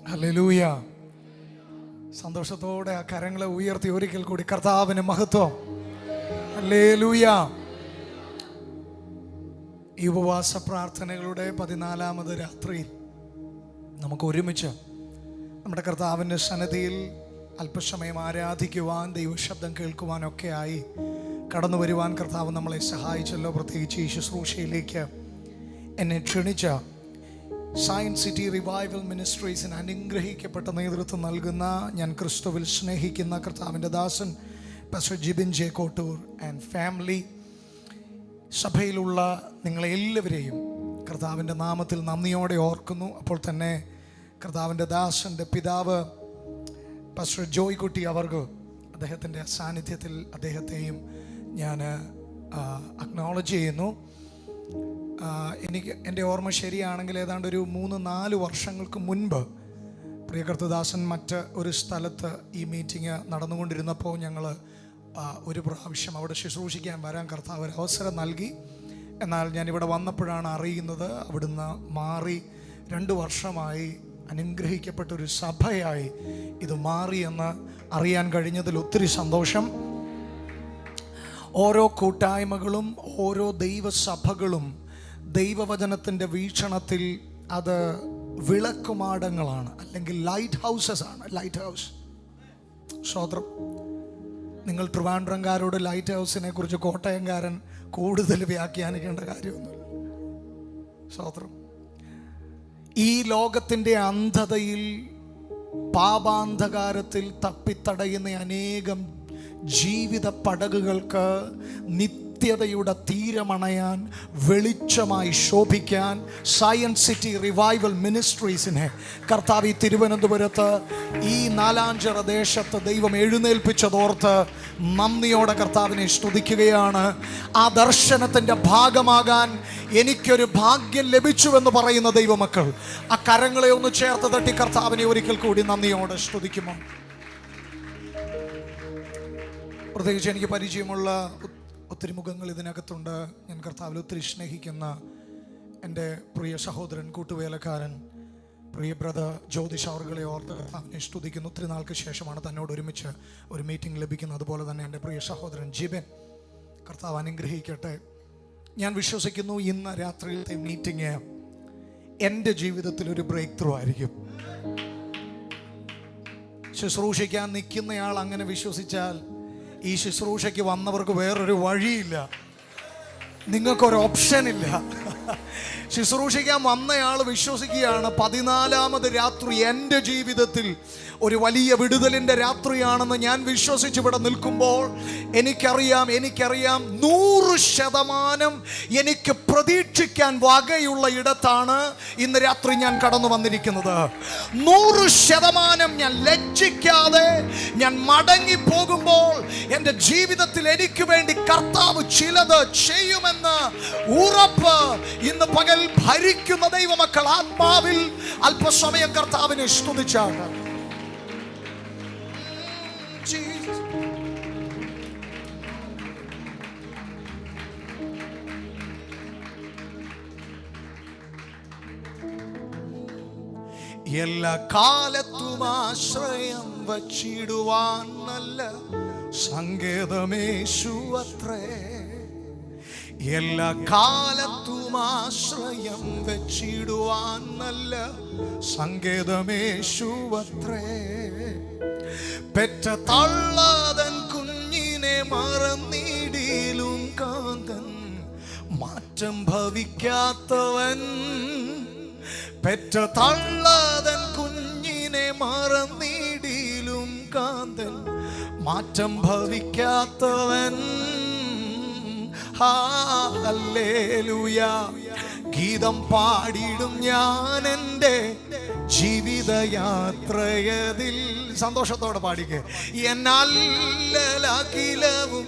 Hallelujah. സന്തോഷത്തോടെ ആ കരങ്ങളെ ഉയർത്തി ഒരിക്കൽ കൂടി കർത്താവിന് മഹത്വം. ഹല്ലേലൂയ. ഈ ഉപവാസ പ്രാർത്ഥനകളുടെ 14ാമത് രാത്രിയിൽ നമുക്ക് ഒരുമിച്ച് നമ്മുടെ കർത്താവിൻ്റെ സന്നിധിയിൽ അല്പസമയം ആരാധിക്കുവാൻ, ദൈവശബ്ദം കേൾക്കുവാനൊക്കെ ആയി കടന്നു വരുവാൻ കർത്താവ് നമ്മളെ സഹായിച്ചല്ലോ. പ്രത്യേകിച്ച് ഈ ശുശ്രൂഷയിലേക്ക് എന്നെ ക്ഷണിച്ച സയൻസ് സിറ്റി റിവൈവൽ മിനിസ്ട്രീസിന് അനുഗ്രഹിക്കപ്പെട്ട നേതൃത്വം നൽകുന്ന, ഞാൻ ക്രിസ്തുവിൽ സ്നേഹിക്കുന്ന കർത്താവിൻ്റെ ദാസൻ pastor Jibin J Kottoor and family, സഭയിലുള്ള നിങ്ങളെല്ലാവരെയും കർത്താവിൻ്റെ നാമത്തിൽ നന്ദിയോടെ ഓർക്കുന്നു. അപ്പോൾ തന്നെ കർത്താവിൻ്റെ ദാസൻ്റെ പിതാവ് പാസ്റ്റർ ജോയ് കുട്ടി അവർക്ക്, അദ്ദേഹത്തിൻ്റെ സാന്നിധ്യത്തിൽ അദ്ദേഹത്തെയും ഞാൻ അക്നോളജ് ചെയ്യുന്നു. എനിക്ക് എൻ്റെ ഓർമ്മ ശരിയാണെങ്കിൽ ഏതാണ്ട് ഒരു 3-4 വർഷങ്ങൾക്ക് മുൻപ് പ്രിയ കർത്തദാസൻ മറ്റ് ഒരു സ്ഥലത്ത് ഈ മീറ്റിംഗ് നടന്നുകൊണ്ടിരുന്നപ്പോൾ ഞങ്ങൾ ഒരു പ്രാവശ്യം അവിടെ ശുശ്രൂഷിക്കാൻ വരാൻ കർത്താവ് ഒരു അവസരം നൽകി. എന്നാൽ ഞാനിവിടെ വന്നപ്പോഴാണ് അറിയുന്നത് അവിടുന്ന് മാറി 2 വർഷമായി അനുഗ്രഹിക്കപ്പെട്ടൊരു സഭയായി ഇത് മാറിയെന്ന് അറിയാൻ കഴിഞ്ഞതിൽ ഒത്തിരി സന്തോഷം. ഓരോ കൂട്ടായ്മകളും ഓരോ ദൈവസഭകളും ദൈവവചനത്തിൻ്റെ വീക്ഷണത്തിൽ അത് വിളക്കുമാടങ്ങളാണ്, അല്ലെങ്കിൽ ലൈറ്റ് ഹൗസസ് ആണ്. ലൈറ്റ് ഹൗസ് സ്വോത്രം. നിങ്ങൾ ട്രിവാൻഡ്രംകാരോട് ലൈറ്റ് ഹൗസിനെ കുറിച്ച് കോട്ടയംകാരൻ കൂടുതൽ വ്യാഖ്യാനിക്കേണ്ട കാര്യമൊന്നുമില്ല. സ്വോത്രം. ഈ ലോകത്തിൻ്റെ അന്ധതയിൽ, പാപാന്ധകാരത്തിൽ തപ്പിത്തടയുന്ന അനേകം ജീവിത പടകുകൾക്ക് നിത്യതയുടെ തീരമണയാൻ, വെളിച്ചമായി ശോഭിക്കാൻ സയൻസ് സിറ്റി റിവൈവൽ മിനിസ്ട്രീസിനെ കർത്താവ് ഈ തിരുവനന്തപുരത്ത് ഈ നാലാഞ്ചിറ ദേശത്ത് ദൈവം എഴുന്നേൽപ്പിച്ചതോർത്ത് നന്ദിയോടെ കർത്താവിനെ സ്തുതിക്കുകയാണ്. ആ ദർശനത്തിൻ്റെ ഭാഗമാകാൻ എനിക്കൊരു ഭാഗ്യം ലഭിച്ചുവെന്ന് പറയുന്ന ദൈവമക്കൾ ആ കരങ്ങളെ ഒന്ന് ചേർത്ത് തട്ടി കർത്താവിനെ ഒരിക്കൽ കൂടി നന്ദിയോടെ സ്തുതിക്കുമോ? പ്രത്യേകിച്ച് എനിക്ക് പരിചയമുള്ള ഒത്തിരി മുഖങ്ങൾ ഇതിനകത്തുണ്ട്. ഞാൻ കർത്താവിൽ ഒത്തിരി സ്നേഹിക്കുന്ന എൻ്റെ പ്രിയ സഹോദരൻ, കൂട്ടുവേലക്കാരൻ, പ്രിയ ബ്രദർ ജ്യോതിഷ് അവർകളെ ഓർത്ത് കർത്താവിനെ സ്തുതിക്കുന്നു. ഒത്തിരി നാൾക്ക് ശേഷമാണ് തന്നോട് ഒരുമിച്ച് ഒരു മീറ്റിംഗ് ലഭിക്കുന്നത്. അതുപോലെ തന്നെ എൻ്റെ പ്രിയ സഹോദരൻ ജിബൻ, കർത്താവ് അനുഗ്രഹിക്കട്ടെ. ഞാൻ വിശ്വസിക്കുന്നു ഇന്ന് രാത്രിയിലത്തെ മീറ്റിംഗ് എൻ്റെ ജീവിതത്തിൽ ഒരു ബ്രേക്ക് ത്രൂ ആയിരിക്കും. ശുശ്രൂഷിക്കാൻ നിൽക്കുന്നയാൾ അങ്ങനെ വിശ്വസിച്ചാൽ ഈ ശുശ്രൂഷയ്ക്ക് വന്നവർക്ക് വേറൊരു വഴിയില്ല, നിങ്ങൾക്കൊരു ഓപ്ഷനില്ല. ശുശ്രൂഷിക്കാൻ വന്നയാൾ വിശ്വസിക്കുകയാണ് 14ാമത് രാത്രി എൻ്റെ ജീവിതത്തിൽ ഒരു വലിയ വിടുതലിൻ്റെ രാത്രിയാണെന്ന് ഞാൻ വിശ്വസിച്ച് ഇവിടെ നിൽക്കുമ്പോൾ എനിക്കറിയാം 100% എനിക്ക് പ്രതീക്ഷിക്കാൻ വകയുള്ള ഇടത്താണ് ഇന്ന് രാത്രി ഞാൻ കടന്നു വന്നിരിക്കുന്നത്. 100% ഞാൻ ലജ്ജിക്കാതെ ഞാൻ മടങ്ങിപ്പോകുമ്പോൾ എൻ്റെ ജീവിതത്തിൽ എനിക്ക് വേണ്ടി കർത്താവ് ചിലത് ചെയ്യുമെന്ന് ഉറപ്പ് ഇന്ന് പകൽ ഭരിക്കുന്ന ദൈവമക്കൾ ആത്മാവിൽ അല്പസമയം കർത്താവിനെ സ്തുതിച്ചാണ്. എല്ലാ കാലത്തും ആശ്രയം വച്ചിടുവാൻ നല്ല സങ്കേതമേശുവത്രേ. എല്ലാ കാലത്തും ആശ്രയം വെച്ചിടുവാൻ നല്ല സങ്കേതമേശുവത്രേ. പെറ്റ തള്ളാതൻ കുഞ്ഞിനെ മറന്നിടിലും കാന്തൻ മാറ്റം ഭവിക്കാത്തവൻ. പെറ്റ തള്ളാതൻ കുഞ്ഞിനെ മറന്നിടിലും കാന്തൻ മാറ്റം ഭവിക്കാത്തവൻ. ഹല്ലേലൂയ. ഗീതം പാടിടും ഞാൻ എൻ്റെ ജീവിതയാത്രയതിൽ. സന്തോഷത്തോടെ പാടിക്കേ. എന്നല്ലകിലവും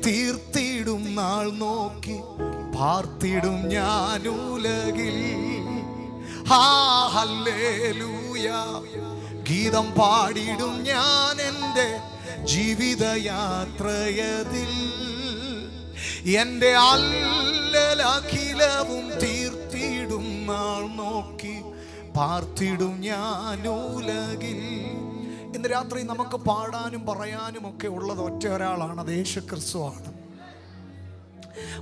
തീർത്തിടും നാൾ നോക്കി പാർത്തിടും ഞാൻ ഉലകിൽ. ഹല്ലേലൂയ. ഗീതം പാടിടും ഞാൻ എൻ്റെ ജീവിതയാത്രയതിൽ. എൻ്റെ അല്ലകിലവും തീർത്തിടും നാൾ നോക്കി പാർത്തിടും ഞാനുലകിൽ. ഇന്ന് രാത്രി നമുക്ക് പാടാനും പറയാനും ഒക്കെ ഉള്ളത് ഒറ്റ ഒരാളാണ്, അത് യേശു ക്രിസ്തുവാണ്.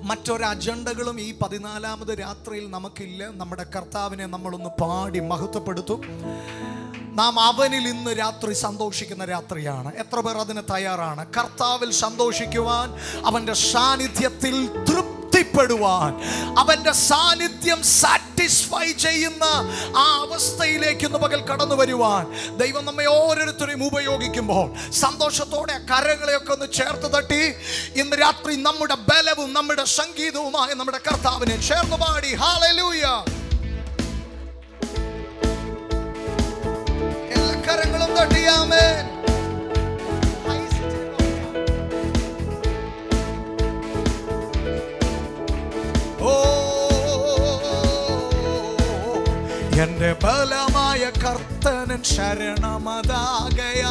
മറ്റൊരു അജണ്ടകളും ഈ 14ാമത് രാത്രിയിൽ നമുക്കില്ല. നമ്മുടെ കർത്താവിനെ നമ്മളൊന്ന് പാടി മഹത്വപ്പെടുത്തും. നാം അവനിൽ ഇന്ന് രാത്രി സന്തോഷിക്കുന്ന രാത്രിയാണ്. എത്ര പേർ അതിന് തയ്യാറാണ്? കർത്താവിൽ സന്തോഷിക്കുവാൻ, അവൻ്റെ സാന്നിധ്യത്തിൽ തൃപ്തിപ്പെടുവാൻ, അവൻ്റെ സാന്നിധ്യം സാറ്റിസ്ഫൈ ചെയ്യുന്ന ആ അവസ്ഥയിലേക്ക് ഇന്ന് പകൽ കടന്നു വരുവാൻ ദൈവം നമ്മെ ഓരോരുത്തരെയും ഉപയോഗിക്കുമ്പോൾ സന്തോഷത്തോടെ കരങ്ങളെയൊക്കെ ഒന്ന് ചേർത്ത് തട്ടി ഇന്ന് രാത്രി നമ്മുടെ ബലവും നമ്മുടെ സംഗീതവുമായ നമ്മുടെ കർത്താവിനെ ചേർന്ന് പാടി ഹല്ലേലൂയ. എല്ലാ കരങ്ങളും തട്ടി ആമേൻ. എന്റെ ബലമായ കർത്തനൻ ശരണമതാകയ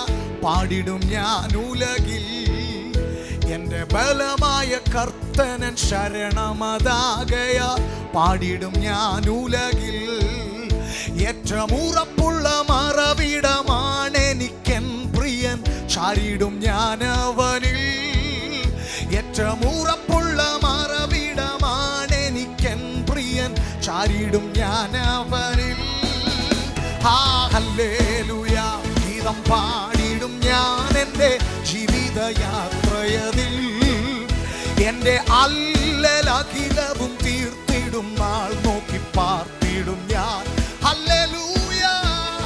പാടിടും ഞാൻ ഉലകിൽ. എന്റെ ബലമായ കർത്തനൻ ശരണമതാകയ പാടിടും ഞാൻ ഉലകിൽ. ഏറ്റവും ഉറപ്പുള്ള മറവിടമാണെനിക്കൻ പ്രിയൻ, ചാരിടും ഞാൻ അവനിൽ. ഏറ്റവും ഉറപ്പുള്ള മറവിടമാണെനിക്കൻ പ്രിയൻ, ചാരിടും ഞാൻ അവനിൽ. ഹല്ലേലൂയ ഗീതം പാടിടും ഞാൻ എൻ്റെ ജീവിതയാത്രയതിൽ. എൻ്റെ അല്ലലഖിലവും തീർത്തിടും നാൾ നോക്കി പാർത്തിടും ഞാൻ. ഹല്ലേലൂയ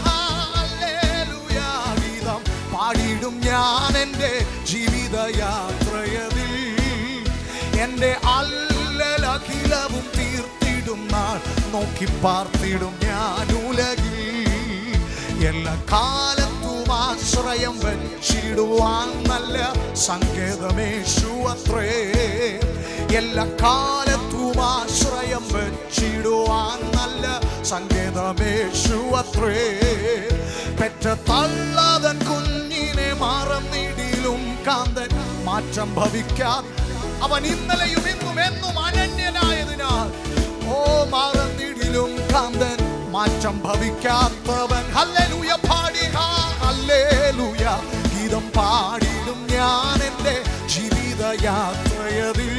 ഹല്ലേലൂയ ഗീതം പാടിടും ഞാൻ എൻ്റെ ജീവിതയാത്രയതിൽ. എൻ്റെ അല്ലലഖിലവും തീർത്തിടും നാൾ നോക്കി പാർത്തിടും ഞാൻ ഉലകിൽ. എല്ലാ കാലത്തും ആശ്രയം വെച്ചിടുവാൻ നല്ല സങ്കേതമേശു അത്രേ. എല്ലാ കാലത്തും ആശ്രയം വെച്ചിടുവാൻ നല്ല സങ്കേതമേശു അത്രേ. പെറ്റ തള്ളാതൻ കുഞ്ഞിനെ മറന്നിടിലും കാന്തൻ മാറ്റം ഭവിക്കാതെ അവൻ ഇന്നലെയും ഇന്നും എന്നും അനന്യനായതിനാൽ ഓ മറന്നിടിലും കാന്തൻ മാറ്റം ഭവിക്കാത്തവൻ. ഹല്ലേലൂയ പാടി ഹല്ലേലൂയ ഗീതം പാടിടും ഞാൻ എൻ്റെ ജീവിതയാത്രയതിൽ.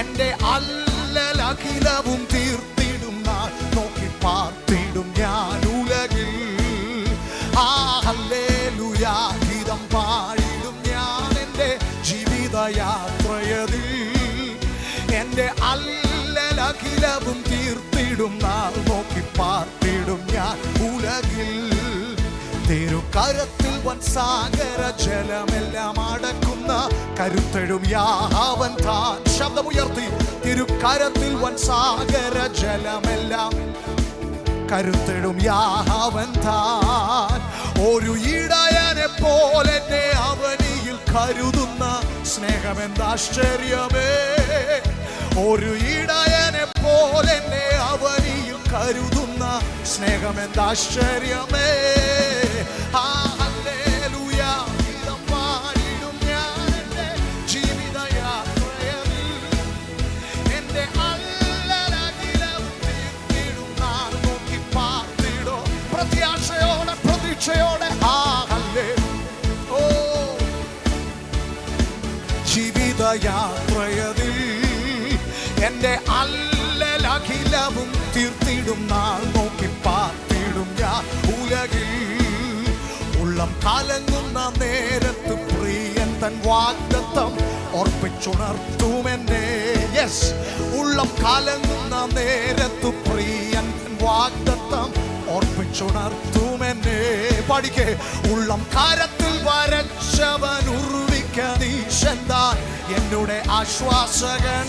എൻ്റെ അല്ലലഖിലവും തീർത്തിടും നാൾ നോക്കി പാർത്തിടും ഞാൻ ഉലകിൽ. ഹല്ലേലൂയ ഗീതം പാടിടും ഞാൻ എൻ്റെ ജീവിതയാത്രയതിൽ. എൻ്റെ അല്ലലഖിലവും തീർത്തിടും നാൾ നോക്കി പാർത്തിടും ഞാൻ ഉലകിൽ. തിരുകരത്തിൽ വൻസാഗര ജലമെല്ലാം അടക്കുന്ന കരുത്തഴും യാവൻ താൻ. ശബ്ദമുയർത്തി തിരുകരത്തിൽ വൻസാഗര ജലമെല്ലാം കരുത്തഴും യാവൻ താൻ. ഒരു ഇടയനെ പോലെ അവനിയിൽ കരുതുന്ന സ്നേഹമെന്താശ്ചര്യമേ. ഒരു ഇടയനെ പോലെ അവനിയിൽ കരുതുന്ന സ്നേഹമെന്താശ്ചര്യമേ. ഹല്ലേലൂയ ഗീതം പാടിടും ഞാൻ എൻ്റെ ജീവിതയാത്രയതിൽ. എൻ്റെ അല്ലലഖിലവും തീർത്തിടും നാൾ നോക്കി പാർത്തിടോ പ്രത്യാശയോടെ പ്രതീക്ഷയോടെ. ഓ ജീവിതയാത്രയതിൽ എൻ്റെ അല്ലലഖിലവും തീർത്തിടും നാൾ നോക്കി പാർത്തിടും ഞാൻ ഉലകിൽ. ഉള്ളം കലങ്ങുന്ന നേരത്ത് പ്രിയൻ തൻ വാഗ്ദത്തം ഓർപ്പിച്ചുണർത്തുമെന്നെ. യെസ്, ഉള്ളം കലങ്ങുന്ന നേരത്ത് പ്രിയൻ തൻ വാഗ്ദത്തം ഓർപ്പിച്ചുണർത്തുമെന്നെ. പഠിക്കേ ഉള്ളം കരത്തിൽ വരച്ചവൻ ഉറുവിക്കതീശൻ താൻ എന്നുടെ ആശ്വാസകൻ.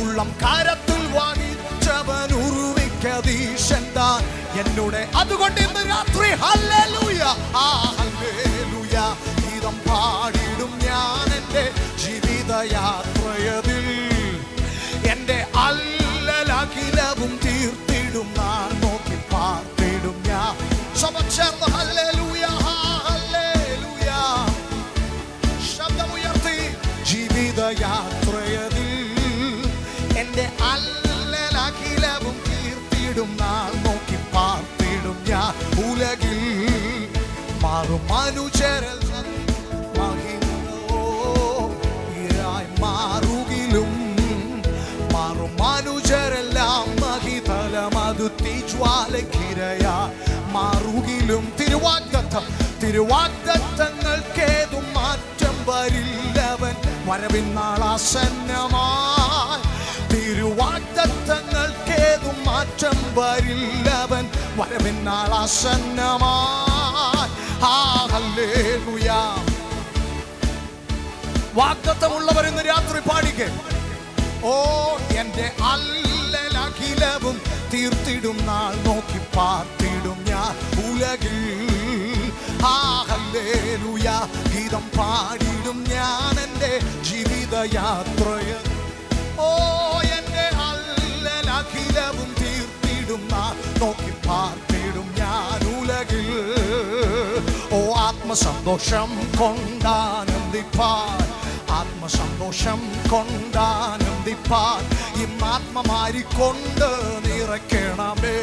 ഉള്ളം കരത്തിൽ വാങ്ങിച്ചവൻ ഉറുവിക്കതീശൻ താൻ എന്നുടെ. അതുകൊണ്ട് ഇന്ന് രാത്രി ഹല്ലേലൂയ ഹല്ലേലൂയ ഗീതം പാടിടും ഞാൻ എൻ്റെ ജീവിതയാത്രയതിൽ. എൻ്റെ അല്ലലഖിലവും തീർത്തിടും നാൾ നോക്കി പാർത്തിടും ഞാൻ. സമക്ഷേർന്ന് ഹല്ലേലൂയ ഹല്ലേലൂയ ശബ്ദമുയർത്തി ജീവിതയാത്രയതിൽ. എൻ്റെ അല്ലലഖിലവും തീർത്തിടും നാൾ നോക്കി ഉലകിൽ മാറും മനുഷ്യരെല്ലാം മഹിമയായി മാറുകിലും മാറും മനുഷ്യരെല്ലാം മഹിതലമതു തീജ്വാലക്കിരയാ മാറുകിലും തിരുവാഗ്ദത്തങ്ങൾക്കേതും മാറ്റം വരില്ലവൻ വരവിൻ നാളാസന്നമായി തിരുവാഗ്ദത്തങ്ങൾക്കേതും മാറ്റം വരില്ലവൻ വരവിൻ നാളാസന്നമായി ഹല്ലേലൂയ വാഗ്ദത്തമുള്ളവർ ഇന്ന് രാത്രി പാടിക്കേ ഓ എൻ്റെ അല്ലലഖിലവും തീർത്തിടും നാൾ നോക്കി പാർത്തിടും ഞാൻ ഉലകിൽ ഹല്ലേലൂയ ഗീതം പാടിടും ഞാൻ എൻ്റെ ജീവിതയാത്രയിൽ ഓ എൻ്റെ അല്ലലഖിലവും തീർത്തിടും നാൾ നോക്കി പാർത്തിടും ഞാൻ ഉലകിൽ ഓ ആത്മസന്തോഷം കൊണ്ടാനന്ദിപ്പാൻ ആത്മസന്തോഷം കൊണ്ടാനന്ദിപ്പാൻ ഇന്നാത്മമാരിക്കൊണ്ട് നിറയ്ക്കണമേ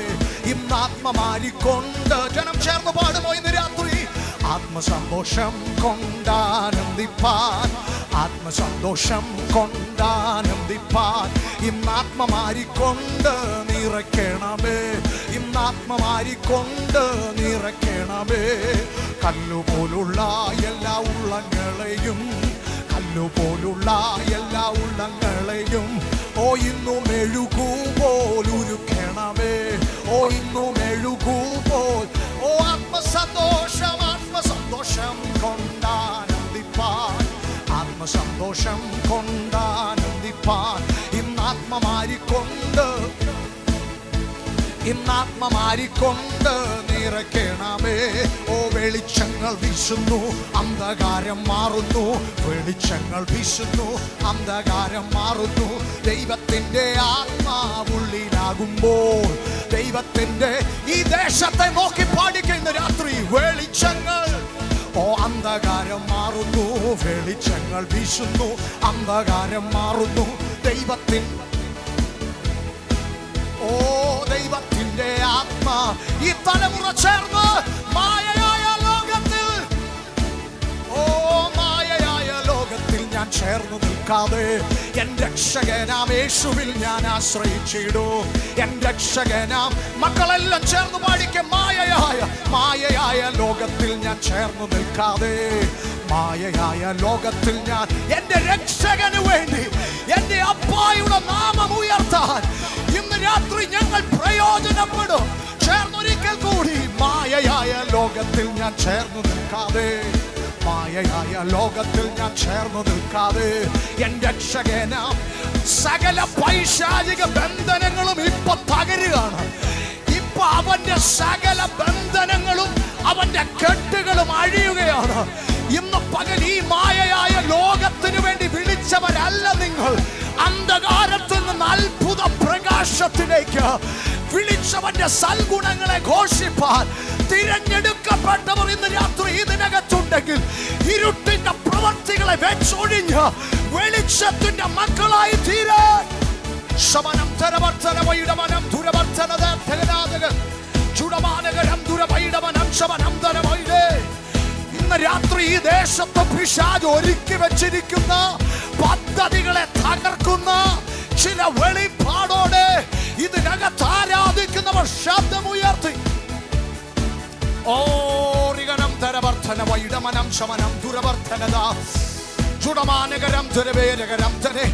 ഇന്നാത്മമാരിക്കൊണ്ട് ജനം ചേർന്ന് പാടുമോ ഇന്ന് രാത്രി ആത്മസന്തോഷം കൊണ്ടാനന്ദിപ്പാൻ ആത്മസന്തോഷം കൊണ്ടാനന്ദിപ്പാൻ ഇന്നാത്മമാരിക്കൊണ്ട് നിറയ്ക്കണമേ ഇന്നാത്മമാരിക്കൊണ്ട് നിറയ്ക്കണമേ കല്ലുപോലുള്ള എല്ലാ ഉള്ളങ്ങളെയും കല്ലുപോലുള്ള എല്ലാ ഉള്ളങ്ങളെയും ഓ ഇന്നും മെഴുകുപോലുരുക്കണമേ ഓ ഇന്നും മെഴുകുപോൽ ഓ ആത്മസന്തോഷം കൊണ്ടാനന്ദിപ്പാൻ ആത്മസന്തോഷം കൊണ്ടാനന്ദിപ്പാൻ ഇന്നാത്മമാരിക്കൊണ്ട് നിറയ്ക്കണമേ ഓ വെളിച്ചങ്ങൾ വീശുന്നു അന്ധകാരം മാറുന്നു വെളിച്ചങ്ങൾ വീശുന്നു അന്ധകാരം മാറുന്നു ദൈവത്തിൻ്റെ ആത്മാവുള്ളിലാകുമ്പോൾ ദൈവത്തിൻ്റെ ഈ ദേശത്തെ നോക്കി പാടിക്കുന്ന രാത്രി വെളിച്ചങ്ങൾ ഓ അന്ധകാരം മാറുന്നു വെളിച്ചങ്ങൾ വീശുന്നു അന്ധകാരം മാറുന്നു ദൈവത്തിൻ്റെ ആത്മാ ഈ തലമുറ ചേർന്ന് മായയായ ലോകത്തിൽ ഞാൻ ചേർന്ന് നിൽക്കാതെ എൻ രക്ഷകനാം യേശുവിൽ ഞാൻ ആശ്രയിച്ചിടും എൻ രക്ഷകനാം മക്കളെല്ലാം ചേർന്ന് പാടിക്കും മായയായ ലോകത്തിൽ ഞാൻ ചേർന്ന് നിൽക്കാതെ മായയായ ലോകത്തിൽ ഞാൻ എൻ്റെ രക്ഷകന് വേണ്ടി എൻ്റെ അപ്പായുടെ നാമം ഉയർത്താൻ ഇന്ന് രാത്രി ഞങ്ങൾ പ്രയോജനപ്പെടും ചേർന്നൊരിക്കൽ കൂടി മായയായ ലോകത്തിൽ ഞാൻ ചേർന്ന് നിൽക്കാതെ മായയായ ലോകത്തിൽ ഞാൻ ചേർന്ന് നിൽക്കാതെ എൻ്റെ രക്ഷകനാം സകല പൈശാചിക ബന്ധനങ്ങളും ഇപ്പൊ തകരുകയാണ് ഇപ്പൊ അവന്റെ സകല ബന്ധനങ്ങളും അവന്റെ കെട്ടുകളും അഴിയുകയാണ് ഇന്ന് പകൽ ഈ മായയായ ലോകത്തിന് വേണ്ടി വിളിച്ചവരല്ല നിങ്ങൾ അന്ധകാരത്തിൽ നിന്ന് അത്ഭുത പ്രകാശത്തിലേക്ക് വിളിച്ചവന്റെ സൽഗുണങ്ങളെ ഘോഷിപ്പാൻ തിരഞ്ഞെടുക്കപ്പെട്ടവർ ഇന്ന് രാത്രി ഇതിനകത്തുണ്ടെങ്കിൽ ഇരുട്ടിന്റെ പ്രവർത്തികളെ വെച്ചൊഴിഞ്ഞ് വെളിച്ചത്തിന്റെ മക്കളായി തീരാൻ ശമനം തരവർത്തനവൈടമനം ദുരവർത്തനത ചുടമാനകരം ദുരവൈടമനം ശമനം തരവൈടേ ഇന്ന് രാത്രി ഈ ദേശത്ത് പിശാച് ഒരുക്കി വെച്ചിരിക്കുന്ന പദ്ധതികളെ തകർക്കുന്ന ചില വെളിപ്പാടോടെ ഇതിനകത്ത് ആരാധിക്കുന്നവർ ശബ്ദമുയർത്തി ഓരികനം തരവർത്തന വൈടമനം ശമനം ദുരവർത്തനത ചുടമാനകരം ദുരവേരകരം തന്നെ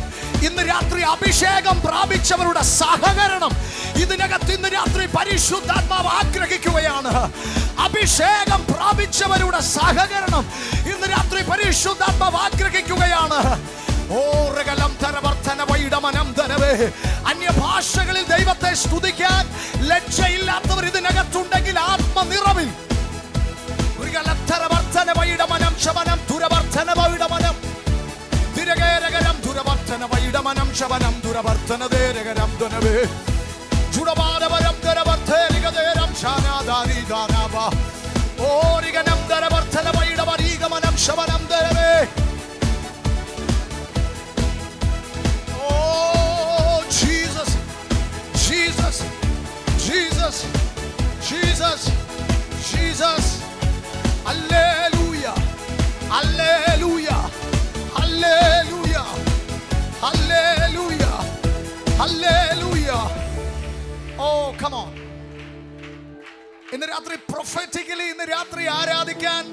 ഇന്ന് രാത്രി അഭിഷേകം പ്രാപിച്ചവരുടെ സഹകരണം ഇതിനകത്ത് ഇന്ന് രാത്രി പരിശുദ്ധാത്മാവ് ആഗ്രഹിക്കുകയാണ് അഭിഷേകം പ്രാപിച്ചവരുടെ സഹകരണം ഇന്ന് രാത്രി പരിശുദ്ധാത്മാവ് ആഗ്രഹിക്കുകയാണ് അന്യഭാഷകളിൽ ദൈവത്തെ സ്തുതിക്കാൻ ലജ്ജയില്ലാത്തവർ ഇതിനകത്തുണ്ടെങ്കിൽ ആത്മനിറവിൽ Jesus, hallelujah. Oh come on. ഇന്ന് രാത്രി പ്രൊഫറ്റിക്കലി ഇന്ന് രാത്രി ആരാധിക്കാൻ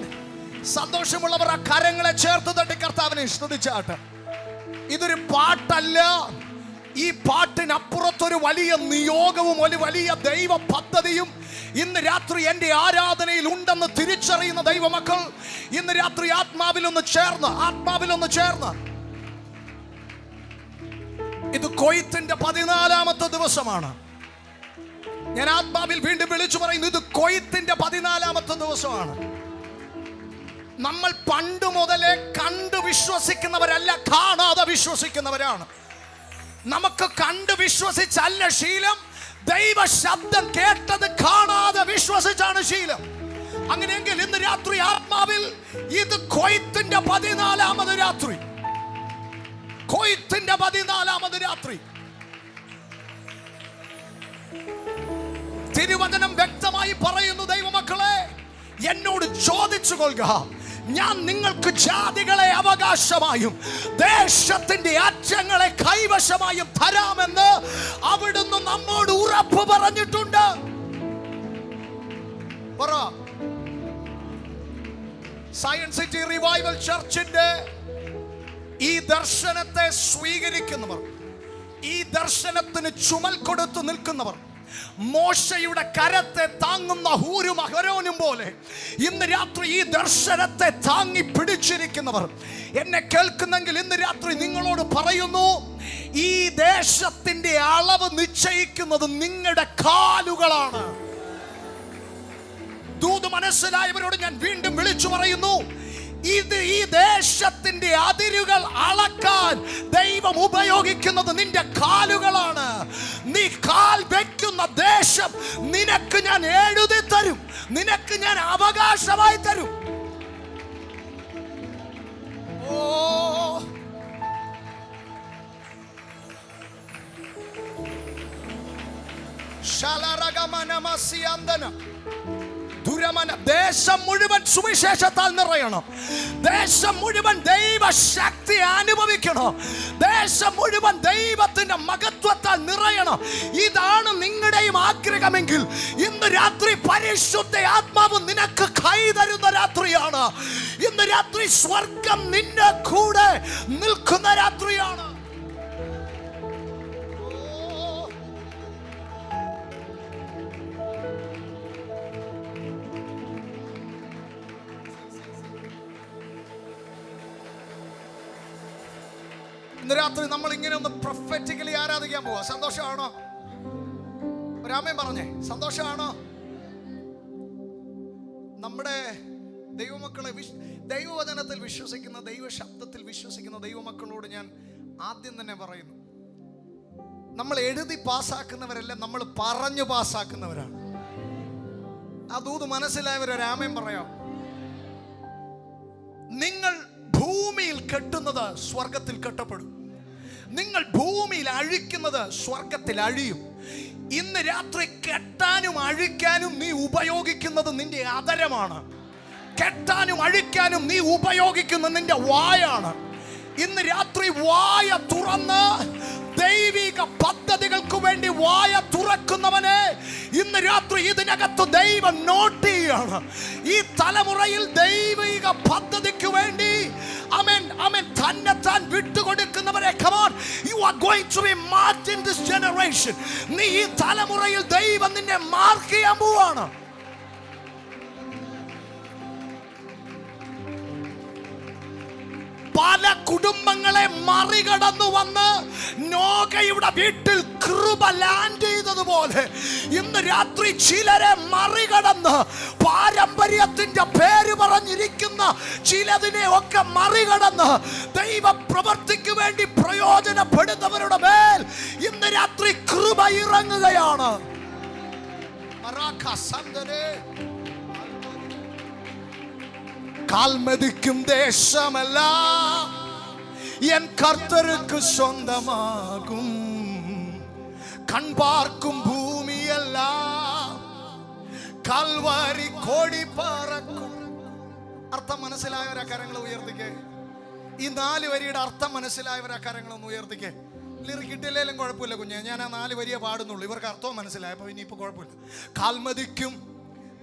സന്തോഷമുള്ളവർ ആ കരങ്ങളെ ചേർത്ത് തട്ടി കർത്താവിനെ സ്തുതിച്ചാട്ടെ. ഇതൊരു പാട്ടല്ല, ഈ പാട്ടിനപ്പുറത്തൊരു വലിയ നിയോഗവും ഒരു വലിയ ദൈവ പദ്ധതിയും ഇന്ന് രാത്രി എൻ്റെ ആരാധനയിൽ ഉണ്ടെന്ന് തിരിച്ചറിയുന്ന ദൈവമക്കൾ ഇന്ന് രാത്രി ആത്മാവിലൊന്ന് ചേർന്ന് ഇത് കൊയ്ത്തിന്റെ 14ാമത്തെ ദിവസമാണ്. ഞാൻ ആത്മാവിൽ വീണ്ടും വിളിച്ചു പറയുന്നു, ഇത് കൊയ്ത്തിന്റെ 14ാമത്തെ ദിവസമാണ്. നമ്മൾ പണ്ട് മുതലേ കണ്ടു വിശ്വസിക്കുന്നവരല്ല, കാണാതെ വിശ്വസിക്കുന്നവരാണ്. നമുക്ക് കണ്ടു വിശ്വസിച്ചല്ല ശീലം, ദൈവ ശബ്ദം കേട്ടത് കാണാതെ വിശ്വസിച്ചാണ് ശീലം. അങ്ങനെയെങ്കിൽ ഇന്ന് രാത്രി ആത്മാവിൽ ഇത് കൊയ്ത്തിന്റെ 14ാമത് രാത്രി, കൊയ്ത്തിന്റെ 14ാമത് രാത്രി. തിരുവചനം വ്യക്തമായി പറയുന്നു, ദൈവമക്കളെ എന്നോട് ചോദിച്ചു കൊള്ളുക, ഞാൻ നിങ്ങൾക്ക് ജാതികളെ അവകാശമായും ദേശത്തിന്റെ അറ്റങ്ങളെ കൈവശമായും തരാമെന്ന് അവിടുന്ന് നമ്മോട് ഉറപ്പ് പറഞ്ഞിട്ടുണ്ട്. സയൻസ് സിറ്റി റിവൈവൽ ചർച്ചിന്റെ ഈ ദർശനത്തെ സ്വീകരിക്കുന്നവർ, ഈ ദർശനത്തിന് ചുമൽ കൊടുത്തു നിൽക്കുന്നവർ, മോശയുടെ കരത്തെ താങ്ങുന്ന ഹൂരും അഹരോനും പോലെ ഇന്ന് രാത്രി ഈ ദർശനത്തെ താങ്ങി പിടിച്ചിരിക്കുന്നവർ എന്നെ കേൾക്കുന്നെങ്കിൽ ഇന്ന് രാത്രി നിങ്ങളോട് പറയുന്നു, ഈ ദേശത്തിന്റെ അളവ് നിശ്ചയിക്കുന്നത് നിങ്ങളുടെ കാലുകളാണ്. ദൂത് മനസ്സിലായവരോട് ഞാൻ വീണ്ടും വിളിച്ചു പറയുന്നു, ഇത് ഈ ദേശത്തിന്റെ അതിരുകൾ അളക്കാൻ ദൈവം ഉപയോഗിക്കുന്നത് നിന്റെ കാലുകളാണ്. നീ കാൽ വെക്കുന്ന ദേശം നിനക്ക് ഞാൻ എഴുതി തരും, നിനക്ക് ഞാൻ അവകാശമായി തരും. ഓ ശലരഗമനമസിയന്തന ദേശം മുഴുവൻ സുവിശേഷത്താൽ നിറയണം. ദേശം മുഴുവൻ ദൈവശക്തി അനുഭവിക്കണം. ദേശം മുഴുവൻ ദൈവത്തിന്റെ മഹത്വത്താൽ നിറയണം. ഇതാണ് നിങ്ങളുടെയും ആഗ്രഹമെങ്കിൽ ഇന്ന് രാത്രി പരിശുദ്ധ ആത്മാവ് നിനക്ക് കൈ തരുന്ന രാത്രിയാണ്. ഇന്ന് രാത്രി സ്വർഗം നിന്റെ കൂടെ നിൽക്കുന്ന രാത്രിയാണ്. ഇന്ന് രാത്രി നമ്മൾ ഇങ്ങനെ ഒന്ന് പ്രൊഫറ്റിക്കലി ആരാധിക്കാൻ പോവാ. സന്തോഷമാണോ? ഒരാമേൻ പറഞ്ഞേ, സന്തോഷമാണോ? നമ്മുടെ ദൈവമക്കളെ, ദൈവവചനത്തിൽ വിശ്വസിക്കുന്ന, ദൈവശബ്ദത്തിൽ വിശ്വസിക്കുന്ന ദൈവമക്കളോട് ഞാൻ ആദ്യം തന്നെ പറയുന്നു, നമ്മൾ എഴുതി പാസ്സാക്കുന്നവരല്ല, നമ്മൾ പറഞ്ഞു പാസ്സാക്കുന്നവരാണ്. ആ ദൂത് മനസ്സിലായവരൊരാമേൻ പറയാം. നിങ്ങൾ ഭൂമിയിൽ കെട്ടുന്നത് സ്വർഗത്തിൽ കെട്ടപ്പെടും, നിങ്ങൾ ഭൂമിയിൽ അഴിക്കുന്നത് സ്വർഗത്തിൽ അഴിയും. ഇന്ന് രാത്രി കെട്ടാനും അഴിക്കാനും നീ ഉപയോഗിക്കുന്നത് നിന്റെ അധരമാണ്. കെട്ടാനും അഴിക്കാനും നീ ഉപയോഗിക്കുന്നത് നിന്റെ വായാണ്. ഇന്ന് രാത്രി വായ തുറന്ന് ദൈവിക പദ്ധതികൾക്ക് വേണ്ടി വായ തുറക്കുന്നവനെ ഇന്ന് രാത്രി ഇതിനകത്ത് ദൈവം നോട്ട് ചെയ്യാണ്. ഈ തലമുറയിൽ ദൈവിക പദ്ധതിക്ക് വേണ്ടി ആമേൻ ആമേൻ തന്നെത്താൻ വിട്ടുകൊടുക്കുന്നവരെ, come on, you are going to be marked in this generation. നീ ഈ തലമുറയിൽ ദൈവം നിന്നെ മാർക്ക് ചെയ്യാൻ പോവാണ്. പല കുടുംബങ്ങളെ മറികടന്നു വന്ന് നോഗയുടെ വീട്ടിൽ കൃപ ലാൻഡ് ചെയ്തതുപോലെ ഇന്ന് രാത്രി ചിലരെ മറികടന്ന് പാരമ്പര്യത്തിന്റെ പേര് പറഞ്ഞിരിക്കുന്ന ചിലതിനെ ഒക്കെ മറികടന്ന് ദൈവ പ്രവൃത്തിക്ക് വേണ്ടി പ്രയോജനപ്പെടുന്നവരുടെ മേൽ ഇന്ന് രാത്രി കൃപ ഇറങ്ങുകയാണ്. കാൽമതിക്കും ദേശമെല്ലാം എൻ കർത്തർക്ക് സ്വന്തമാകും, കൺപാർക്കും ഭൂമിയെല്ലാം കൽവാരി കോടി പറക്കും. അർത്ഥം മനസ്സിലായവരാ കരങ്ങൾ ഉയർത്തിക്കേ. ഈ 4 വരിയുടെ അർത്ഥം മനസ്സിലായവരാ കരങ്ങളൊന്ന് ഉയർത്തിക്കേ. ലിറിക് കിട്ടിയില്ലെങ്കിലും കുഴപ്പമില്ല കുഞ്ഞെ, ഞാൻ ആ 4 വരിയെ പാടുന്നുള്ളൂ. ഇവർക്ക് അർത്ഥവും മനസ്സിലായപ്പോൾ ഇനിയിപ്പോൾ കുഴപ്പമില്ല. കാൽമതിക്കും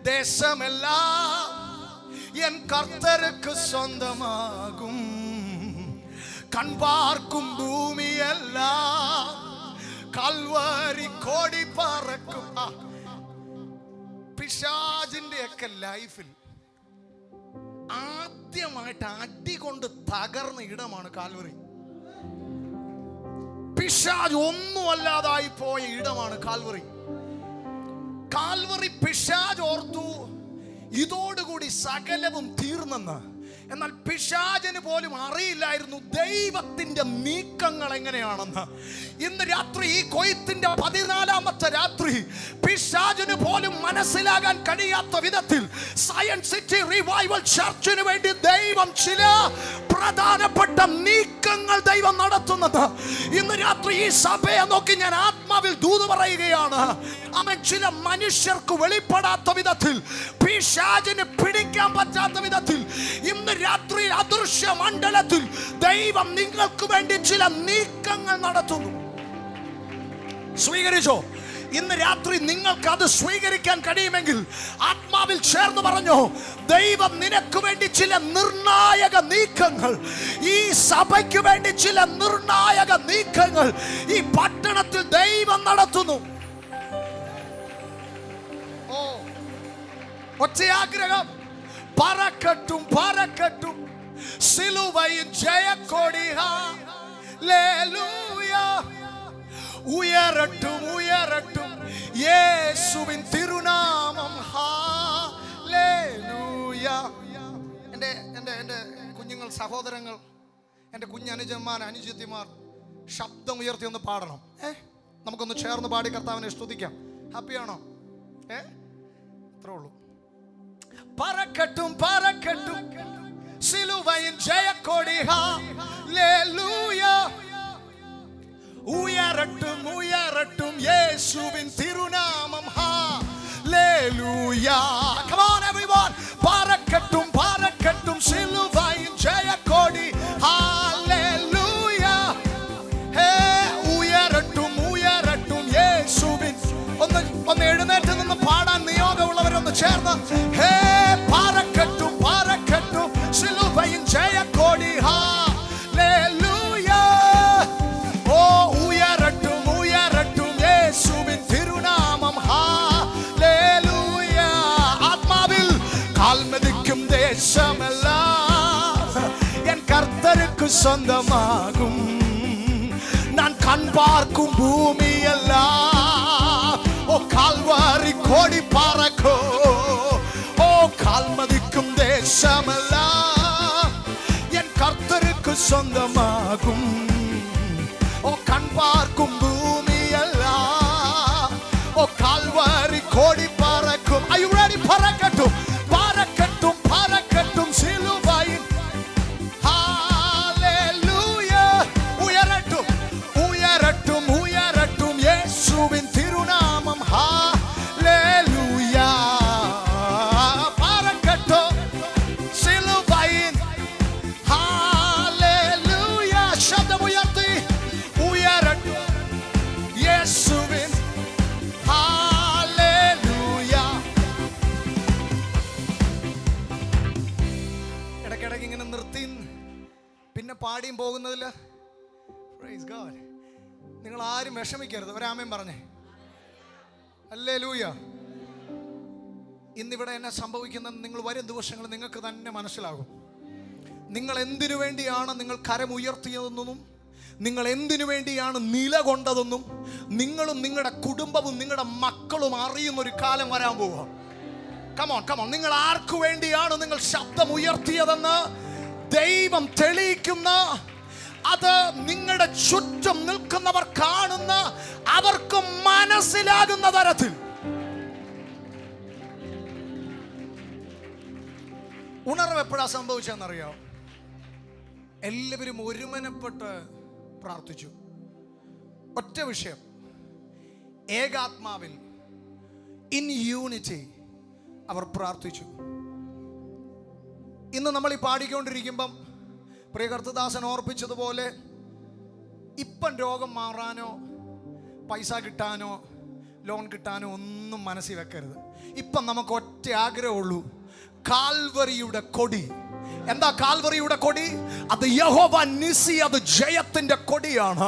ദേശമെല്ലാം എൻ കർത്തർക്ക് സ്വന്തമാകും, കൺപാർക്കും ഭൂമിയെല്ലാം കൽവരി കോടി പറക്കും. പിശാചിന്റെ ഒക്കെ ലൈഫിൽ ആദ്യമായിട്ട് അടി കൊണ്ട് തകർന്ന ഇടമാണ് കാൽവറി. പിശാച് ഒന്നുമല്ലാതായി പോയ ഇടമാണ് കാൽവറി. കാൽവറി പിശാച് ഓർത്തു ഇതോടുകൂടി സകലവും തീർന്നെന്ന്. എന്നാൽ പിശാചിന് പോലും അറിയില്ലായിരുന്നു ദൈവത്തിന്റെ നീക്കങ്ങൾ എങ്ങനെയാണെന്ന്. ഇന്ന് രാത്രി, ഈ കൊയ്ത്തിന്റെ 14ാമത്തെ രാത്രി, പിശാചിന് പോലും മനസ്സിലാകാൻ കഴിയാത്ത വിധത്തിൽ സയൻസ് സിറ്റി റിവൈവൽ ചർച്ചിന് വേണ്ടി ദൈവം ചില പ്രധാനപ്പെട്ട നീക്കങ്ങൾ ദൈവം നടത്തുന്നത്. ഇന്ന് രാത്രി ഈ സഭയെ നോക്കി ഞാൻ ആത്മാവിൽ ദൂത് പറയുകയാണ്. അവൻ ചില മനുഷ്യർക്ക് വെളിപ്പെടാത്ത വിധത്തിൽ, പിശാചിന് പിടിക്കാൻ പറ്റാത്ത വിധത്തിൽ ഇന്ന് രാത്രി അദൃശ്യ മണ്ഡലത്തിൽ ദൈവം നിങ്ങൾക്ക് വേണ്ടി ചില നീക്കങ്ങൾ നടത്തുന്നു. സ്വീകരിച്ചോ? ഇന്ന് രാത്രി നിങ്ങൾക്ക് അത് സ്വീകരിക്കാൻ കഴിയുമെങ്കിൽ ആത്മാവിൽ ചേർന്ന് പറഞ്ഞു, ദൈവം നിനക്ക് വേണ്ടി ചില നിർണായക നീക്കങ്ങൾ, ഈ സഭയ്ക്ക് വേണ്ടി ചില നിർണായക നീക്കങ്ങൾ ഈ പട്ടണത്തിൽ ദൈവം നടത്തുന്നു. ഒറ്റയാഗ്രഹം, പറക്കട്ടും പറക്കട്ടും സിലുവയിൽ ജയക്കൊടി, ഹല്ലേലൂയ. ഉയരട്ടും ഉയരട്ടും യേശുവിൻ തിരുനാമം, ഹല്ലേലൂയ. എൻ്റെ കുഞ്ഞുങ്ങൾ, സഹോദരങ്ങൾ, എൻ്റെ കുഞ്ഞനുജന്മാർ, അനുജത്തിമാർ ശബ്ദം ഉയർത്തി ഒന്ന് പാടണം. നമുക്കൊന്ന് ചേർന്ന് പാടി കർത്താവിനെ സ്തുതിക്കാം. ഹാപ്പിയാണോ? അത്രേ ഉള്ളൂ. പറക്കട്ടും പറക്കട്ടും സിലുവയിൽ ജയക്കൊടി, ഹല്ലേലൂയ. ഉയരട്ടും ഉയരട്ടും യേശുവിൻ തിരുനാമം, ഹല്ലേലൂയ. Come on everyone, പറക്കട്ടും പറക്കട്ടും സിലുവയിൽ ജയക്കൊടി, ഹല്ലേലൂയ. ഉയരട്ടും ഉയരട്ടും യേശുവിൻ. ഒന്ന് എഴുന്നേറ്റ് നിന്ന് പാടാൻ നിയോഗമുള്ളവരൊന്ന് ചേർന്ന്, ഹേ പറക്കട്ടും പറക്കട്ടും സിലുവയിൽ ജയക്കൊടി, ഹല്ലേലൂയ. ഓ ഉയരട്ടും ഉയരട്ടും യേശുവിൻ തിരുനാമം, ഹല്ലേലൂയ. ആത്മാവിൽ കാൽമതിക്കും ദേശമെല്ലാം എൻ കർത്തർക്ക് സ്വന്തമാകും, ഞാൻ കൺപാർക്കും ഭൂമിയെല്ലാം ഓ കാൽവരി കോടി പറക്കോ. ഓ കാൽമതിക്കും ദേശമെല്ലാം എൻ കർത്തർക്ക് സ്വന്തമാകും, ഓ കൺപാർക്കും ഭൂമിയെല്ലാം ഓ കാൽവരി കോടി പറക്കും. Are you ready? പറക്കട്ടും പറക്കട്ടും പറക്കട്ടും സിലുവയിൽ, ഹല്ലേലൂയ. ഉയരട്ടും ഉയരട്ടും ഉയരട്ടും യേശുവിൻ തിരുനാമം, ഹല്ലേലൂയ. പറക്കട്ടും സിലുവയിൽ, ഹല്ലേലൂയ. ശബ്ദമുയർത്തി ഉയരട്ടും യേശുവിൻ, ഹല്ലേലൂയ. ഇടയ്ക്കിടയ്ക്ക് ഇങ്ങനെ നിർത്തി പിന്നെ പാടിയും പോകുന്നതിൽ പ്രൈസ് ഗോഡ്. നിങ്ങൾ ആരും വിഷമിക്കരുത്. ഒരാമേൻ പറഞ്ഞേ, ഹല്ലേലൂയ. ഇന്നിവിടെ എന്നെ സംഭവിക്കുന്നത് നിങ്ങൾ വരും ദിവസങ്ങൾ നിങ്ങൾക്ക് തന്നെ മനസ്സിലാകും. നിങ്ങൾ എന്തിനു വേണ്ടിയാണ് നിങ്ങൾ കരമുയർത്തിയതെന്നും, നിങ്ങൾ എന്തിനു വേണ്ടിയാണ് നിലകൊണ്ടതെന്നും നിങ്ങളും നിങ്ങളുടെ കുടുംബവും നിങ്ങളുടെ മക്കളും അറിയുന്നൊരു കാലം വരാൻ പോവുക. Come on come on. നിങ്ങൾ ആർക്കു വേണ്ടിയാണ് നിങ്ങൾ ശബ്ദം ഉയർത്തിയതെന്ന് ദൈവം തെളിയിക്കുന്ന, അത് നിങ്ങളുടെ ചുറ്റും നിൽക്കുന്നവർ കാണുന്ന, അവർക്ക് മനസ്സിലാകുന്ന തരത്തിൽ ഉണർവ് എപ്പോഴാ സംഭവിച്ചെന്നറിയാം? എല്ലാവരും ഒരുമനപ്പെട്ട് പ്രാർത്ഥിച്ചു. ഒറ്റ വിഷയം, ഏകാത്മാവിൽ, ഇൻ യൂണിറ്റി അവർ പ്രാർത്ഥിച്ചു. ഇന്ന് നമ്മൾ ഈ പാടിക്കൊണ്ടിരിക്കുമ്പം പ്രിയ കർത്തദാസൻ ഓർപ്പിച്ചതുപോലെ ഇപ്പം രോഗം മാറാനോ പൈസ കിട്ടാനോ ലോൺ കിട്ടാനോ ഒന്നും മനസ്സിൽ വെക്കരുത്. ഇപ്പം നമുക്ക് ഒറ്റ ആഗ്രഹമുള്ളൂ, കാൽവറിയുടെ കൊടി. എന്താ കാൽവറിയുടെ കൊടി? അത് യഹോവ നിസി, അത് ജയത്തിന്റെ കൊടിയാണ്.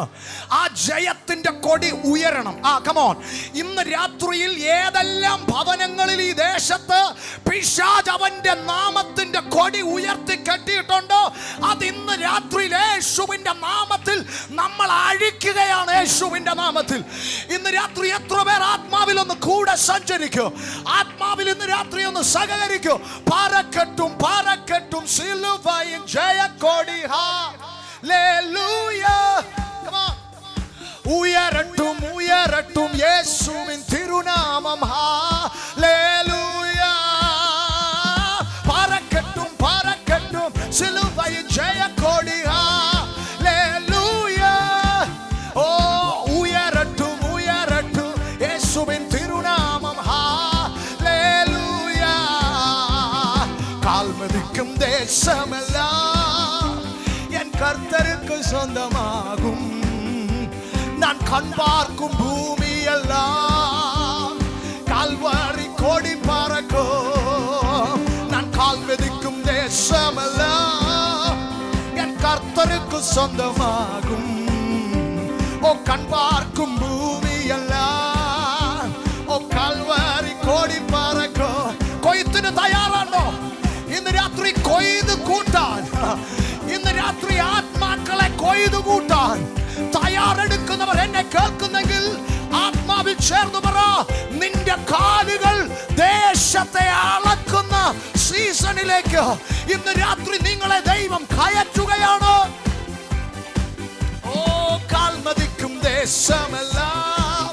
ആ ജയത്തിന്റെ കൊടി ഉയരണം. കമോൺ, ഇന്ന് രാത്രിയിൽ ഏതെല്ലാം ഭവനങ്ങളിൽ ഈ ദേശത്ത് പിശാച് അവന്റെ നാമത്തിന്റെ കൊടി ഉയർത്തി കെട്ടിയിട്ടുണ്ടോ, അത് ഇന്ന് രാത്രിയിൽ യേശുവിന്റെ നാമത്തിൽ നമ്മൾ അഴിക്കുകയാണ്. യേശുവിന്റെ നാമത്തിൽ ഇന്ന് രാത്രി എത്ര പേർ ആത്മാവിൽ ഒന്ന് കൂടെ സഞ്ചരിക്കോ, ആത്മാവിൽ ഇന്ന് രാത്രി ഒന്ന് സഹകരിക്കോ. പാറക്കെട്ടും പാറക്കെട്ടും സിലുവയിൻ ജയക്കൊടി, ഹല്ലേലൂയ. കം ഓൺ, ഉയരട്ടും ഉയരട്ടും യേശുവിൻ തിരുനാമം, ഹല്ലേലൂയ. പാറക്കെട്ടും പാറക്കെട്ടും സിലുവയിൻ ജയക്കൊടി, ഹല്ലേലൂയ. ഓ ഉയരട്ടും ഉയരട്ടും യേശുവിൻ തിരുനാമം, ഹല്ലേലൂയ. കാൽമതിക്കും ദേശമെല്ലാം என் கர்த்தருக்கு சொந்தமாகும். நான் கண் பார்க்கும் பூமி எல்லாம் கால்வாரி கோடி பறக்கும். நான் கால் மிதிக்கும் தேசமெல்லாம் என் கர்த்தருக்கு சொந்தமாகும். ஓ கண் பார்க்கும் பூமி எல்லாம் ഓ കാൽവാരി കോടി പറക്കോ. കൊയ്ത്തിന് തയ്യാറാണോ? ഇന്ന് രാത്രി കൊയ്ത് കൂട്ടാൻ, ഇന്ന് രാത്രി ആത്മാക്കളെ കൊയ്ത് കൂട്ടാൻ തയ്യാറെടുക്കുന്നവർ എന്നെ കേൾക്കുന്നെങ്കിൽ ആത്മാവിൽ ചേർന്ന് പറ, നിന്റെ കാലുകൾ ദേശത്തെ അളക്കുന്ന സീസണിലേക്ക് ഇന്ന് രാത്രി നിങ്ങളെ ദൈവം കയറ്റുകയാണ്. ഓ കാൽമതിക്കും ദേശമെല്ലാം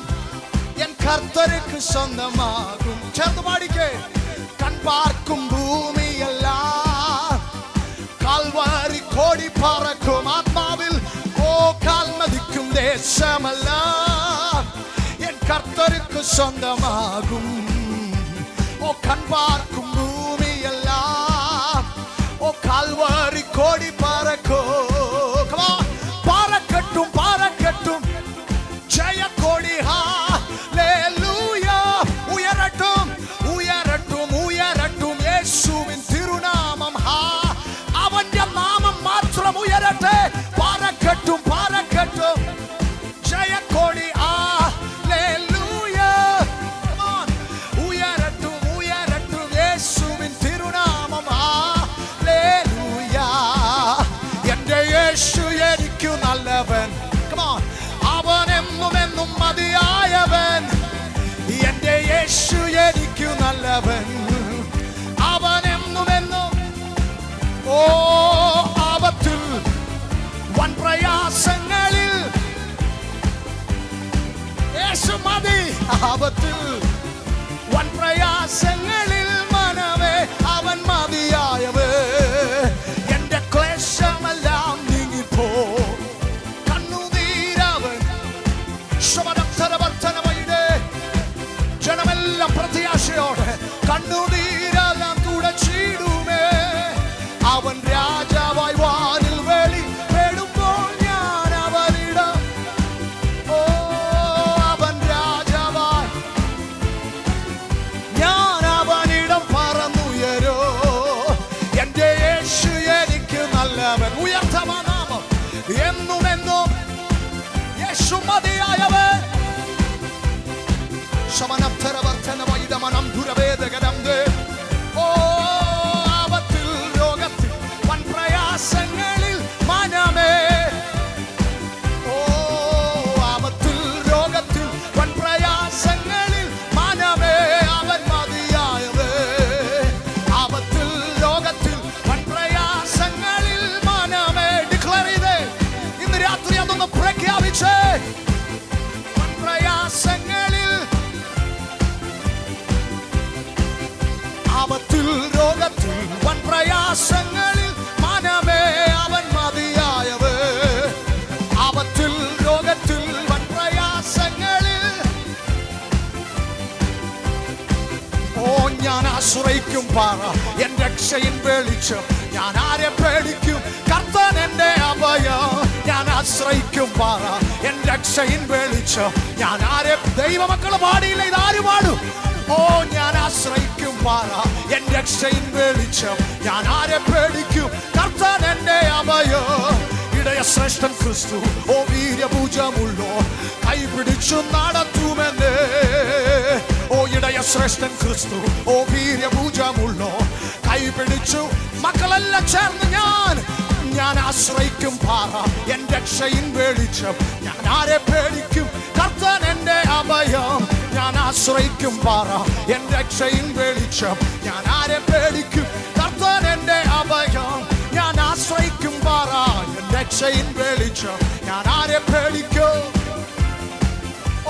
എൻ കർത്തർക്ക് സ്വന്തമാകും. ചേർന്ന് പാടിക്കേ. കൺ പാർക്കും ഭൂമിയെല്ലാം കാൽവാരി കോടി പറക്കും. ആത്മാവിൽ ഓ കാൽമതിക്കും ദേശമെല്ലാം എൻ കർത്തർക്ക് സ്വന്തമാകും. ഓ കൺ പാർക്കും ഭൂമിയെല്ലാം ഓ കാൽവാരി കോടി പറക്കോ. പാറക്കെട്ടും പാറക്കെട്ടും ജയക്കൊടി, ഹല്ലേലൂയ. ഉയരട്ടും ഉയരട്ടും ഉയരട്ടും യേശുവിൻ തിരുനാമം, അവന്റെ നാമം മാത്രം ഉയരട്ടെ. പാറക്കെട്ടും പാറക്കെട്ടും ജയക്കൊടി, ഹല്ലേലൂയ. ഉയരട്ടും ഉയരട്ടും യേശുവിൻ തിരുനാമം, ഹല്ലേലൂയ. എന്റെ യേശു എനിക്കു നല്ലവൻ, അവൻ എന്നും എന്നും മതിയായവൻ. എന്റെ യേശു എനിക്കു നല്ലവൻ, അവൻ എന്നും എന്നും. ഓ ആപത്തിൽ വൻ പ്രയാസങ്ങളിൽ യേശു മതി. ആപത്തിൽ വൻ പ്രയാസങ്ങളിൽ മനവേ അവൻ മതിയായവേ. എന്റെ ക്ലേശമെല്ലാം നീങ്ങിപ്പോ, ജനമെല്ലാം പ്രത്യാശയോടെ കണ്ണുനീരെല്ലാം തുടച്ചിടുമേ. അവൻ രാജാവായി വാനിൽ വെളി പെടുമ്പോൾ ഞാൻ അവനിടം. ഓ അവൻ രാജാവായി ഞാൻ അവനിടം പറന്നുയരോ. എന്റെ യേശു എനിക്ക് നല്ലവൻ. ഉയർത്തമാ നാമം എന്നും എന്നും യേശു മതിയായവൻ. ഓ ആപത്തിൽ രോഗത്തിൽ വൻ പ്രയാസങ്ങളിൽ മനമേ. ഓ ആപത്തിൽ രോഗത്തിൽ വൻ പ്രയാസങ്ങളിൽ മനമേ അവൻ മതിയായവേ. ആപത്തിൽ രോഗത്തിൽ വൻ പ്രയാസങ്ങളിൽ മനമേ. ഡിക്ലെയർ ചെയ്തേ, ഇന്ന് രാത്രി അതൊന്ന് പ്രഖ്യാപിച്ചേ. വൻ പ്രയാസങ്ങളിൽ ആപത്തിൽ രോഗത്തിൽ വൻ പ്രയാസങ്ങളിൽ മനമേ അവൻ മതിയായവേ. ആപത്തിൽ രോഗത്തിൽ വൻ പ്രയാസങ്ങളിൽ ഓ ഞാൻ ആശ്രയിക്കും പാറ, എൻ രക്ഷയിൻ വെളിച്ചം, ഞാൻ ആരെ പേടിക്കും? കർത്താൻ എന്റെ അഭയം, ഞാൻ ആശ്രയിക്കും പാറ, എൻ രക്ഷയിൻ വെളിച്ചം, ഞാൻ ആരെ. ദൈവമക്കള് പാടിയില്ല, ഇതാര് പാടും? ഓ ഞാൻ ആശ്രയിക്കും പാറ, എൻ രക്ഷയിൻ വെളിച്ചം, ഞാൻ ആരെ പേടിക്കും? കർത്താൻ എന്റെ അഭയം. ഇടയ ശ്രേഷ്ഠൻ ക്രിസ്തു, ഓ വീര്യഭുജമുള്ളോ, കൈപിടിച്ചു നടത്തുമെന്ന്. ഓ ഇടയ ശ്രേഷ്ഠൻ ക്രിസ്തു, ഓ വീര്യഭുജമുള്ളോ, കൈപിടിച്ചു. മക്കളെല്ലാം ചേർന്ന് ഞാൻ ആശ്രയിക്കും പാറ, എൻ രക്ഷയിൻ വെളിച്ചം, ഞാൻ ആരെ പേടിക്കും? കർത്താൻ എന്റെ അഭയം, ഞാൻ ആശ്രയിക്കും പാറ, എൻ രക്ഷയിൻ വെളിച്ചം, ഞാൻ ആരെ പേടിക്കും? കർത്താൻ എന്റെ അഭയം, ഞാൻ ആശ്രയിക്കും പാറ, എൻ രക്ഷയിൻ വെളിച്ചം, ഞാൻ ആരെ പേടിക്കും?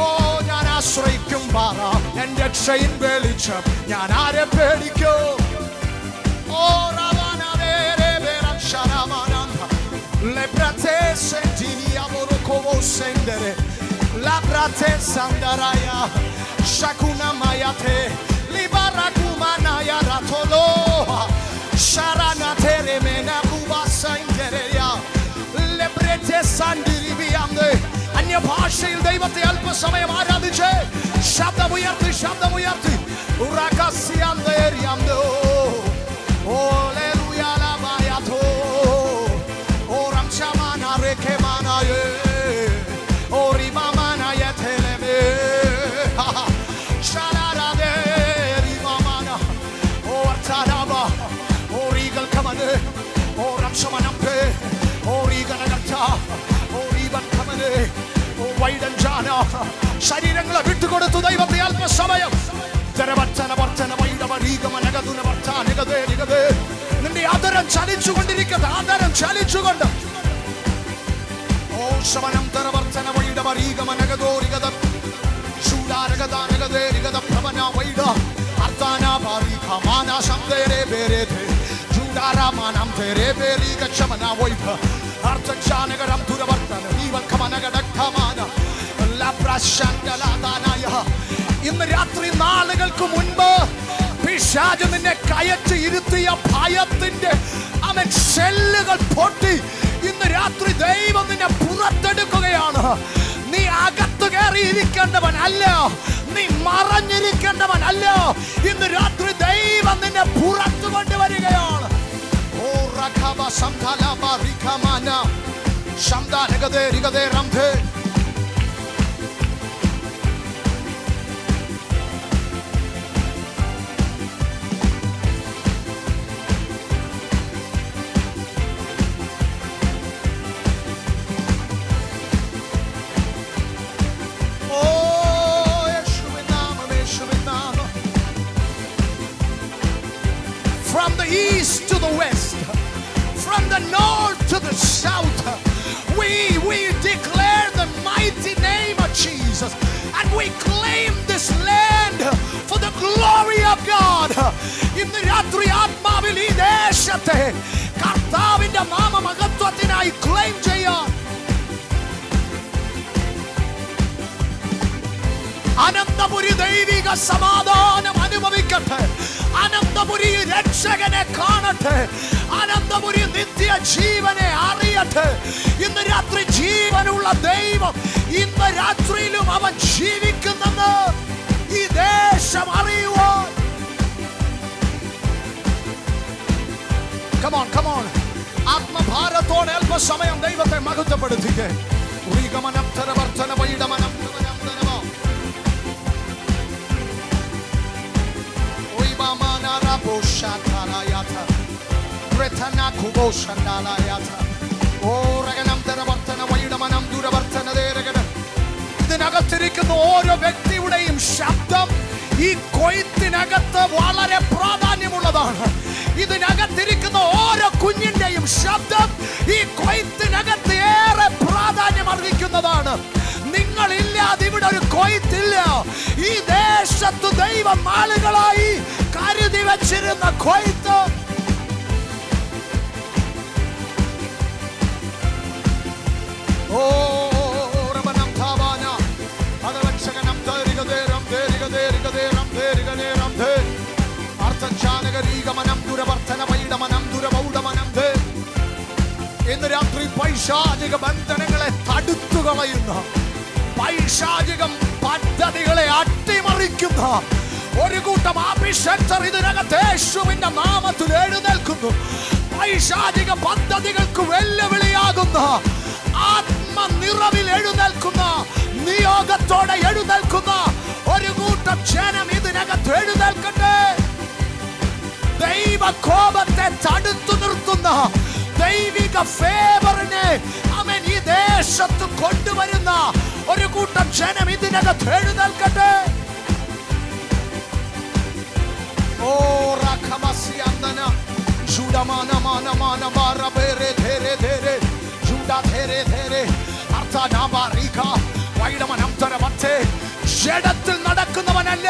ഓ ഞാൻ ആശ്രയിക്കും പാറ, എൻ രക്ഷയിൻ വെളിച്ചം, ഞാൻ ആരെ പേടിക്കും? ഓ le brate sentini amoro como sendere la brate sandaraya shakuna mayate libara kumana ya ratolo sharana tere mena kuba sendereya le brate sandiri biamde अन्य ഭാഷയിൽ ദൈവത്തെ അല്പസമയം ആരാധിച്ച് ശബ്ദമുയർത്തി ഉറക്കസിയാന്തേരിയാന്തോ ഓ ഹല്ലേലൂയ ലബായാതോ ഓ റംശമാന രേഖമാനായേ ഓ റിമാമാനായ തേലമേ ശാലാരാദേ റിമാമാന ഓ അർത്താനാബ ഓ റീഗൽ കമനേ ഓ റംശമനംപേ ഓ റീഗനഗർച്ച ഓ റീബൻ കമനേ ഓ വൈഡൻജാന ശരീരങ്ങളെ വിട്ടുകൊടുത്തു ദൈവത്തെ അല്പസമയം നിന്റെ ആദരം ചലിച്ചുകൊണ്ടിരിക്കട്ടെ, ആദരം ചലിച്ചുകൊണ്ട്. ഓ ശമനം തരവർത്തന വൈഡ വരീഗമനഗദോരിഗദ ശൂലാരഗദാനഗദേരിഗദ പ്രവന വൈഡ അർത്താന ബാരിഖമാന ശബ്ദേരെ ബേരേതേ ജൂഡാരാമാനം തേരെ ബേരിഗ ശമന വൈഡ അർത്തക്ഷാനഗരം തുരവർത്തന നീവൽഖമനഗഡഖമാന ലപ്രശങ്കലാദാനായ. ഇന്ന് രാത്രി നാളുകൾക്ക് മുൻപ് പിശാച് നിന്നെ കയറ്റി ഇരുത്തിയ ഭയത്തിന്റെ അവൻ ഷെല്ലുകൾ പൊട്ടി ഇന്ന് രാത്രി ദൈവം നിന്നെ പുറത്തെടുക്കുകയാണ്. നീ അകത്ത് കയറിയിരിക്കേണ്ടവൻ അല്ല, നീ മറഞ്ഞിരിക്കേണ്ടവൻ അല്ല. ഇന്ന് രാത്രി ദൈവം നിന്നെ പുറത്തു കൊണ്ടുവരികയാണ്. ഓ റഖബ സംതലബ റിഖമാന ശംദാനഗദേ റിഗദേ റംധേ. From the east to the west, from the north to the south, we declare the mighty name of Jesus, and we claim this land for the glory of God. ഇന്ന് രാത്രി ആത്മാവിൽ ഈ ദേശത്തെ കർത്താവിന്റെ നാമമഹത്വത്തിനായി ക്ലെയിം ചെയ്യാൻ അനന്തപുരി ദൈവിക സമാധാനം അനുഭവിക്കട്ടെ. അനന്തപുരി രക്ഷകനെ കാണട്ടെ. അനന്തപുരി നിത്യ ജീവനെ അറിയട്ടെ. ഇന്ന് രാത്രി ജീവനുള്ള ദൈവം ഇന്ന് രാത്രിയിലും അവൻ ജീവിക്കുന്നെന്ന് ഈ ദേശം അറിയുവാൻ. Come on. ആത്മഭാരത്തോടെ അല്പസമയം ദൈവത്തെ മഹത്വപ്പെടുത്തിക്കേ. ഇതിനകത്തിരിക്കുന്ന ഓരോ വ്യക്തിയുടെയും ശബ്ദം ഈ കൊയ്ത്തിനകത്ത് വളരെ പ്രാധാന്യമുള്ളതാണ്. ഇതിനകത്തിരിക്കുന്ന ഓരോ കുഞ്ഞിന്റെയും ശബ്ദം ഈ കൊയ്ത്തിനകത്ത് ഏറെ പ്രാധാന്യം അർഹിക്കുന്നതാണ്. നിങ്ങളില്ലാതെ ഇവിടെ ഒരു കൊയ്ത്തില്ല. ഈ ദേശത്ത് ദൈവം നാളുകളായി കരുതി വച്ചിരുന്ന കൊയ്ത്ത് അർത്ഥം പൈശാചിക ബന്ധനങ്ങളെ തടുത്തു കളയുന്ന, പൈശാചികം പദ്ധതികളെ അട്ടിമറിക്കുന്ന ഒരു കൂട്ടം അഭിഷക്തർ ഇതിനകത്ത് യേശുവിന്റെ നാമത്തിൽ എഴുന്നേൽക്കുന്നു. പൈശാചിക പദ്ധതികൾക്ക് വെല്ലുവിളിയാകുന്ന, ആത്മനിറവിൽ എഴുന്നേൽക്കുന്ന, നിയോഗത്തോടെ എഴുന്നേൽക്കുന്ന ഒരു കൂട്ടം ജനം ഇതിനകത്ത് എഴുന്നേൽക്കട്ടെ. ദൈവ കോപത്തെ തടുത്തു നിർത്തുന്ന, ദൈവിക ഫേവറിനെ അവൻ ഈ ദേശത്ത് കൊണ്ടുവരുന്ന ഒരു കൂട്ടം ജനം ഇതിനകത്ത് എഴുന്നേൽക്കട്ടെ. ഓ റഖമസിയന്ദന ജുഡമാന മാന മാന ബാരബേരെ ധേരെ ധേരെ ജുഡാ ധേരെ ധേരെ അർത്താനാ ബാരിക വൈഡമനം തരവത്തെ. ജഡത്തിൽ നടക്കുന്നവനല്ല,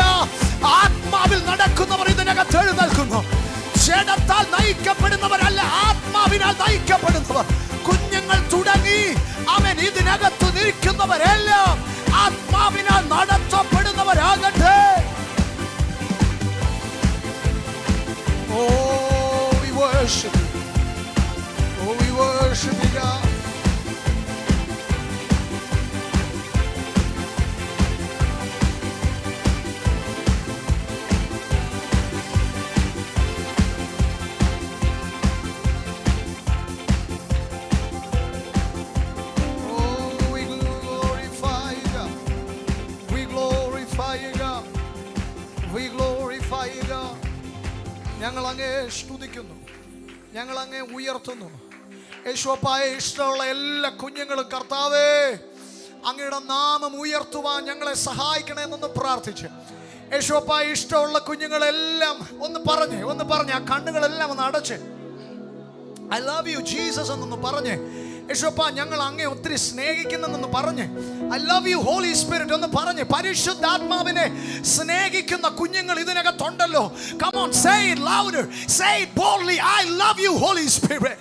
ആത്മാവിൽ നടക്കുന്നവർ ഇതിനകത്ത് എഴുന്നേൽക്കുന്നു. ജഡത്താൽ നയിക്കപ്പെടുന്നവരല്ല, ആത്മാവിനാൽ നയിക്കപ്പെടുന്നവർ. കുഞ്ഞുങ്ങൾ തുടങ്ങി അവൻ ഇതിനകത്ത് നിൽക്കുന്നവരെല്ലാം ആത്മാവിനാൽ നടത്തപ്പെടുന്നവരാകട്ടെ. Oh, we worship you. Oh, we worship you, God. ഞങ്ങൾ അങ്ങേ സ്തുതിക്കുന്നു, ഞങ്ങൾ അങ്ങേ ഉയർത്തുന്നു. യേശുവപ്പായ ഇഷ്ടമുള്ള എല്ലാ കുഞ്ഞുങ്ങളും കർത്താവേ അങ്ങയുടെ നാമം ഉയർത്തുവാൻ ഞങ്ങളെ സഹായിക്കണമെന്നൊന്ന് പ്രാർത്ഥിച്ച്, യേശുവപ്പായ ഇഷ്ടമുള്ള കുഞ്ഞുങ്ങളെല്ലാം ഒന്ന് പറഞ്ഞ് ആ കണ്ണുകളെല്ലാം ഒന്ന് അടച്ച് ഐ ലവ് യു ജീസസ് എന്നൊന്ന് പറഞ്ഞ്, യേശുവപ്പാ ഞങ്ങൾ അങ്ങേ ഒത്തിരി സ്നേഹിക്കുന്നെന്ന് പറഞ്ഞ്, I love you holy spirit എന്ന് പറഞ്ഞ്, പരിശുദ്ധാത്മാവിനെ സ്നേഹിക്കുന്ന കുഞ്ഞുങ്ങൾ ഇതിനകത്തുണ്ടല്ലോ. Come on, say it louder, say it boldly. I love you Holy Spirit,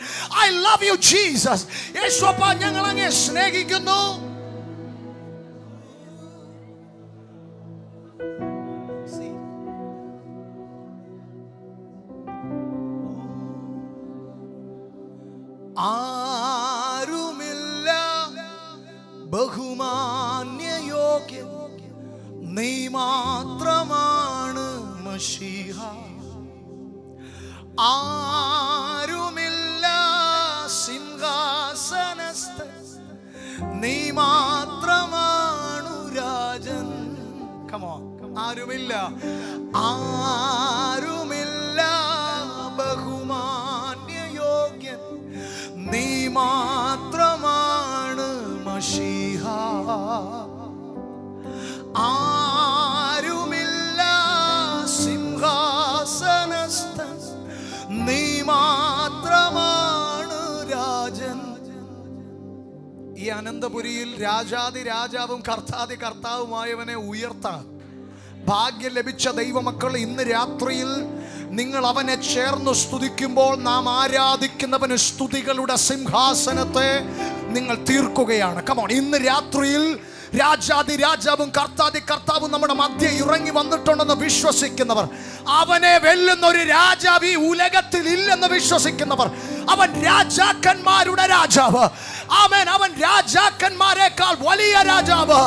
I love you Jesus. യേശുവപ്പാ ഞങ്ങൾ അങ്ങേ സ്നേഹിക്കുന്നു. ആരുമില്ല ബഹുമാന്യയോഗ്യൻ, നീ മാത്രമാണ് മശീഹ. ആരുമില്ല സിംഹാസനസ്ഥൻ, നീ മാത്രമാണു രാജൻ. Come on, ആരുമില്ല ബഹുമാന്യയോഗ്യൻ, നീ മാത്രമാണ് മശീഹ. ആരുമില്ല സിംഹാസനസ്ഥൻ, നീ മാത്രമാണ് രാജൻ. ഈ അനന്തപുരിയിൽ രാജാതി രാജാവും കർത്താതി കർത്താവുമായവനെ ഉയർത്താൻ ഭാഗ്യം ലഭിച്ച ദൈവമക്കൾ, ഇന്ന് രാത്രിയിൽ നിങ്ങൾ അവനെ ചേർന്ന് സ്തുതിക്കുമ്പോൾ നാം ആരാധിക്കുന്നവന് സ്തുതികളുടെ സിംഹാസനത്തെ നിങ്ങൾ തീർക്കുകയാണ്. കമോൺ, ഇന്ന് രാത്രിയിൽ രാജാതി രാജാവും കർത്താതി കർത്താവും നമ്മുടെ മധ്യ ഇറങ്ങി വന്നിട്ടുണ്ടെന്ന് വിശ്വസിക്കുന്നവർ, അവനെ വെല്ലുന്ന ഒരു രാജാവ് ഈ ഉലകത്തിൽ ഇല്ലെന്ന് വിശ്വസിക്കുന്നവർ, അവൻ രാജാക്കന്മാരുടെ രാജാവ്, ആമേൻ, അവൻ രാജാക്കന്മാരെക്കാൾ വലിയ രാജാവ്.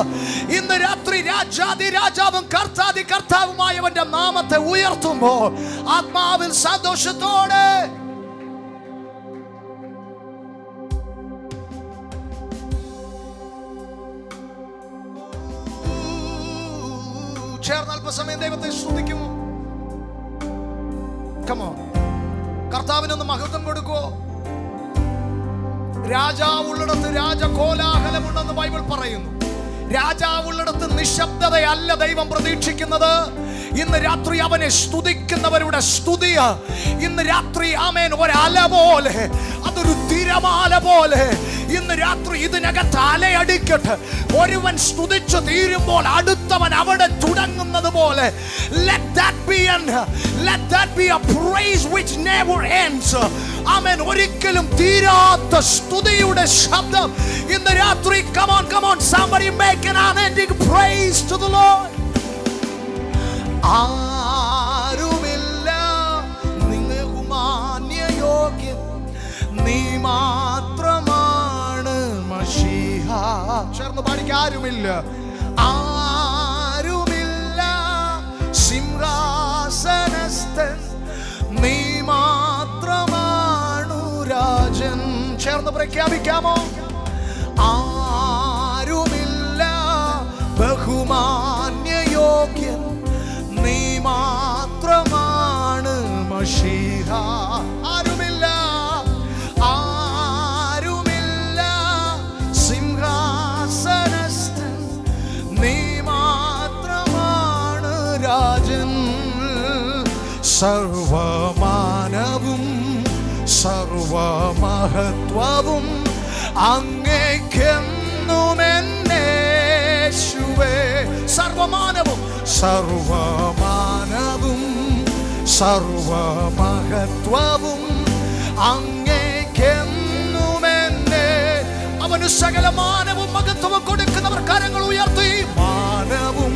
ഇന്ന് രാത്രി രാജാതി രാജാവും കർത്താതി കർത്താവുമായവന്റെ നാമത്തെ ഉയർത്തുമ്പോൾ ആത്മാവിൽ സന്തോഷത്തോടെ ചേർന്ന് അല്പസമയം ദൈവത്തെ സ്തുതിക്കുമോ? കമോ, കർത്താവിനൊന്ന് മഹത്വം കൊടുക്കുവോ? രാജാവുള്ളിടത്ത് രാജകോലാഹലമുണ്ടെന്ന് ബൈബിൾ പറയുന്നു. രാജാവുള്ളിടത്ത് നിശബ്ദതയല്ല ദൈവം പ്രതീക്ഷിക്കുന്നത്. ഇന്ന് രാത്രി അവനെ സ്തുതിക്കുന്നവരുടെ സ്തുതിയ ഇന്ന് രാത്രി ആമേൻ ഒരല പോലെ, അതൊരു തിരമാല പോലെ ഇന്ന് രാത്രി ഇതിനകത്ത് അലയടിക്കട്ടെ. ഒരുവൻ സ്തുതിച്ചു തീരുമ്പോൾ അടുത്തവൻ അവിടെ തുടങ്ങുന്നത് പോലെ let that be a praise which never ends. ആമേൻ, ഒരിക്കലും തീരാത്ത സ്തുതിയുടെ ശബ്ദം ഇന്ന് രാത്രി. come on somebody make an unending praise to the Lord. ആരുമില്ല ബഹുമാന്യയോഗ്യൻ, നീ മാത്രമാണ് ചേർന്ന് പാടിക്ക്. ആരുമില്ല, ആരുമില്ല സിംഹാസനസ്ഥൻ, നീ മാത്രമാണു രാജൻ. ചേർന്ന് പ്രഖ്യാപിക്കാമോ? ആരുമില്ല ബഹുമാന്യയോഗ്യൻ, നീ മാത്രമാണ് മശീഹ. ആരുമില്ല, ആരുമില്ല സിംഹാസനസ്ഥൻ, നീ മാത്രമാണ് രാജൻ. സർവമാനവും സർവമഹത്വവും അങ്ങേക്കെന്നുമെന്നേശുവേ. സർവമാനവും സർവമാനവും സർവമഹത്വവും അങ്ങേക്കെന്നുമെന്നേ. അവന് സകല മാനവും മഹത്വവും കൊടുക്കുന്നവർ കരങ്ങൾ ഉയർത്തി. മാനവും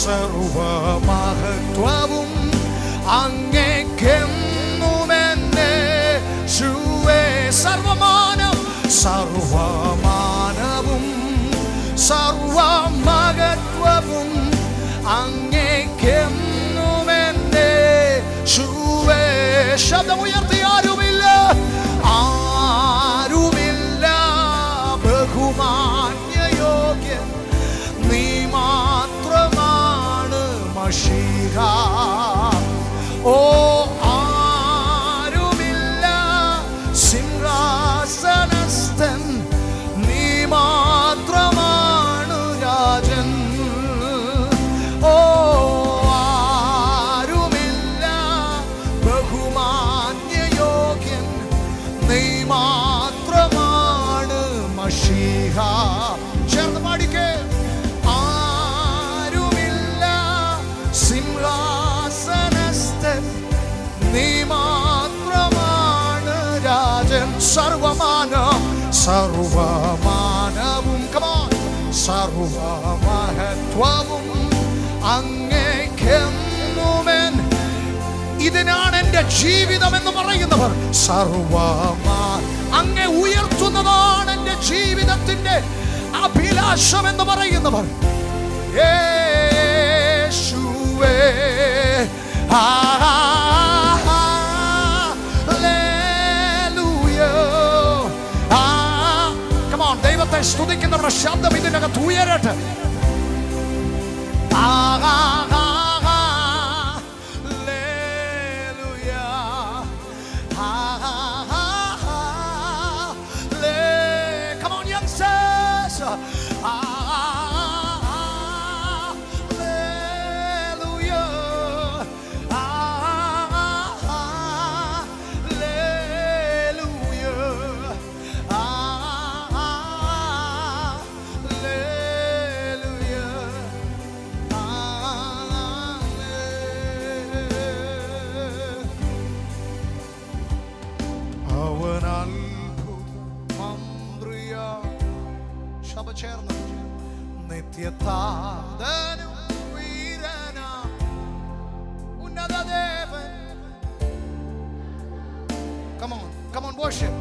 സർവമഹത്വവും അങ്ങേക്കെന്നുമെന്നേശുവേ. സർവമാനം സർവമാനവും സർവമഹത്വവും അങ്ങേക്കെന്നുമെന്നേശുവേ. ശബ്ദമുയർത്തി. ആരുമില്ല, ആരുമില്ല ബഹുമാന്യയോഗ്യൻ, നീ മാത്രമാണ് മശീഹ. ഓ ആരുമില്ല സിംഹാസനസ്ഥൻ, നീ മാത്രമാണ് രാജൻ. ഓ ആരുമില്ല ബഹുമാന്യയോഗ്യൻ, നീ മാത്രമാണ് മശീഹ. ചേർന്ന് പാടിക്കേ. ആരുമില്ല സിംഹാസനസ്ഥൻ, നീ മാത്രമാണ് രാജൻ. സർവമാനം സർവമാനവും സർവമഹത്വവും അങ്ങേക്കെന്നുമെൻ. ഇതിനാണ് എന്റെ ജീവിതം എന്ന് പറയുന്നവർ അങ്ങേ ഉയർത്തുന്നതാണ് എന്റെ ജീവിതത്തിന്റെ അഭിലാഷം എന്ന് പറയുന്നവർ യേശുവേ. ദൈവത്തെ സ്തുതിക്കുന്നവരുടെ ശബ്ദം ഇതിനകത്ത് ഉയരട്ടെ. Come on, youngsters. ചേർന്ന് നിത്യതാതനും വീരനാം ഉന്നതദേവൻ. Come on, come on, worship.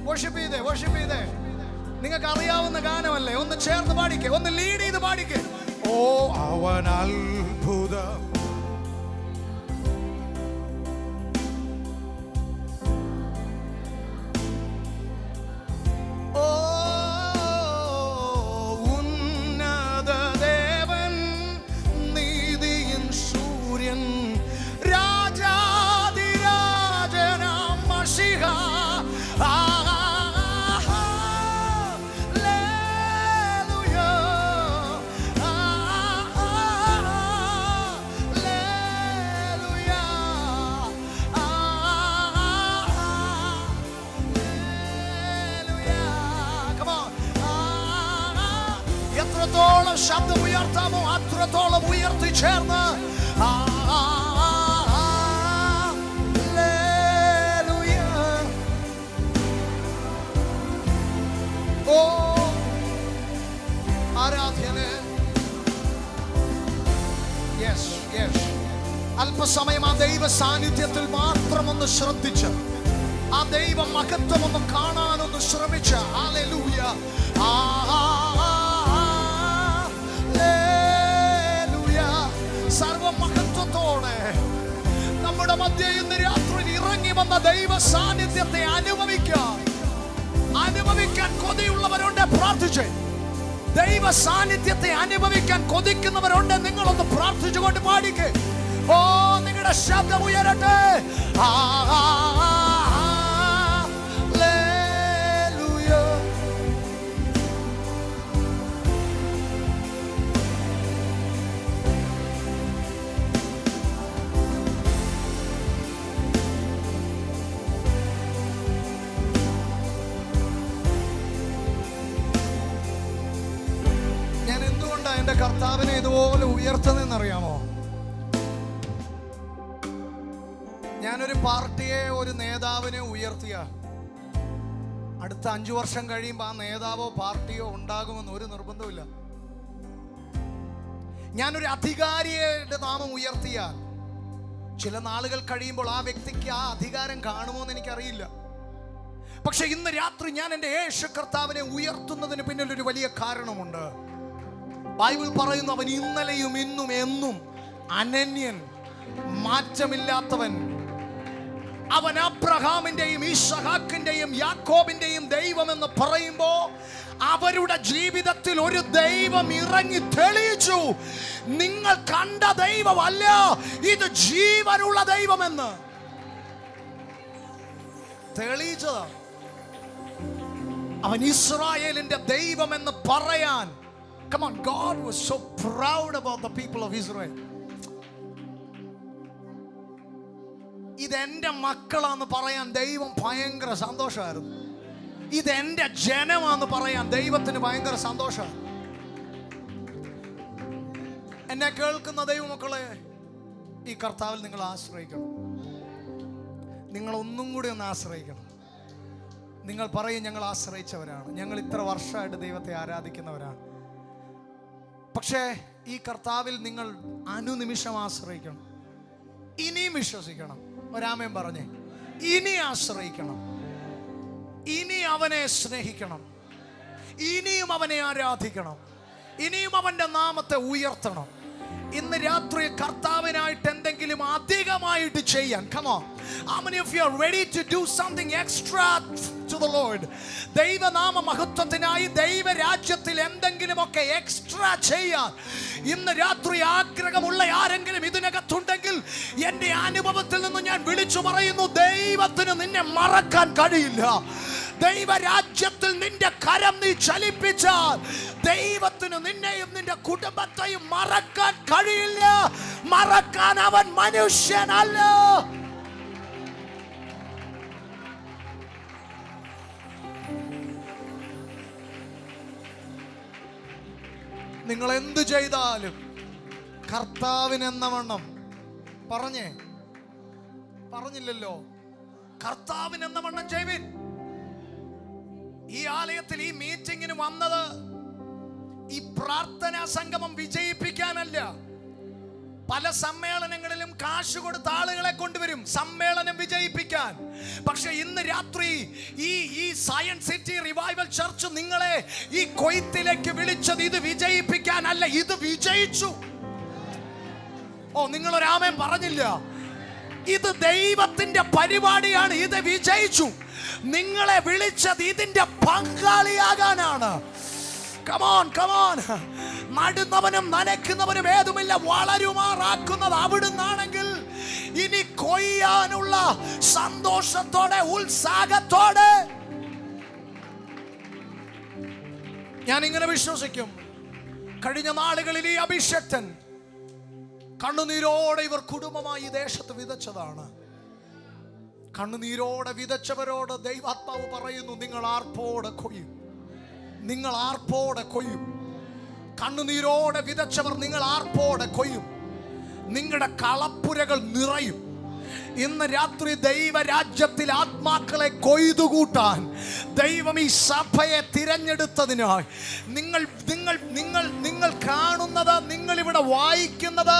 Worship ചെയ്തേ, worship ചെയ്തേ. നിങ്ങൾക്ക് അറിയാവുന്ന ഗാനമല്ലേ? ഒന്ന് ചേർന്ന് പാടിക്കേ, ഒന്ന് ലീഡ് ചെയ്ത് പാടിക്കേ. ഓ അവൻ അത്ഭുതം, എത്രത്തോളം ശബ്ദം ഉയർത്താമോ അത്രത്തോളം ഉയർത്തി ചേർന്ന് ഓ ആരാധന. അല്പസമയം ആ ദൈവ സാന്നിധ്യത്തിൽ മാത്രം ഒന്ന് ശ്രദ്ധിച്ച് ആ ദൈവ മഹത്വം ഒന്ന് കാണാനൊന്ന് ശ്രമിച്ച. ഹല്ലേലൂയ. സർവമഹത്വത്തോടെ നമ്മുടെ മധ്യേ ഇന്ന് രാത്രി ഇറങ്ങി വന്ന ദൈവ സാന്നിധ്യത്തെ അനുഭവിക്കാൻ കൊതിയുള്ളവരുണ്ട്. പ്രാർത്ഥിച്ച് ദൈവ സാന്നിധ്യത്തെ അനുഭവിക്കാൻ കൊതിക്കുന്നവരുണ്ട്. നിങ്ങളൊന്ന് പ്രാർത്ഥിച്ചുകൊണ്ട് പാടിക്ക്. ഓ, നിങ്ങളുടെ ശബ്ദം ഉയരട്ടെ. എന്റെ കർത്താവിനെ ഇതുപോലെ ഉയർത്തുന്നറിയാമോ? ഞാനൊരു പാർട്ടിയെ, ഒരു നേതാവിനെ ഉയർത്തിയ അടുത്ത 5 വർഷം കഴിയുമ്പോൾ ആ നേതാവോ പാർട്ടിയോ ഉണ്ടാകുമെന്ന് ഒരു നിർബന്ധമില്ല. ഞാനൊരു അധികാരിയുടെ നാമം ഉയർത്തിയാൽ ചില നാളുകൾ കഴിയുമ്പോൾ ആ വ്യക്തിക്ക് ആ അധികാരം കാണുമോ എന്ന് എനിക്കറിയില്ല. പക്ഷെ ഇന്ന് രാത്രി ഞാൻ എൻ്റെ യേശു കർത്താവിനെ ഉയർത്തുന്നതിന് പിന്നിൽ ഒരു വലിയ കാരണമുണ്ട്. ബൈബിൾ പറയുന്നു, അവൻ ഇന്നലെയും ഇന്നും എന്നും അനന്യൻ, മാറ്റമില്ലാത്തവൻ. അവൻ അബ്രഹാമിന്റെയും ഇസ്ഹാക്കിന്റെയും യാക്കോബിന്റെയും ദൈവമെന്ന് പറയുമ്പോൾ അവരുടെ ജീവിതത്തിൽ ഒരു ദൈവം ഇറങ്ങി തെളിയിച്ചു. നിങ്ങൾ കണ്ട ദൈവമല്ല, ഇത് ജീവനുള്ള ദൈവമെന്ന് തെളിയിച്ചതാ. അവൻ ഇസ്രായേലിന്റെ ദൈവമെന്ന് പറയാൻ. Come on, God was so proud about the people of Israel. ഇതെന്റെ മക്കളാന്ന് പറയാൻ ദൈവം ഭയങ്കര സന്തോഷമായിരുന്നു. ഇതെന്റെ ജനമാന്ന് പറയാൻ ദൈവത്തിന് ഭയങ്കര സന്തോഷമാണ്. എന്നെ കേൾക്കുന്ന ദൈവമക്കളെ, ഈ കർത്താവിൽ നിങ്ങൾ ആശ്രയിക്കണം. നിങ്ങൾ ഒന്നും കൂടി ഒന്ന് ആശ്രയിക്കണം. നിങ്ങൾ പറയും, ഞങ്ങൾ ആശ്രയിച്ചവരാണ്, ഞങ്ങൾ ഇത്ര വർഷമായിട്ട് ദൈവത്തെ ആരാധിക്കുന്നവരാണ്. പക്ഷേ ഈ കർത്താവിൽ നിങ്ങൾ അനുനിമിഷം ആശ്രയിക്കണം. ഇനിയും വിശ്വസിക്കണം. ഒരാമേൻ പറഞ്ഞേ, ഇനി ആശ്രയിക്കണം, ഇനി അവനെ സ്നേഹിക്കണം, ഇനിയും അവനെ ആരാധിക്കണം, ഇനിയും അവന്റെ നാമത്തെ ഉയർത്തണം. ഇന്ന് രാത്രി കർത്താവിനായിട്ട് എന്തെങ്കിലും അധികമായിട്ട് ചെയ്യാൻ. Come on, how many of you are ready to do something extra to the Lord? ദൈവനാമ മഹത്വത്തിനായി ദൈവരാജ്യത്തിൽ എന്തെങ്കിലുമൊക്കെ എക്സ്ട്രാ ചെയ്യാൻ ഇന്ന് രാത്രി ആഗ്രഹമുള്ള ആരെങ്കിലും ഇതിനകത്തുണ്ടെങ്കിൽ എൻ്റെ അനുഭവത്തിൽ നിന്ന് ഞാൻ വിളിച്ചു പറയുന്നു, ദൈവത്തിന് നിന്നെ മറക്കാൻ കഴിയില്ല. ദൈവരാജ്യത്തിൽ നിന്റെ കരം നീ ചലിപ്പിച്ചാൽ ദൈവത്തിന് നിന്നെയും നിന്റെ കുടുംബത്തെയും മറക്കാൻ കഴിയില്ല. മറക്കാൻ അവൻ മനുഷ്യനല്ല. നിങ്ങൾ എന്തു ചെയ്താലും കർത്താവിനെന്ന വണ്ണം പറഞ്ഞില്ലല്ലോ, കർത്താവിനെന്ന വണ്ണം ചെയ്യുവിൻ. ഈ ആലയത്തിൽ ഈ മീറ്റിംഗിന് വന്നത് ഈ പ്രാർത്ഥനാ സംഗമം വിജയിപ്പിക്കാനല്ല. പല സമ്മേളനങ്ങളിലും കാശ് കൊടുത്ത ആളുകളെ കൊണ്ടുവരും സമ്മേളനം വിജയിപ്പിക്കാൻ. പക്ഷെ ഇന്ന് രാത്രി ഈ സയൻസ് സിറ്റി റിവൈവൽ ചർച്ച് നിങ്ങളെ ഈ കൊയ്ത്തിലേക്ക് വിളിച്ചത് ഇത് വിജയിപ്പിക്കാനല്ല, ഇത് വിജയിച്ചു. ഓ, നിങ്ങളൊരാമേൻ പറഞ്ഞില്ല. ഇത് ദൈവത്തിന്റെ പരിപാടിയാണ്, ഇത് വിജയിച്ചു. നിങ്ങളെ വിളിച്ചത് ഇതിന്റെ പങ്കാളിയാകാനാണ്. Come on, come on. നടുന്നവനും നനയ്ക്കുന്നവനും ഏതുമില്ല, വളരുമാറാക്കുന്നത് അവിടുന്നാണെങ്കിൽ ഇനി കൊയ്യാനുള്ള സന്തോഷത്തോടെ ഉത്സാഹത്തോടെ ഞാൻ ഇങ്ങനെ വിശ്വസിക്കും. കഴിഞ്ഞ നാളുകളിൽ ഈ അഭിഷക്തൻ കണ്ണുനീരോടെ ഇവർ കുടുംബമായി ദേശത്ത് വിതച്ചതാണ്. കണ്ണുനീരോടെ വിതച്ചവരോട് ദൈവാത്മാവ് പറയുന്നു, നിങ്ങൾ ആർപ്പോടെ കൊയ്യും, നിങ്ങൾ ആർപ്പോടെ കൊയ്യും. കണ്ണുനീരോടെ വിതച്ചവർ നിങ്ങൾ ആർപ്പോടെ കൊയ്യും. നിങ്ങളുടെ കളപ്പുരകൾ നിറയും. ഇന്ന് രാത്രി ദൈവരാജ്യത്തിൽ ആത്മാക്കളെ കൊയ്തുകൂട്ടാൻ ദൈവം ഈ സഭയെ തിരഞ്ഞെടുത്തതിനായി നിങ്ങൾ നിങ്ങൾ നിങ്ങൾ നിങ്ങൾ കാണുന്നത്, നിങ്ങളിവിടെ വായിക്കുന്നത്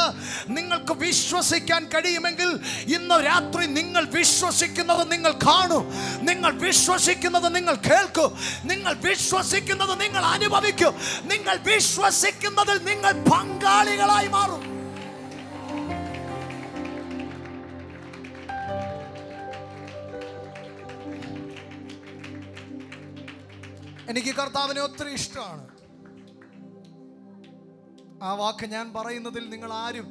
നിങ്ങൾക്ക് വിശ്വസിക്കാൻ കഴിയുമെങ്കിൽ ഇന്ന് രാത്രി നിങ്ങൾ വിശ്വസിക്കുന്നത് നിങ്ങൾ കാണും, നിങ്ങൾ വിശ്വസിക്കുന്നത് നിങ്ങൾ കേൾക്കും, നിങ്ങൾ വിശ്വസിക്കുന്നത് നിങ്ങൾ അനുഭവിക്കും, നിങ്ങൾ വിശ്വസിക്കുന്നതിൽ നിങ്ങൾ പങ്കാളികളായി മാറും. എനിക്ക് കർത്താവിനെ ഒത്തിരി ഇഷ്ടമാണ്. ആ വാക്ക് ഞാൻ പറയുന്നതിൽ നിങ്ങൾ ആരും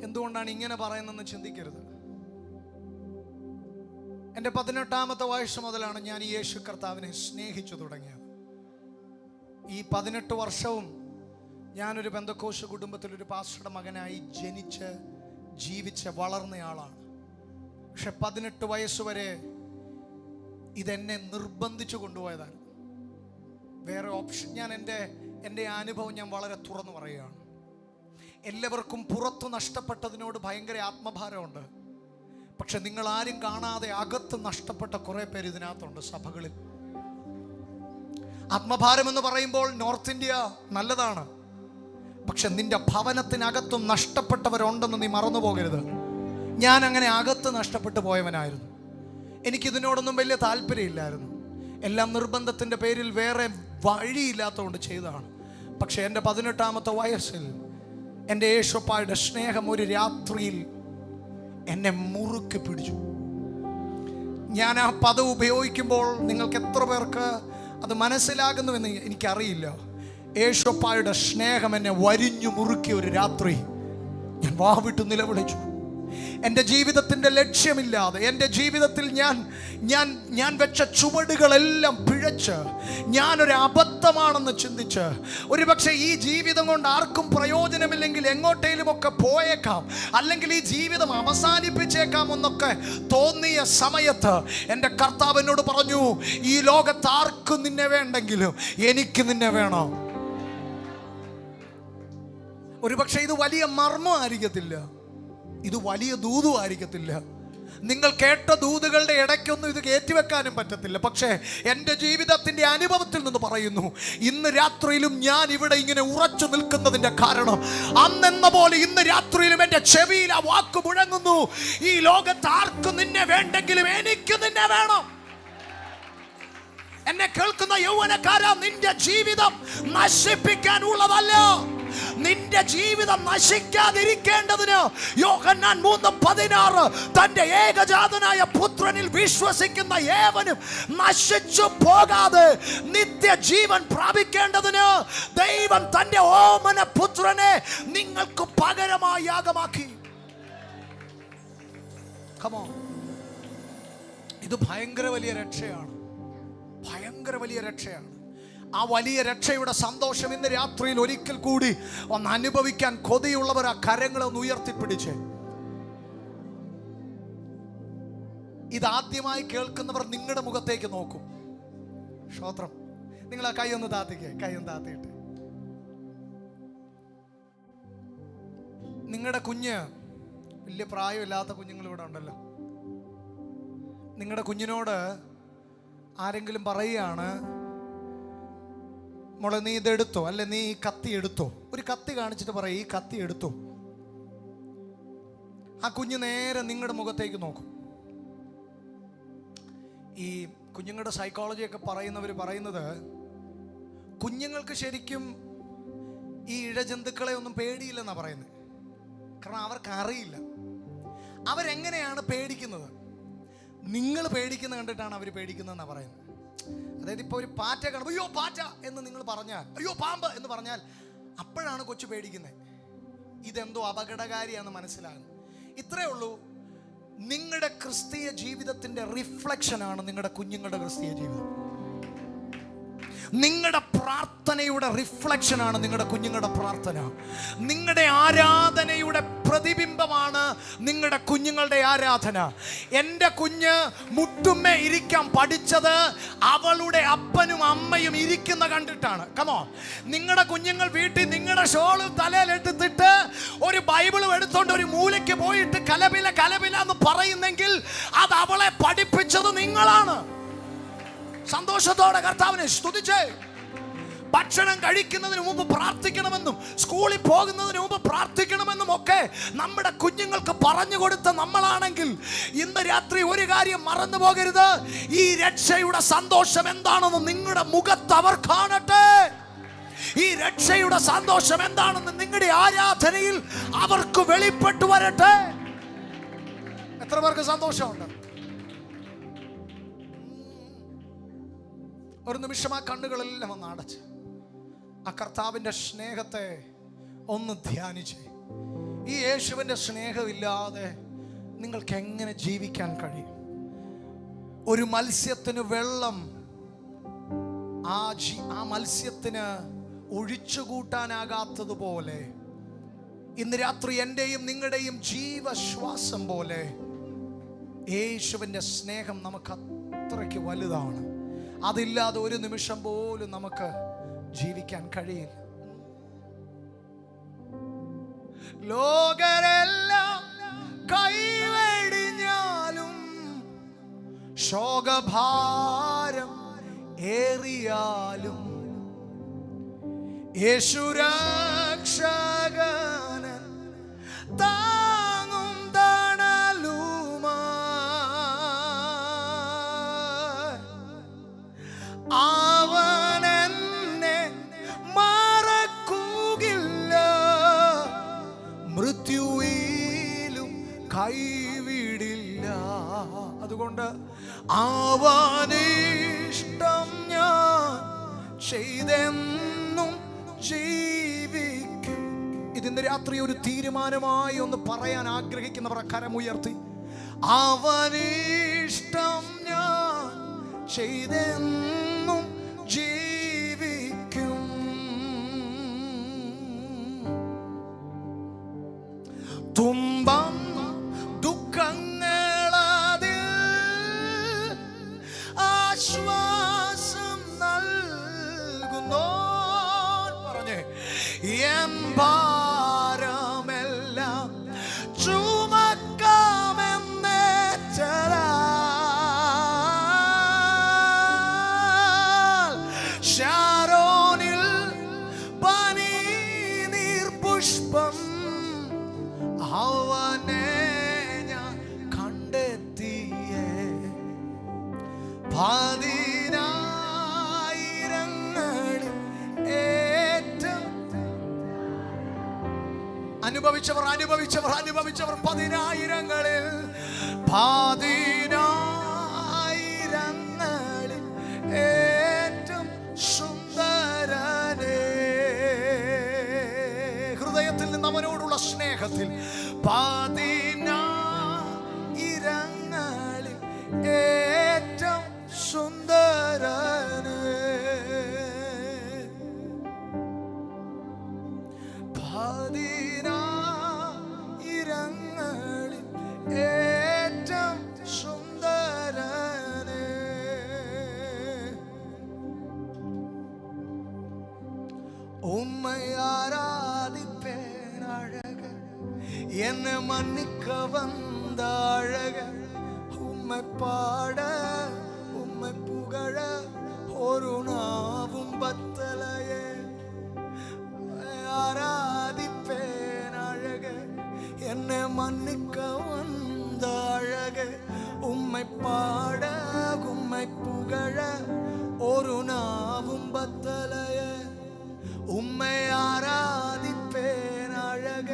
എന്തുകൊണ്ടാണ് ഇങ്ങനെ പറയുന്നതെന്ന് ചിന്തിക്കരുത്. എൻ്റെ 18ാമത്തെ വയസ്സ് മുതലാണ് ഞാൻ ഈ യേശു കർത്താവിനെ സ്നേഹിച്ചു തുടങ്ങിയത്. ഈ 18 വർഷവും ഞാനൊരു പെന്തക്കോസ്ത് കുടുംബത്തിൽ ഒരു പാസ്റ്ററുടെ മകനായി ജനിച്ച് ജീവിച്ച് വളർന്നയാളാണ്. പക്ഷെ 18 വയസ്സ് വരെ ഇതെന്നെ നിർബന്ധിച്ചു കൊണ്ടുപോയതാണ്. വേറെ ഓപ്ഷൻ, ഞാൻ എൻ്റെ അനുഭവം ഞാൻ വളരെ തുറന്നു പറയുകയാണ്. എല്ലാവർക്കും പുറത്ത് നഷ്ടപ്പെട്ടതിനോട് ഭയങ്കര ആത്മഭാരമുണ്ട്. പക്ഷെ നിങ്ങൾ ആരും കാണാതെ അകത്ത് നഷ്ടപ്പെട്ട കുറേ പേര് ഇതിനകത്തുണ്ട് സഭകളിൽ. ആത്മഭാരം എന്ന് പറയുമ്പോൾ നോർത്ത് ഇന്ത്യ നല്ലതാണ്, പക്ഷെ നിന്റെ ഭവനത്തിനകത്തും നഷ്ടപ്പെട്ടവരുണ്ടെന്ന് നീ മറന്നു പോകരുത്. ഞാൻ അങ്ങനെ അകത്ത് നഷ്ടപ്പെട്ടു പോയവനായിരുന്നു. എനിക്കിതിനോടൊന്നും വലിയ താല്പര്യമില്ലായിരുന്നു. എല്ലാം നിർബന്ധത്തിൻ്റെ പേരിൽ വേറെ വഴിയില്ലാത്തതുകൊണ്ട് ചെയ്തതാണ്. പക്ഷെ എൻ്റെ 18ാമത്തെ വയസ്സിൽ എൻ്റെ യേശുപ്പായുടെ സ്നേഹം ഒരു രാത്രിയിൽ എന്നെ മുറുക്കി പിടിച്ചു. ഞാൻ ആ പദം ഉപയോഗിക്കുമ്പോൾ നിങ്ങൾക്ക് എത്ര പേർക്ക് അത് മനസ്സിലാകുന്നുവെന്ന് എനിക്കറിയില്ല. യേശുപ്പായുടെ സ്നേഹം എന്നെ വരിഞ്ഞു മുറുക്കിയ ഒരു രാത്രി ഞാൻ വാവിട്ട് നിലവിളിച്ചു. എൻ്റെ ജീവിതത്തിൻ്റെ ലക്ഷ്യമില്ലാതെ, എൻ്റെ ജീവിതത്തിൽ ഞാൻ വെച്ച ചുവടുകളെല്ലാം പിഴച്ച്, ഞാനൊരു അബദ്ധമാണെന്ന് ചിന്തിച്ച്, ഒരുപക്ഷെ ഈ ജീവിതം കൊണ്ട് ആർക്കും പ്രയോജനമില്ലെങ്കിൽ എങ്ങോട്ടേലുമൊക്കെ പോയേക്കാം, അല്ലെങ്കിൽ ഈ ജീവിതം അവസാനിപ്പിച്ചേക്കാം എന്നൊക്കെ തോന്നിയ സമയത്ത് എൻ്റെ കർത്താവ് എന്നോട് പറഞ്ഞു, ഈ ലോകത്ത് ആർക്കും നിന്നെ വേണ്ടെങ്കിലും എനിക്ക് നിന്നെ വേണം. ഒരുപക്ഷെ ഇത് വലിയ മർമ്മമായിരിക്കത്തില്ല, ഇത് വലിയ ദൂതും ആയിരിക്കത്തില്ല, നിങ്ങൾ കേട്ട ദൂതുകളുടെ ഇടയ്ക്കൊന്നും ഇത് കയറ്റിവെക്കാനും പറ്റത്തില്ല. പക്ഷേ എൻ്റെ ജീവിതത്തിൻ്റെ അനുഭവത്തിൽ നിന്ന് പറയുന്നു, ഇന്ന് രാത്രിയിലും ഞാൻ ഇവിടെ ഇങ്ങനെ ഉറച്ചു നിൽക്കുന്നതിൻ്റെ കാരണം അന്നെന്ന പോലെ ഇന്ന് രാത്രിയിലും എൻ്റെ ചെവിയിൽ ആ വാക്ക് മുഴങ്ങുന്നു, ഈ ലോകത്ത് ആർക്കും നിന്നെ വേണ്ടെങ്കിലും എനിക്ക് നിന്നെ വേണം. എന്നെ കേൾക്കുന്ന യൗവനക്കാരാ, നിന്റെ ജീവിതം നശിപ്പിക്കാനുള്ളതല്ല, നിന്റെ ജീവിതം നശിക്കാതിരിക്കേണ്ടതിന് യോഹന്നാൻ 3:16 തന്റെ ഏകജാതനായ പുത്രനിൽ വിശ്വസിക്കുന്ന ഏവനും നശിച്ചു പോകാതെ നിത്യജീവൻ പ്രാപിക്കേണ്ടതിന് ദൈവം തന്റെ ഓമന പുത്രനെ നിങ്ങൾക്ക് പകരമായി യാഗമാക്കി. Come on. ഇത് ഭയങ്കര വലിയ രക്ഷയാണ്, ഭയങ്കര വലിയ രക്ഷയാണ്. ആ വലിയ രക്ഷയുടെ സന്തോഷം ഇന്ന് രാത്രിയിൽ ഒരിക്കൽ കൂടി ഒന്ന് അനുഭവിക്കാൻ കൊതിയുള്ളവർ ആ കരങ്ങളെ ഒന്ന് ഉയർത്തിപ്പിടിച്ച്. ഇതാദ്യമായി കേൾക്കുന്നവർ നിങ്ങളുടെ മുഖത്തേക്ക് നോക്കും. സ്തോത്രം. നിങ്ങൾ ആ കൈ ഒന്ന് താത്തിയിട്ട് നിങ്ങളുടെ കുഞ്ഞ്, വലിയ പ്രായമില്ലാത്ത കുഞ്ഞുങ്ങൾ ഇവിടെ ഉണ്ടല്ലോ, നിങ്ങളുടെ കുഞ്ഞിനോട് ആരെങ്കിലും പറയുകയാണ്, മോളെ നീ ഇതെടുത്തോ, അല്ലെ നീ ഈ കത്തി എടുത്തോ, ഒരു കത്തി കാണിച്ചിട്ട് പറയും ഈ കത്തി എടുത്തോ. ആ കുഞ്ഞ് നേരെ നിങ്ങളുടെ മുഖത്തേക്ക് നോക്കും. ഈ കുഞ്ഞുങ്ങളുടെ സൈക്കോളജിയൊക്കെ പറയുന്നത് കുഞ്ഞുങ്ങൾക്ക് ശരിക്കും ഈ ഇഴജന്തുക്കളെ ഒന്നും പേടിയില്ലെന്നാണ് പറയുന്നത്. കാരണം അവർക്ക് അറിയില്ല അവരെങ്ങനെയാണ് പേടിക്കുന്നത്. നിങ്ങൾ പേടിക്കുന്ന കണ്ടിട്ടാണ് അവർ പേടിക്കുന്നതെന്നാണ് പറയുന്നത്. അതായത് ഇപ്പോൾ ഒരു പാറ്റ കാണുമ്പോൾ അയ്യോ പാറ്റ എന്ന് നിങ്ങൾ പറഞ്ഞാൽ, അയ്യോ പാമ്പ് എന്ന് പറഞ്ഞാൽ അപ്പോഴാണ് കൊച്ചു പേടിക്കുന്നത്. ഇതെന്തോ അപകടകാരിയാണെന്ന് മനസ്സിലാകുന്നു. ഇത്രയേ ഉള്ളൂ. നിങ്ങളുടെ ക്രിസ്തീയ ജീവിതത്തിൻ്റെ റിഫ്ലക്ഷനാണ് നിങ്ങളുടെ കുഞ്ഞുങ്ങളുടെ ക്രിസ്തീയ ജീവിതം. നിങ്ങളുടെ പ്രാർത്ഥനയുടെ റിഫ്ലക്ഷനാണ് നിങ്ങളുടെ കുഞ്ഞുങ്ങളുടെ പ്രാർത്ഥന. നിങ്ങളുടെ ആരാധനയുടെ പ്രതിബിംബമാണ് നിങ്ങളുടെ കുഞ്ഞുങ്ങളുടെ ആരാധന. എൻ്റെ കുഞ്ഞ് മുട്ടുമ്മേ ഇരിക്കാൻ പഠിച്ചത് അവളുടെ അപ്പനും അമ്മയും ഇരിക്കുന്ന കണ്ടിട്ടാണ്. കമോ, നിങ്ങളുടെ കുഞ്ഞുങ്ങൾ വീട്ടിൽ നിങ്ങളുടെ ഷോള് തലയിലെടുത്തിട്ട് ഒരു ബൈബിളും എടുത്തോണ്ട് ഒരു മൂലയ്ക്ക് പോയിട്ട് കലപില കലപില എന്ന് പറയുന്നെങ്കിൽ അത് അവളെ പഠിപ്പിച്ചത് നിങ്ങളാണ്. സന്തോഷത്തോടെ കർത്താവിനെ സ്തുതിച്ചേ. ഭക്ഷണം കഴിക്കുന്നതിന് മുമ്പ് പ്രാർത്ഥിക്കണമെന്നും സ്കൂളിൽ പോകുന്നതിന് മുമ്പ് പ്രാർത്ഥിക്കണമെന്നും ഒക്കെ നമ്മുടെ കുഞ്ഞുങ്ങൾക്ക് പറഞ്ഞു കൊടുത്ത നമ്മളാണെങ്കിൽ ഇന്ന് രാത്രി ഒരു കാര്യം മറന്നു പോകരുത്. ഈ രക്ഷയുടെ സന്തോഷം എന്താണെന്ന് നിങ്ങളുടെ മുഖത്ത് അവർ കാണട്ടെ. ഈ രക്ഷയുടെ സന്തോഷം എന്താണെന്ന് നിങ്ങളുടെ ആരാധനയിൽ അവർക്ക് വെളിപ്പെട്ടു വരട്ടെ. എത്ര പേർക്ക് സന്തോഷമുണ്ട്? ഒരു നിമിഷം ആ കണ്ണുകളെല്ലാം ഒന്ന് അടച്ച് ആ കർത്താവിൻ്റെ സ്നേഹത്തെ ഒന്ന് ധ്യാനിച്ച്. ഈ യേശുവിൻ്റെ സ്നേഹമില്ലാതെ നിങ്ങൾക്ക് എങ്ങനെ ജീവിക്കാൻ കഴിയും? ഒരു മത്സ്യത്തിന് വെള്ളം ആ മത്സ്യത്തിന് ഒഴിച്ചുകൂട്ടാനാകാത്തതുപോലെ ഇന്ന് രാത്രി എൻ്റെയും നിങ്ങളുടെയും ജീവശ്വാസം പോലെ യേശുവിൻ്റെ സ്നേഹം നമുക്ക് അത്രയ്ക്ക് വലുതാണ്. അതില്ലാതെ ഒരു നിമിഷം പോലും നമുക്ക് ജീവിക്കാൻ കഴിയില്ല. ലോകരെല്ലാം കൈവെടിഞ്ഞാലും ശോകഭാരം ഏറിയാലും യേശു രക്ഷകന് താങ്ങും തണലുമാ അവൻ എന്നെ മറക്കുകയില്ല, മൃത്യുവിലും കൈവിടില്ല. അതുകൊണ്ട് അവനിഷ്ടം ഞാൻ ചെയ്തെന്നും ജീവിക്കും. ഇതിന്ന് രാത്രി ഒരു തീരുമാനമായി ഒന്ന് പറയാൻ ആഗ്രഹിക്കുന്നവർ കരമുയർത്തി. അവനിഷ്ടം ഞാൻ ചെയ്തെന്നും ജീവിക്കും. തുമ്പം ദുഃഖങ്ങളതിൽ ആശ്വാസം നൽകുന്നു. പറഞ്ഞേ, എൻ ഭാരമെല്ലാം ചുമക്കാമെന്നേറ്റതാ ശാരോനിൽ പനിനീർ പുഷ്പം അവനെ ഞാൻ കണ്ടെത്തിയേ. പതിനായിരങ്ങളിൽ ഏറ്റവും അനുഭവിച്ചവർ പതിനായിരങ്ങളിൽ ഏറ്റവും സുന്ദരനേ. ഹൃദയത്തിൽ നിന്ന് അവനോടുള്ള സ്നേഹത്തിൽ പതിനായിരങ്ങളിൽ ഏറ്റവും സുന്ദരനേ. പതിനായിരങ്ങളിൽ ഏറ്റവും സുന്ദരനേ. உம்மை ஆராதிப்பேன் அழக, என்னை மன்னிக்க வந்த அழக, உம்மை பாட உம்மை புகழ ஒரு நாவும் பத்தலையே. ஆராதிப்பேன் அழக, என்னை மன்னிக்க வந்த அழக, உம்மை பாட உம்மை புகழ ஒரு நாவும் பத்தலையே. உம்மை ஆராதிப்பேன் அழக,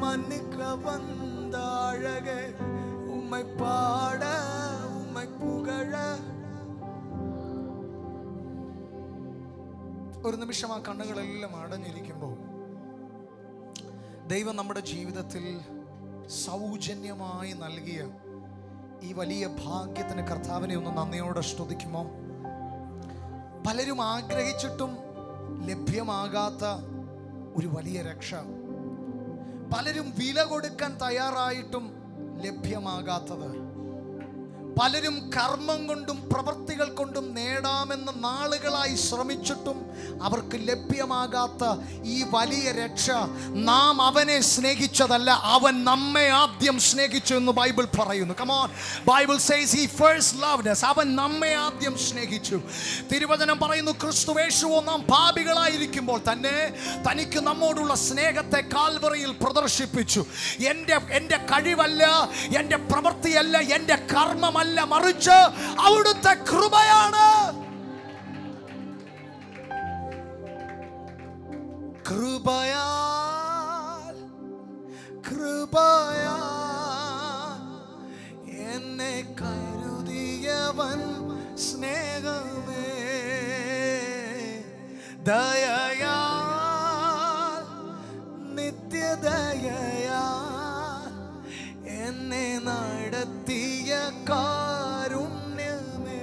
மன்னிக்க வந்த அழக, உம்மை பாட உம்மை புகழ. ഒരു നിമിഷം ആ കണ്ണുകളെല്ലാം അടഞ്ഞിരിക്കുമ്പോൾ ദൈവം നമ്മുടെ ജീവിതത്തിൽ സൗജന്യമായി നൽകിയ ഈ വലിയ ഭാഗ്യത്തിന് കർത്താവിനെ ഒന്ന് നന്ദിയോടെ സ്തുതിക്കുമോ? പലരും ആഗ്രഹിച്ചിട്ടും ലഭ്യമാകാത്ത ഒരു വലിയ രക്ഷ, പലരും വില കൊടുക്കാൻ തയ്യാറായിട്ടും ലഭ്യമാകാത്തത്, പലരും കർമ്മം കൊണ്ടും പ്രവൃത്തികൾ കൊണ്ടും നേടാമെന്ന് നാളുകളായി ശ്രമിച്ചിട്ടും അവർക്ക് ലഭ്യമാകാത്ത ഈ വലിയ രക്ഷ, നാം അവനെ സ്നേഹിച്ചതല്ല, അവൻ നമ്മെ ആദ്യം സ്നേഹിച്ചു എന്ന് ബൈബിൾ പറയുന്നു. Come on, Bible says he first loved us. അവൻ നമ്മെ ആദ്യം സ്നേഹിച്ചു. തിരുവചനം പറയുന്നു, ക്രിസ്തുവേശുവോ നാം പാപികളായിരിക്കുമ്പോൾ തന്നെ തനിക്ക് നമ്മോടുള്ള സ്നേഹത്തെ കാൽവറിയിൽ പ്രദർശിപ്പിച്ചു. എൻ്റെ കഴിവല്ല, എൻ്റെ പ്രവൃത്തിയല്ല, എൻ്റെ കർമ്മമല്ല, മറിച്ച് അവിടുത്തെ കൃപയാണ്. കൃപയാൽ എന്നെ കരുതിയവൻ സ്നേഹമേ, ദയയാൽ നിത്യദയയാൽ എന്നെ നടത്തിയ കാരുണ്യമേ.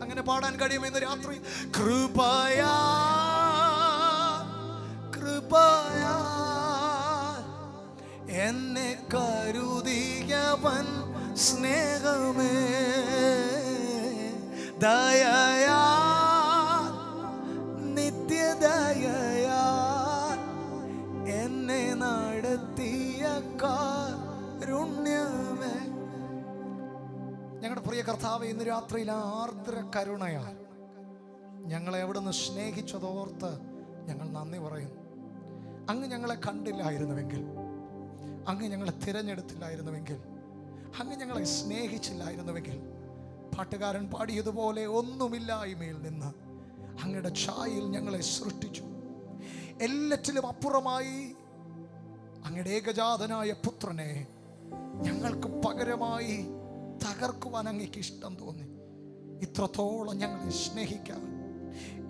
അങ്ങനെ പാടാൻ കഴിയും ഇന്ന് രാത്രി. കൃപയാ എന്നെ കരുതിയവൻ സ്നേഹമേ, ദയയാ നിത്യദയയാ എന്നെ നടത്തിയ കാരുണ്യമേ. ഞങ്ങളുടെ പ്രിയ കർത്താവേ, ഇന്ന് രാത്രിയിൽ ആർദ്ര കരുണയാൽ ഞങ്ങളെ എവിടുന്ന് സ്നേഹിച്ചതോർത്ത് ഞങ്ങൾ നന്ദി പറയുന്നു. അങ്ങ് ഞങ്ങളെ കണ്ടില്ലായിരുന്നുവെങ്കിൽ, അങ്ങ് ഞങ്ങളെ തിരഞ്ഞെടുത്തില്ലായിരുന്നുവെങ്കിൽ, അങ്ങ് ഞങ്ങളെ സ്നേഹിച്ചില്ലായിരുന്നുവെങ്കിൽ, പാട്ടുകാരൻ പാടിയതുപോലെ ഒന്നുമില്ലായ്മയിൽ നിന്ന് അങ്ങയുടെ ഛായയിൽ ഞങ്ങളെ സൃഷ്ടിച്ചു. എല്ലാറ്റിലും അപ്പുറമായി അങ്ങയുടെ ഏകജാതനായ പുത്രനെ ഞങ്ങൾക്ക് പകരമായി തകർക്കുവാൻ അങ്ങേക്ക് ഇഷ്ടം തോന്നി. ഇത്രത്തോളം ഞങ്ങളെ സ്നേഹിക്കാൻ,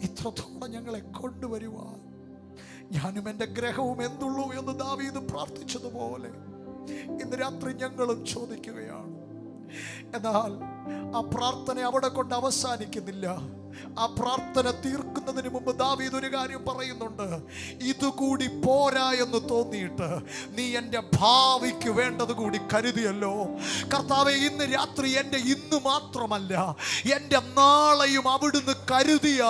ഇത്രത്തോളം ഞങ്ങളെ കൊണ്ടുവരുവാൻ ഞാനും എൻ്റെ ഗ്രഹവും എന്തുള്ളൂ എന്ന് ദാവീദ് പ്രാർത്ഥിച്ചതുപോലെ ഇന്ന് രാത്രി ഞങ്ങളും ചോദിക്കുകയാണ്. എന്നാൽ ആ പ്രാർത്ഥന അവിടെ കൊണ്ട് അവസാനിക്കുന്നില്ല. ആ പ്രാർത്ഥന തീർക്കുന്നതിന് മുമ്പ് ദാവീദ് ഒരു കാര്യം പറയുന്നുണ്ട്. ഇതുകൂടി പോരാ എന്ന് തോന്നിയിട്ട് നീ എൻ്റെ ഭാവിക്ക് വേണ്ടത് കൂടി കരുതിയല്ലോ. കർത്താവേ, ഇന്ന് രാത്രി എൻ്റെ ഇന്ന് മാത്രമല്ല, എൻ്റെ നാളെയും അവിടുന്ന് കരുതിയ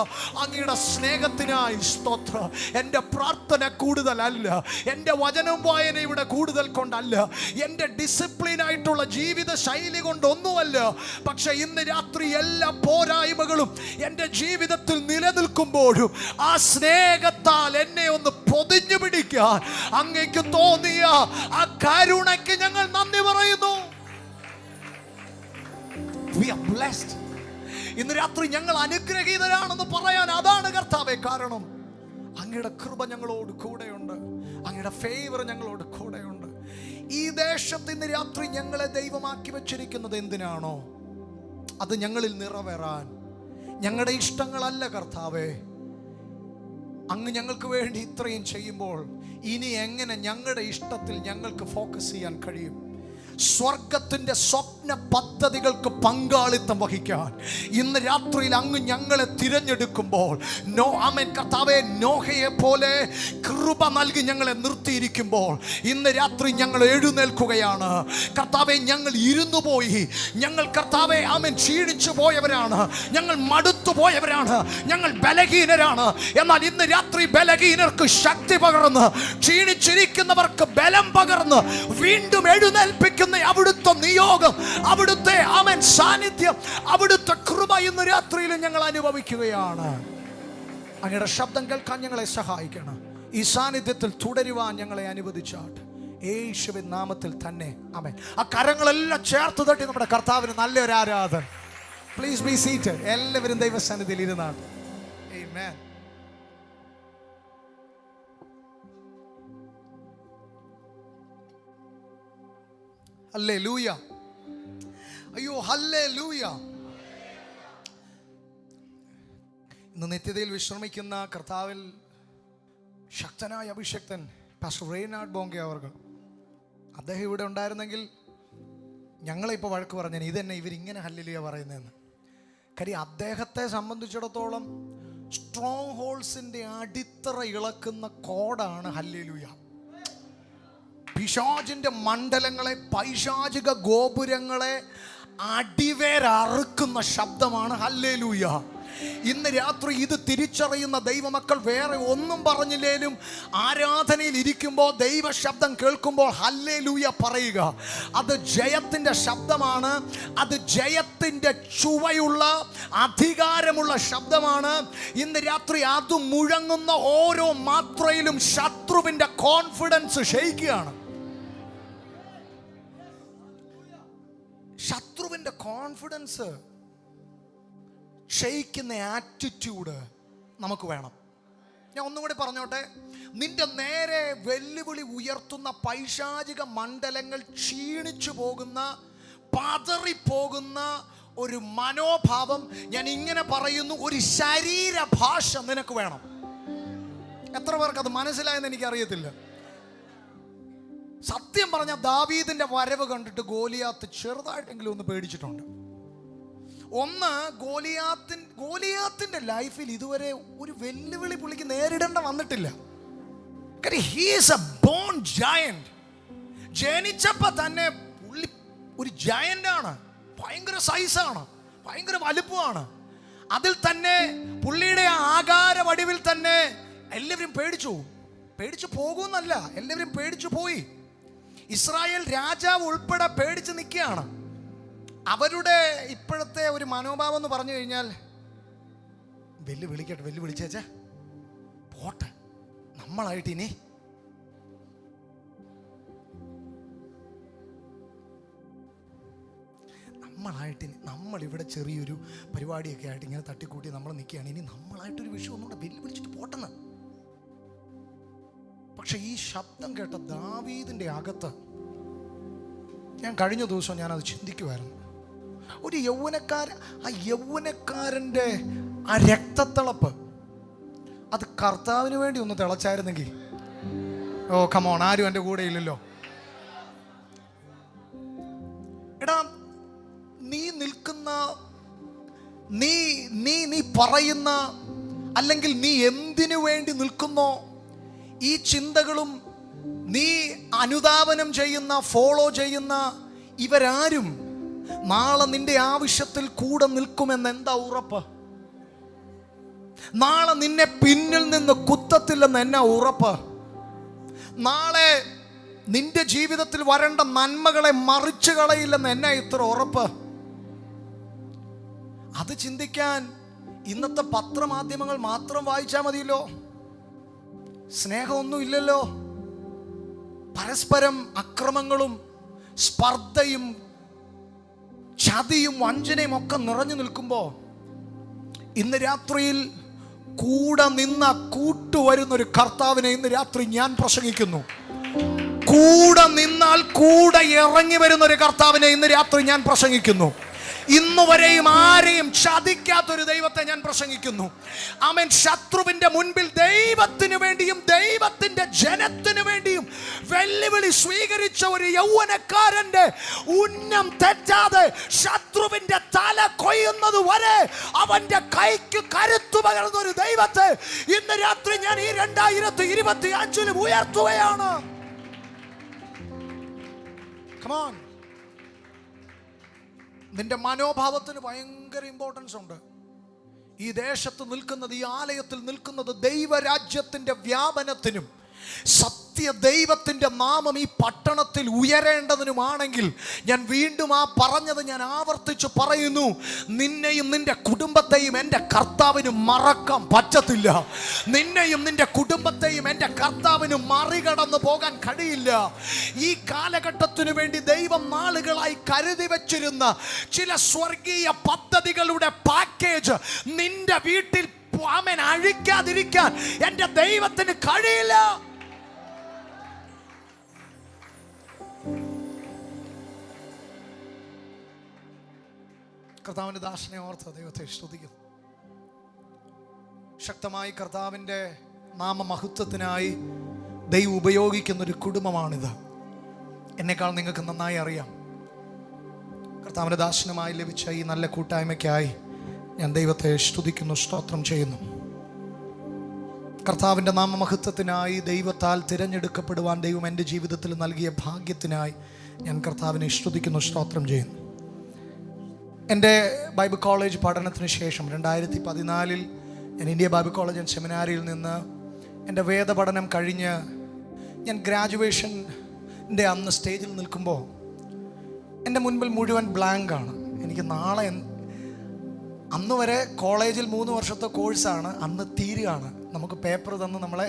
അങ്ങയുടെ സ്നേഹത്തിനായി സ്തോത്രം. എൻ്റെ പ്രാർത്ഥന കൂടുതലല്ല, എൻ്റെ വചനം വായനയുടെ കൂടുതൽ കൊണ്ടല്ല, എൻ്റെ ഡിസിപ്ലിനായിട്ടുള്ള ജീവിത ശൈലി കൊണ്ടൊന്നുമല്ല. പക്ഷെ ഇന്ന് രാത്രി എല്ലാ പോരായ്മകളും എൻ്റെ ജീവിതത്തിൽ നിലനിൽക്കുമ്പോഴും ആ സ്നേഹത്താൽ എന്നെ ഒന്ന് പൊതിഞ്ഞു പിടിക്കാൻ അങ്ങേക്ക് തോന്നിയ ആ കരുണയ്ക്ക് ഞങ്ങൾ നന്ദി പറയുന്നു. We are blessed. ഇന്ന് രാത്രി ഞങ്ങൾ അനുഗ്രഹീതരാണെന്ന് പറയാൻ അതാണ് കർത്താവേ കാരണം. അങ്ങയുടെ കൃപ ഞങ്ങളോട് കൂടെയുണ്ട്, അങ്ങയുടെ ഫേവർ ഞങ്ങളോട് കൂടെയുണ്ട്. ഈ ദേശത്ത് ഇന്ന് രാത്രി ഞങ്ങളെ ദൈവമാക്കി വെച്ചിരിക്കുന്നത് എന്തിനാണോ അത് ഞങ്ങളിൽ നിറവേറാൻ. ഞങ്ങളുടെ ഇഷ്ടങ്ങളല്ല കർത്താവേ, അങ്ങ് ഞങ്ങൾക്ക് വേണ്ടി ഇത്രയും ചെയ്യുമ്പോൾ ഇനി എങ്ങനെ ഞങ്ങളുടെ ഇഷ്ടത്തിൽ ഞങ്ങൾക്ക് ഫോക്കസ് ചെയ്യാൻ കഴിയും? സ്വർഗത്തിൻ്റെ സ്വപ്ന പദ്ധതികൾക്ക് പങ്കാളിത്തം വഹിക്കാൻ ഇന്ന് രാത്രിയിൽ അങ്ങ് ഞങ്ങളെ തിരഞ്ഞെടുക്കുമ്പോൾ കർത്താവേ, നോഹയെ പോലെ കൃപ നൽകി ഞങ്ങളെ നിർത്തിയിരിക്കുമ്പോൾ ഇന്ന് രാത്രി ഞങ്ങൾ എഴുന്നേൽക്കുകയാണ് കർത്താവേ. ഞങ്ങൾ ഇരുന്നു പോയി, ഞങ്ങൾ കർത്താവേ ക്ഷീണിച്ചു പോയവരാണ്, ഞങ്ങൾ മടുത്തു പോയവരാണ്, ഞങ്ങൾ ബലഹീനരാണ്. എന്നാൽ ഇന്ന് രാത്രി ബലഹീനർക്ക് ശക്തി പകർന്ന്, ക്ഷീണിച്ചിരിക്കുന്നവർക്ക് ബലം പകർന്ന് വീണ്ടും എഴുന്നേൽപ്പിക്കുന്ന അവിടുത്തെ നിയോഗം, അവിടുത്തെ സാന്നിധ്യം, അവിടുത്തെ കൃപ ഇന്ന് രാത്രിയിൽ ഞങ്ങൾ അനുഭവിക്കുകയാണ്. അങ്ങയുടെ ശബ്ദം കേൾക്കാൻ ഞങ്ങളെ സഹായിക്കണം. ഈ സാന്നിധ്യത്തിൽ തുടരുവാൻ ഞങ്ങളെ അനുവദിച്ചാട്ട് യേശുവിൻ നാമത്തിൽ തന്നെ ആമേൻ. ആ കരങ്ങളെല്ലാം ചേർത്ത് തട്ടി നമ്മുടെ കർത്താവിന് നല്ലൊരു ആരാധന. Please be seated. എല്ലാവരും ദൈവസന്നിധിയിൽ ഇരുന്നാണ്. ആമേൻ. ഹല്ലേലൂയ. അയ്യോ ഹല്ലേലൂയ. ഇന്ന് നിത്യതയിൽ വിശ്രമിക്കുന്ന കർത്താവിൽ ശക്തനായ അഭിഷക്തൻ പാസ്റ്റർ റെയ്നാർഡ് ബോങ്കെ അവർ, അദ്ദേഹം ഇവിടെ ഉണ്ടായിരുന്നെങ്കിൽ ഞങ്ങളെ ഇപ്പോൾ വഴക്ക് പറഞ്ഞേനെ, ഇതന്നെ ഇവരിങ്ങനെ ഹല്ലേലൂയ പറയുന്നതെന്ന്. കാര്യം അദ്ദേഹത്തെ സംബന്ധിച്ചിടത്തോളം സ്ട്രോങ് ഹോൾസിന്റെ അടിത്തറ ഇളക്കുന്ന കോഡാണ് ഹല്ലേലൂയ. പിശാചിന്റെ മണ്ഡലങ്ങളെ, പൈശാചിക ഗോപുരങ്ങളെ അടിവേരറുക്കുന്ന ശബ്ദമാണ് ഹല്ലേലൂയ. ഇന്ന് രാത്രി ഇത് തിരിച്ചറിയുന്ന ദൈവമക്കൾ വേറെ ഒന്നും പറഞ്ഞില്ലേലും ആരാധനയിൽ ഇരിക്കുമ്പോൾ ദൈവ ശബ്ദം കേൾക്കുമ്പോൾ ഹല്ലേലൂയ പറയുക. അത് ജയത്തിൻ്റെ ശബ്ദമാണ്. അത് ജയത്തിൻ്റെ ചുവയുള്ള അധികാരമുള്ള ശബ്ദമാണ്. ഇന്ന് രാത്രി അത് മുഴങ്ങുന്ന ഓരോ മാത്രയിലും ശത്രുവിൻ്റെ കോൺഫിഡൻസ് ക്ഷയിക്കുകയാണ്. ശത്രുവിൻ്റെ കോൺഫിഡൻസ് ക്ഷയിക്കുന്ന ആറ്റിറ്റ്യൂഡ് നമുക്ക് വേണം. ഞാൻ ഒന്നും കൂടി പറഞ്ഞോട്ടെ. നിന്റെ നേരെ വെല്ലുവിളി ഉയർത്തുന്ന പൈശാചിക മണ്ഡലങ്ങൾ ക്ഷീണിച്ചു പോകുന്ന, പതറിപ്പോകുന്ന ഒരു മനോഭാവം, ഞാൻ ഇങ്ങനെ പറയുന്നു, ഒരു ശരീരഭാഷ നിനക്ക് വേണം. എത്ര പേർക്ക് അത് മനസ്സിലായെന്ന് എനിക്കറിയത്തില്ല. സത്യം പറഞ്ഞ ദാവീദിന്റെ വരവ് കണ്ടിട്ട് ഗോലിയാത്ത് ചെറുതായിട്ടെങ്കിലും ഒന്ന് പേടിച്ചിട്ടുണ്ട്. ഒന്ന്, ഗോലിയാത്തിന്റെ ലൈഫിൽ ഇതുവരെ ഒരു വെല്ലുവിളി പുള്ളിക്ക് നേരിടേണ്ട വന്നിട്ടില്ല. He is a born giant. ജനിച്ചപ്പോൾ തന്നെ പുള്ളി ഒരു ജയന്റ് ആണ്. ഭയങ്കര സൈസാണ്, ഭയങ്കര വലുപ്പമാണ്. അതിൽ തന്നെ പുള്ളിയുടെ ആകാര വടിവിൽ തന്നെ എല്ലാവരും പേടിച്ചു പോകുന്നല്ല, എല്ലാവരും പേടിച്ചു പോയി. ഇസ്രായേൽ രാജാവ് ഉൾപ്പെടെ പേടിച്ച് നിൽക്കുകയാണ്. അവരുടെ ഇപ്പോഴത്തെ ഒരു മനോഭാവം എന്ന് പറഞ്ഞു കഴിഞ്ഞാൽ, വെല്ലുവിളിച്ചേച്ചാ പോട്ടെ, നമ്മളായിട്ട് ഇനി നമ്മളിവിടെ ചെറിയൊരു പരിപാടിയൊക്കെ ആയിട്ട് ഇങ്ങനെ തട്ടിക്കൂട്ടി നമ്മൾ നിൽക്കുകയാണ്. ഇനി നമ്മളായിട്ടൊരു വിഷയം ഒന്നുകൂടെ വെല്ലുവിളിച്ചിട്ട് പോട്ടെന്ന്. പക്ഷെ ഈ ശബ്ദം കേട്ട ദാവീദിന്റെ അകത്ത്, ഞാൻ കഴിഞ്ഞ ദിവസം ഞാനത് ചിന്തിക്കുമായിരുന്നു. ഒരു യൗവനക്കാരൻ്റെ ആ രക്തത്തിളപ്പ്, അത് കർത്താവിന് വേണ്ടി ഒന്ന് തിളച്ചായിരുന്നെങ്കിൽ, ഓ കമോൺ, ആരും എൻ്റെ കൂടെ ഇല്ലല്ലോ. എടാ, നീ നിൽക്കുന്ന, നീ പറയുന്ന, അല്ലെങ്കിൽ നീ എന്തിനു വേണ്ടി നിൽക്കുന്നോ, ഈ ചിന്തകളും നീ അനുധാവനം ചെയ്യുന്ന, ഫോളോ ചെയ്യുന്ന ഇവരാരും നാളെ നിന്റെ ആവശ്യത്തിൽ കൂടെ നിൽക്കുമെന്ന് എന്താ ഉറപ്പ്? നാളെ നിന്നെ പിന്നിൽ നിന്ന് കുത്തത്തില്ലെന്ന് എന്നാ ഉറപ്പ്? നാളെ നിന്റെ ജീവിതത്തിൽ വരേണ്ട നന്മകളെ മറിച്ചു കളയില്ലെന്ന് എന്നാ ഇത്ര ഉറപ്പ്? അത് ചിന്തിക്കാൻ ഇന്നത്തെ പത്രമാധ്യമങ്ങൾ മാത്രം വായിച്ചാൽ മതിയല്ലോ. സ്നേഹമൊന്നും ഇല്ലല്ലോ. പരസ്പരം അക്രമങ്ങളും സ്പർദ്ധയും ചതിയും വഞ്ചനയും ഒക്കെ നിറഞ്ഞു നിൽക്കുമ്പോൾ ഇന്ന് രാത്രിയിൽ കൂടെ നിന്ന കൂട്ടുവരുന്നൊരു കർത്താവിനെ ഇന്ന് രാത്രി ഞാൻ പ്രസംഗിക്കുന്നു. കൂടെ നിന്നാൽ കൂടെ ഇറങ്ങി വരുന്നൊരു കർത്താവിനെ ഇന്ന് രാത്രി ഞാൻ പ്രസംഗിക്കുന്നു. ഇന്നുവരെയും ആരെയും ചതിക്കാത്തൊരു ദൈവത്തെ ഞാൻ പ്രസംഗിക്കുന്നു. ആമേൻ. ശത്രുവിന്റെ മുൻപിൽ ദൈവത്തിന് വേണ്ടിയും ദൈവത്തിന്റെ ജനത്തിനു വേണ്ടിയും വെല്ലുവിളി സ്വീകരിച്ച ഒരു യൗവനക്കാരന്റെ ഉന്നം തെറ്റാതെ ശത്രുവിന്റെ തല കൊയ്യുന്നത് വരെ അവന്റെ കൈക്ക് കരുത്തു പകർന്ന ഒരു ദൈവത്തെ ഇന്ന് രാത്രി ഞാൻ ഈ 2025 ഉയർത്തുകയാണ്. Come on. നിന്റെ മനോഭാവത്തിന് ഭയങ്കര ഇമ്പോർട്ടൻസ് ഉണ്ട്. ഈ ദേശത്ത് നിൽക്കുന്നത്, ഈ ആലയത്തിൽ നിൽക്കുന്നത് ദൈവരാജ്യത്തിന്റെ വ്യാപനത്തിനും സത്യ ദൈവത്തിന്റെ നാമം ഈ പട്ടണത്തിൽ ഉയരേണ്ടതിനുമാണെങ്കിൽ ഞാൻ വീണ്ടും ആ പറഞ്ഞത് ഞാൻ ആവർത്തിച്ച് പറയുന്നു. നിന്നെയും നിന്റെ കുടുംബത്തെയും എൻ്റെ കർത്താവിന് മറക്കാൻ പറ്റത്തില്ല. നിന്നെയും നിന്റെ കുടുംബത്തെയും എൻ്റെ കർത്താവിന് മറികടന്നു പോകാൻ കഴിയില്ല. ഈ കാലഘട്ടത്തിനു വേണ്ടി ദൈവം നാളുകളായി കരുതി വച്ചിരുന്ന ചില സ്വർഗീയ പദ്ധതികളുടെ പാക്കേജ് നിന്റെ വീട്ടിൽ ആമേൻ അഴിക്കാതിരിക്കാൻ എൻ്റെ ദൈവത്തിന് കഴിയില്ല. കർത്താവിൻ്റെ ദാസനെ ഓർത്ത് ദൈവത്തെ സ്തുതിക്കുന്നു. ശക്തമായി കർത്താവിൻ്റെ നാമമഹത്വത്തിനായി ദൈവം ഉപയോഗിക്കുന്നൊരു കുടുംബമാണിത്. എന്നെക്കാൾ നിങ്ങൾക്ക് നന്നായി അറിയാം. കർത്താവിൻ്റെ ദാസനുമായി ലഭിച്ച ഈ നല്ല കൂട്ടായ്മയ്ക്കായി ഞാൻ ദൈവത്തെ സ്തുതിക്കുന്നു, സ്തോത്രം ചെയ്യുന്നു. കർത്താവിൻ്റെ നാമമഹത്വത്തിനായി ദൈവത്താൽ തിരഞ്ഞെടുക്കപ്പെടുവാൻ ദൈവം എൻ്റെ ജീവിതത്തിൽ നൽകിയ ഭാഗ്യത്തിനായി ഞാൻ കർത്താവിനെ സ്തുതിക്കുന്നു, സ്തോത്രം ചെയ്യുന്നു. എൻ്റെ ബൈബിൾ കോളേജ് പഠനത്തിന് ശേഷം 2014 ഞാൻ ഇന്ത്യ ബൈബിൾ കോളേജ് ആൻഡ് സെമിനാരിയിൽ നിന്ന് എൻ്റെ വേദപഠനം കഴിഞ്ഞ് ഞാൻ ഗ്രാജുവേഷൻ്റെ അന്ന് സ്റ്റേജിൽ നിൽക്കുമ്പോൾ എൻ്റെ മുൻപിൽ മുഴുവൻ ബ്ലാങ്കാണ്. എനിക്ക് നാളെ, അന്ന് വരെ കോളേജിൽ 3 വർഷത്തെ കോഴ്സാണ്, അന്ന് തീരുകയാണ്. നമുക്ക് പേപ്പർ തന്ന് നമ്മളെ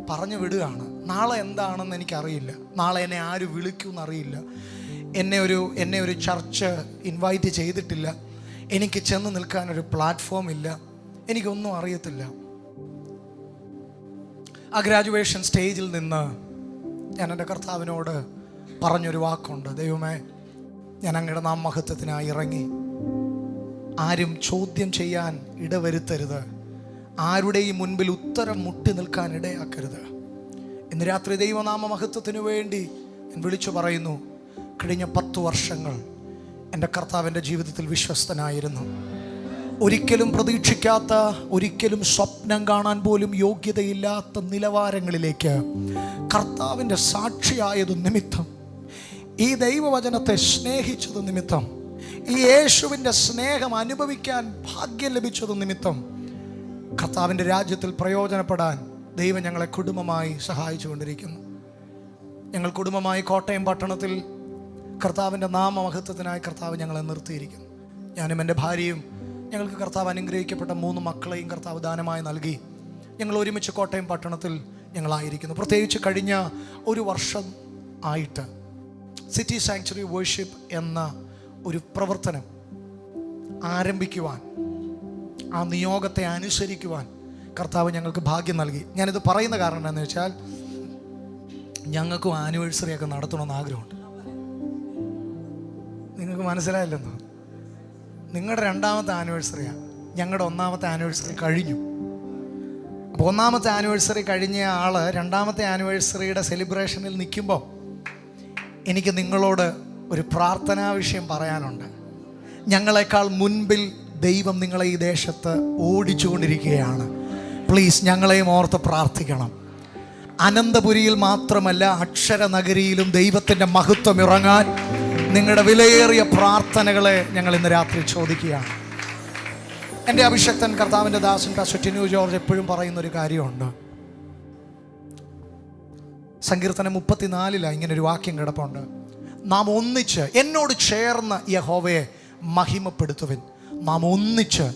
പറഞ്ഞു വിടുകയാണ്. നാളെ എന്താണെന്ന് എനിക്കറിയില്ല, നാളെ എന്നെ ആര് വിളിക്കുമെന്നറിയില്ല, എന്നെ ഒരു ചർച്ച് ഇൻവൈറ്റ് ചെയ്തിട്ടില്ല, എനിക്ക് ചെന്ന് നിൽക്കാനൊരു പ്ലാറ്റ്ഫോം ഇല്ല, എനിക്കൊന്നും അറിയത്തില്ല. ആ ഗ്രാജുവേഷൻ സ്റ്റേജിൽ നിന്ന് ഞാൻ എൻ്റെ കർത്താവിനോട് പറഞ്ഞൊരു വാക്കുണ്ട്: ദൈവമേ, ഞാൻ അങ്ങയുടെ നാമമഹത്വത്തിനായി ഇറങ്ങി, ആരും ചോദ്യം ചെയ്യാൻ ഇടവരുത്തരുത്, ആരുടെയും മുൻപിൽ ഉത്തരം മുട്ടി നിൽക്കാൻ ഇടയാക്കരുത്. ഇന്ന് രാത്രി ദൈവനാമമഹത്വത്തിനു വേണ്ടി ഞാൻ വിളിച്ചു പറയുന്നു, കഴിഞ്ഞ 10 വർഷങ്ങൾ എൻ്റെ കർത്താവിൻ്റെ ജീവിതത്തിൽ വിശ്വസ്തനായിരുന്നു. ഒരിക്കലും പ്രതീക്ഷിക്കാത്ത, ഒരിക്കലും സ്വപ്നം കാണാൻ പോലും യോഗ്യതയില്ലാത്ത നിലവാരങ്ങളിലേക്ക് കർത്താവിൻ്റെ സാക്ഷിയായത് നിമിത്തം, ഈ ദൈവവചനത്തെ സ്നേഹിച്ചത് നിമിത്തം, ഈ യേശുവിൻ്റെ സ്നേഹം അനുഭവിക്കാൻ ഭാഗ്യം ലഭിച്ചത് നിമിത്തം കർത്താവിൻ്റെ രാജ്യത്തിൽ പ്രയോജനപ്പെടാൻ ദൈവം ഞങ്ങളെ കുടുംബമായി സഹായിച്ചു കൊണ്ടിരിക്കുന്നു. ഞങ്ങൾ കുടുംബമായി കോട്ടയം പട്ടണത്തിൽ കർത്താവിൻ്റെ നാമമഹത്വത്തിനായി കർത്താവ് ഞങ്ങളെ നിർത്തിയിരിക്കുന്നു. ഞാനും എൻ്റെ ഭാര്യയും, ഞങ്ങൾക്ക് കർത്താവ് അനുഗ്രഹിക്കപ്പെട്ട 3 മക്കളെയും കർത്താവ് ദാനമായി നൽകി ഞങ്ങൾ ഒരുമിച്ച് കോട്ടയം പട്ടണത്തിൽ ഞങ്ങളായിരിക്കുന്നു. പ്രത്യേകിച്ച് കഴിഞ്ഞ 1 വർഷം ആയിട്ട് സിറ്റി സാങ്ച്വറി വേർഷിപ്പ് എന്ന ഒരു പ്രവർത്തനം ആരംഭിക്കുവാൻ, ആ നിയോഗത്തെ അനുസരിക്കുവാൻ കർത്താവ് ഞങ്ങൾക്ക് ഭാഗ്യം നൽകി. ഞാനിത് പറയുന്ന കാരണം എന്താണെന്ന് വെച്ചാൽ, ഞങ്ങൾക്കും ആനിവേഴ്സറി ഒക്കെ നടത്തണമെന്ന് ആഗ്രഹമുണ്ട്. നിങ്ങൾക്ക് മനസ്സിലായില്ലെന്നോ? നിങ്ങളുടെ 2ാമത്തെ ആനിവേഴ്സറിയാണ്, ഞങ്ങളുടെ 1ാമത്തെ ആനിവേഴ്സറി കഴിഞ്ഞു. അപ്പോൾ 1ാമത്തെ ആനിവേഴ്സറി കഴിഞ്ഞ ആൾ 2ാമത്തെ ആനിവേഴ്സറിയുടെ സെലിബ്രേഷനിൽ നിൽക്കുമ്പോൾ എനിക്ക് നിങ്ങളോട് ഒരു പ്രാർത്ഥനാ വിഷയം പറയാനുണ്ട്. ഞങ്ങളെക്കാൾ മുൻപിൽ ദൈവം നിങ്ങളെ ഈ ദേശത്ത് ഓടിച്ചുകൊണ്ടിരിക്കുകയാണ്. പ്ലീസ് ഞങ്ങളെയും ഓർത്ത് പ്രാർത്ഥിക്കണം. അനന്തപുരിയിൽ മാത്രമല്ല, അക്ഷരനഗരിയിലും ദൈവത്തിൻ്റെ മഹത്വം ഇറങ്ങാൻ നിങ്ങളുടെ വിലയേറിയ പ്രാർത്ഥനകളെ ഞങ്ങൾ ഇന്ന് രാത്രി ചോദിക്കുകയാണ്. എൻ്റെ അഭിഷക്തൻ കർത്താവിൻ്റെ ദാസൻ പാസ്റ്റർ ടിനു ജോർജ് എപ്പോഴും പറയുന്നൊരു കാര്യമുണ്ട്. സങ്കീർത്തനം 34 ഇങ്ങനൊരു വാക്യം കിടപ്പുണ്ട്: നാം ഒന്നിച്ച്, എന്നോട് ചേർന്ന് യഹോവയെ മഹിമപ്പെടുത്തുവിൻ, നാം ഒന്നിച്ച്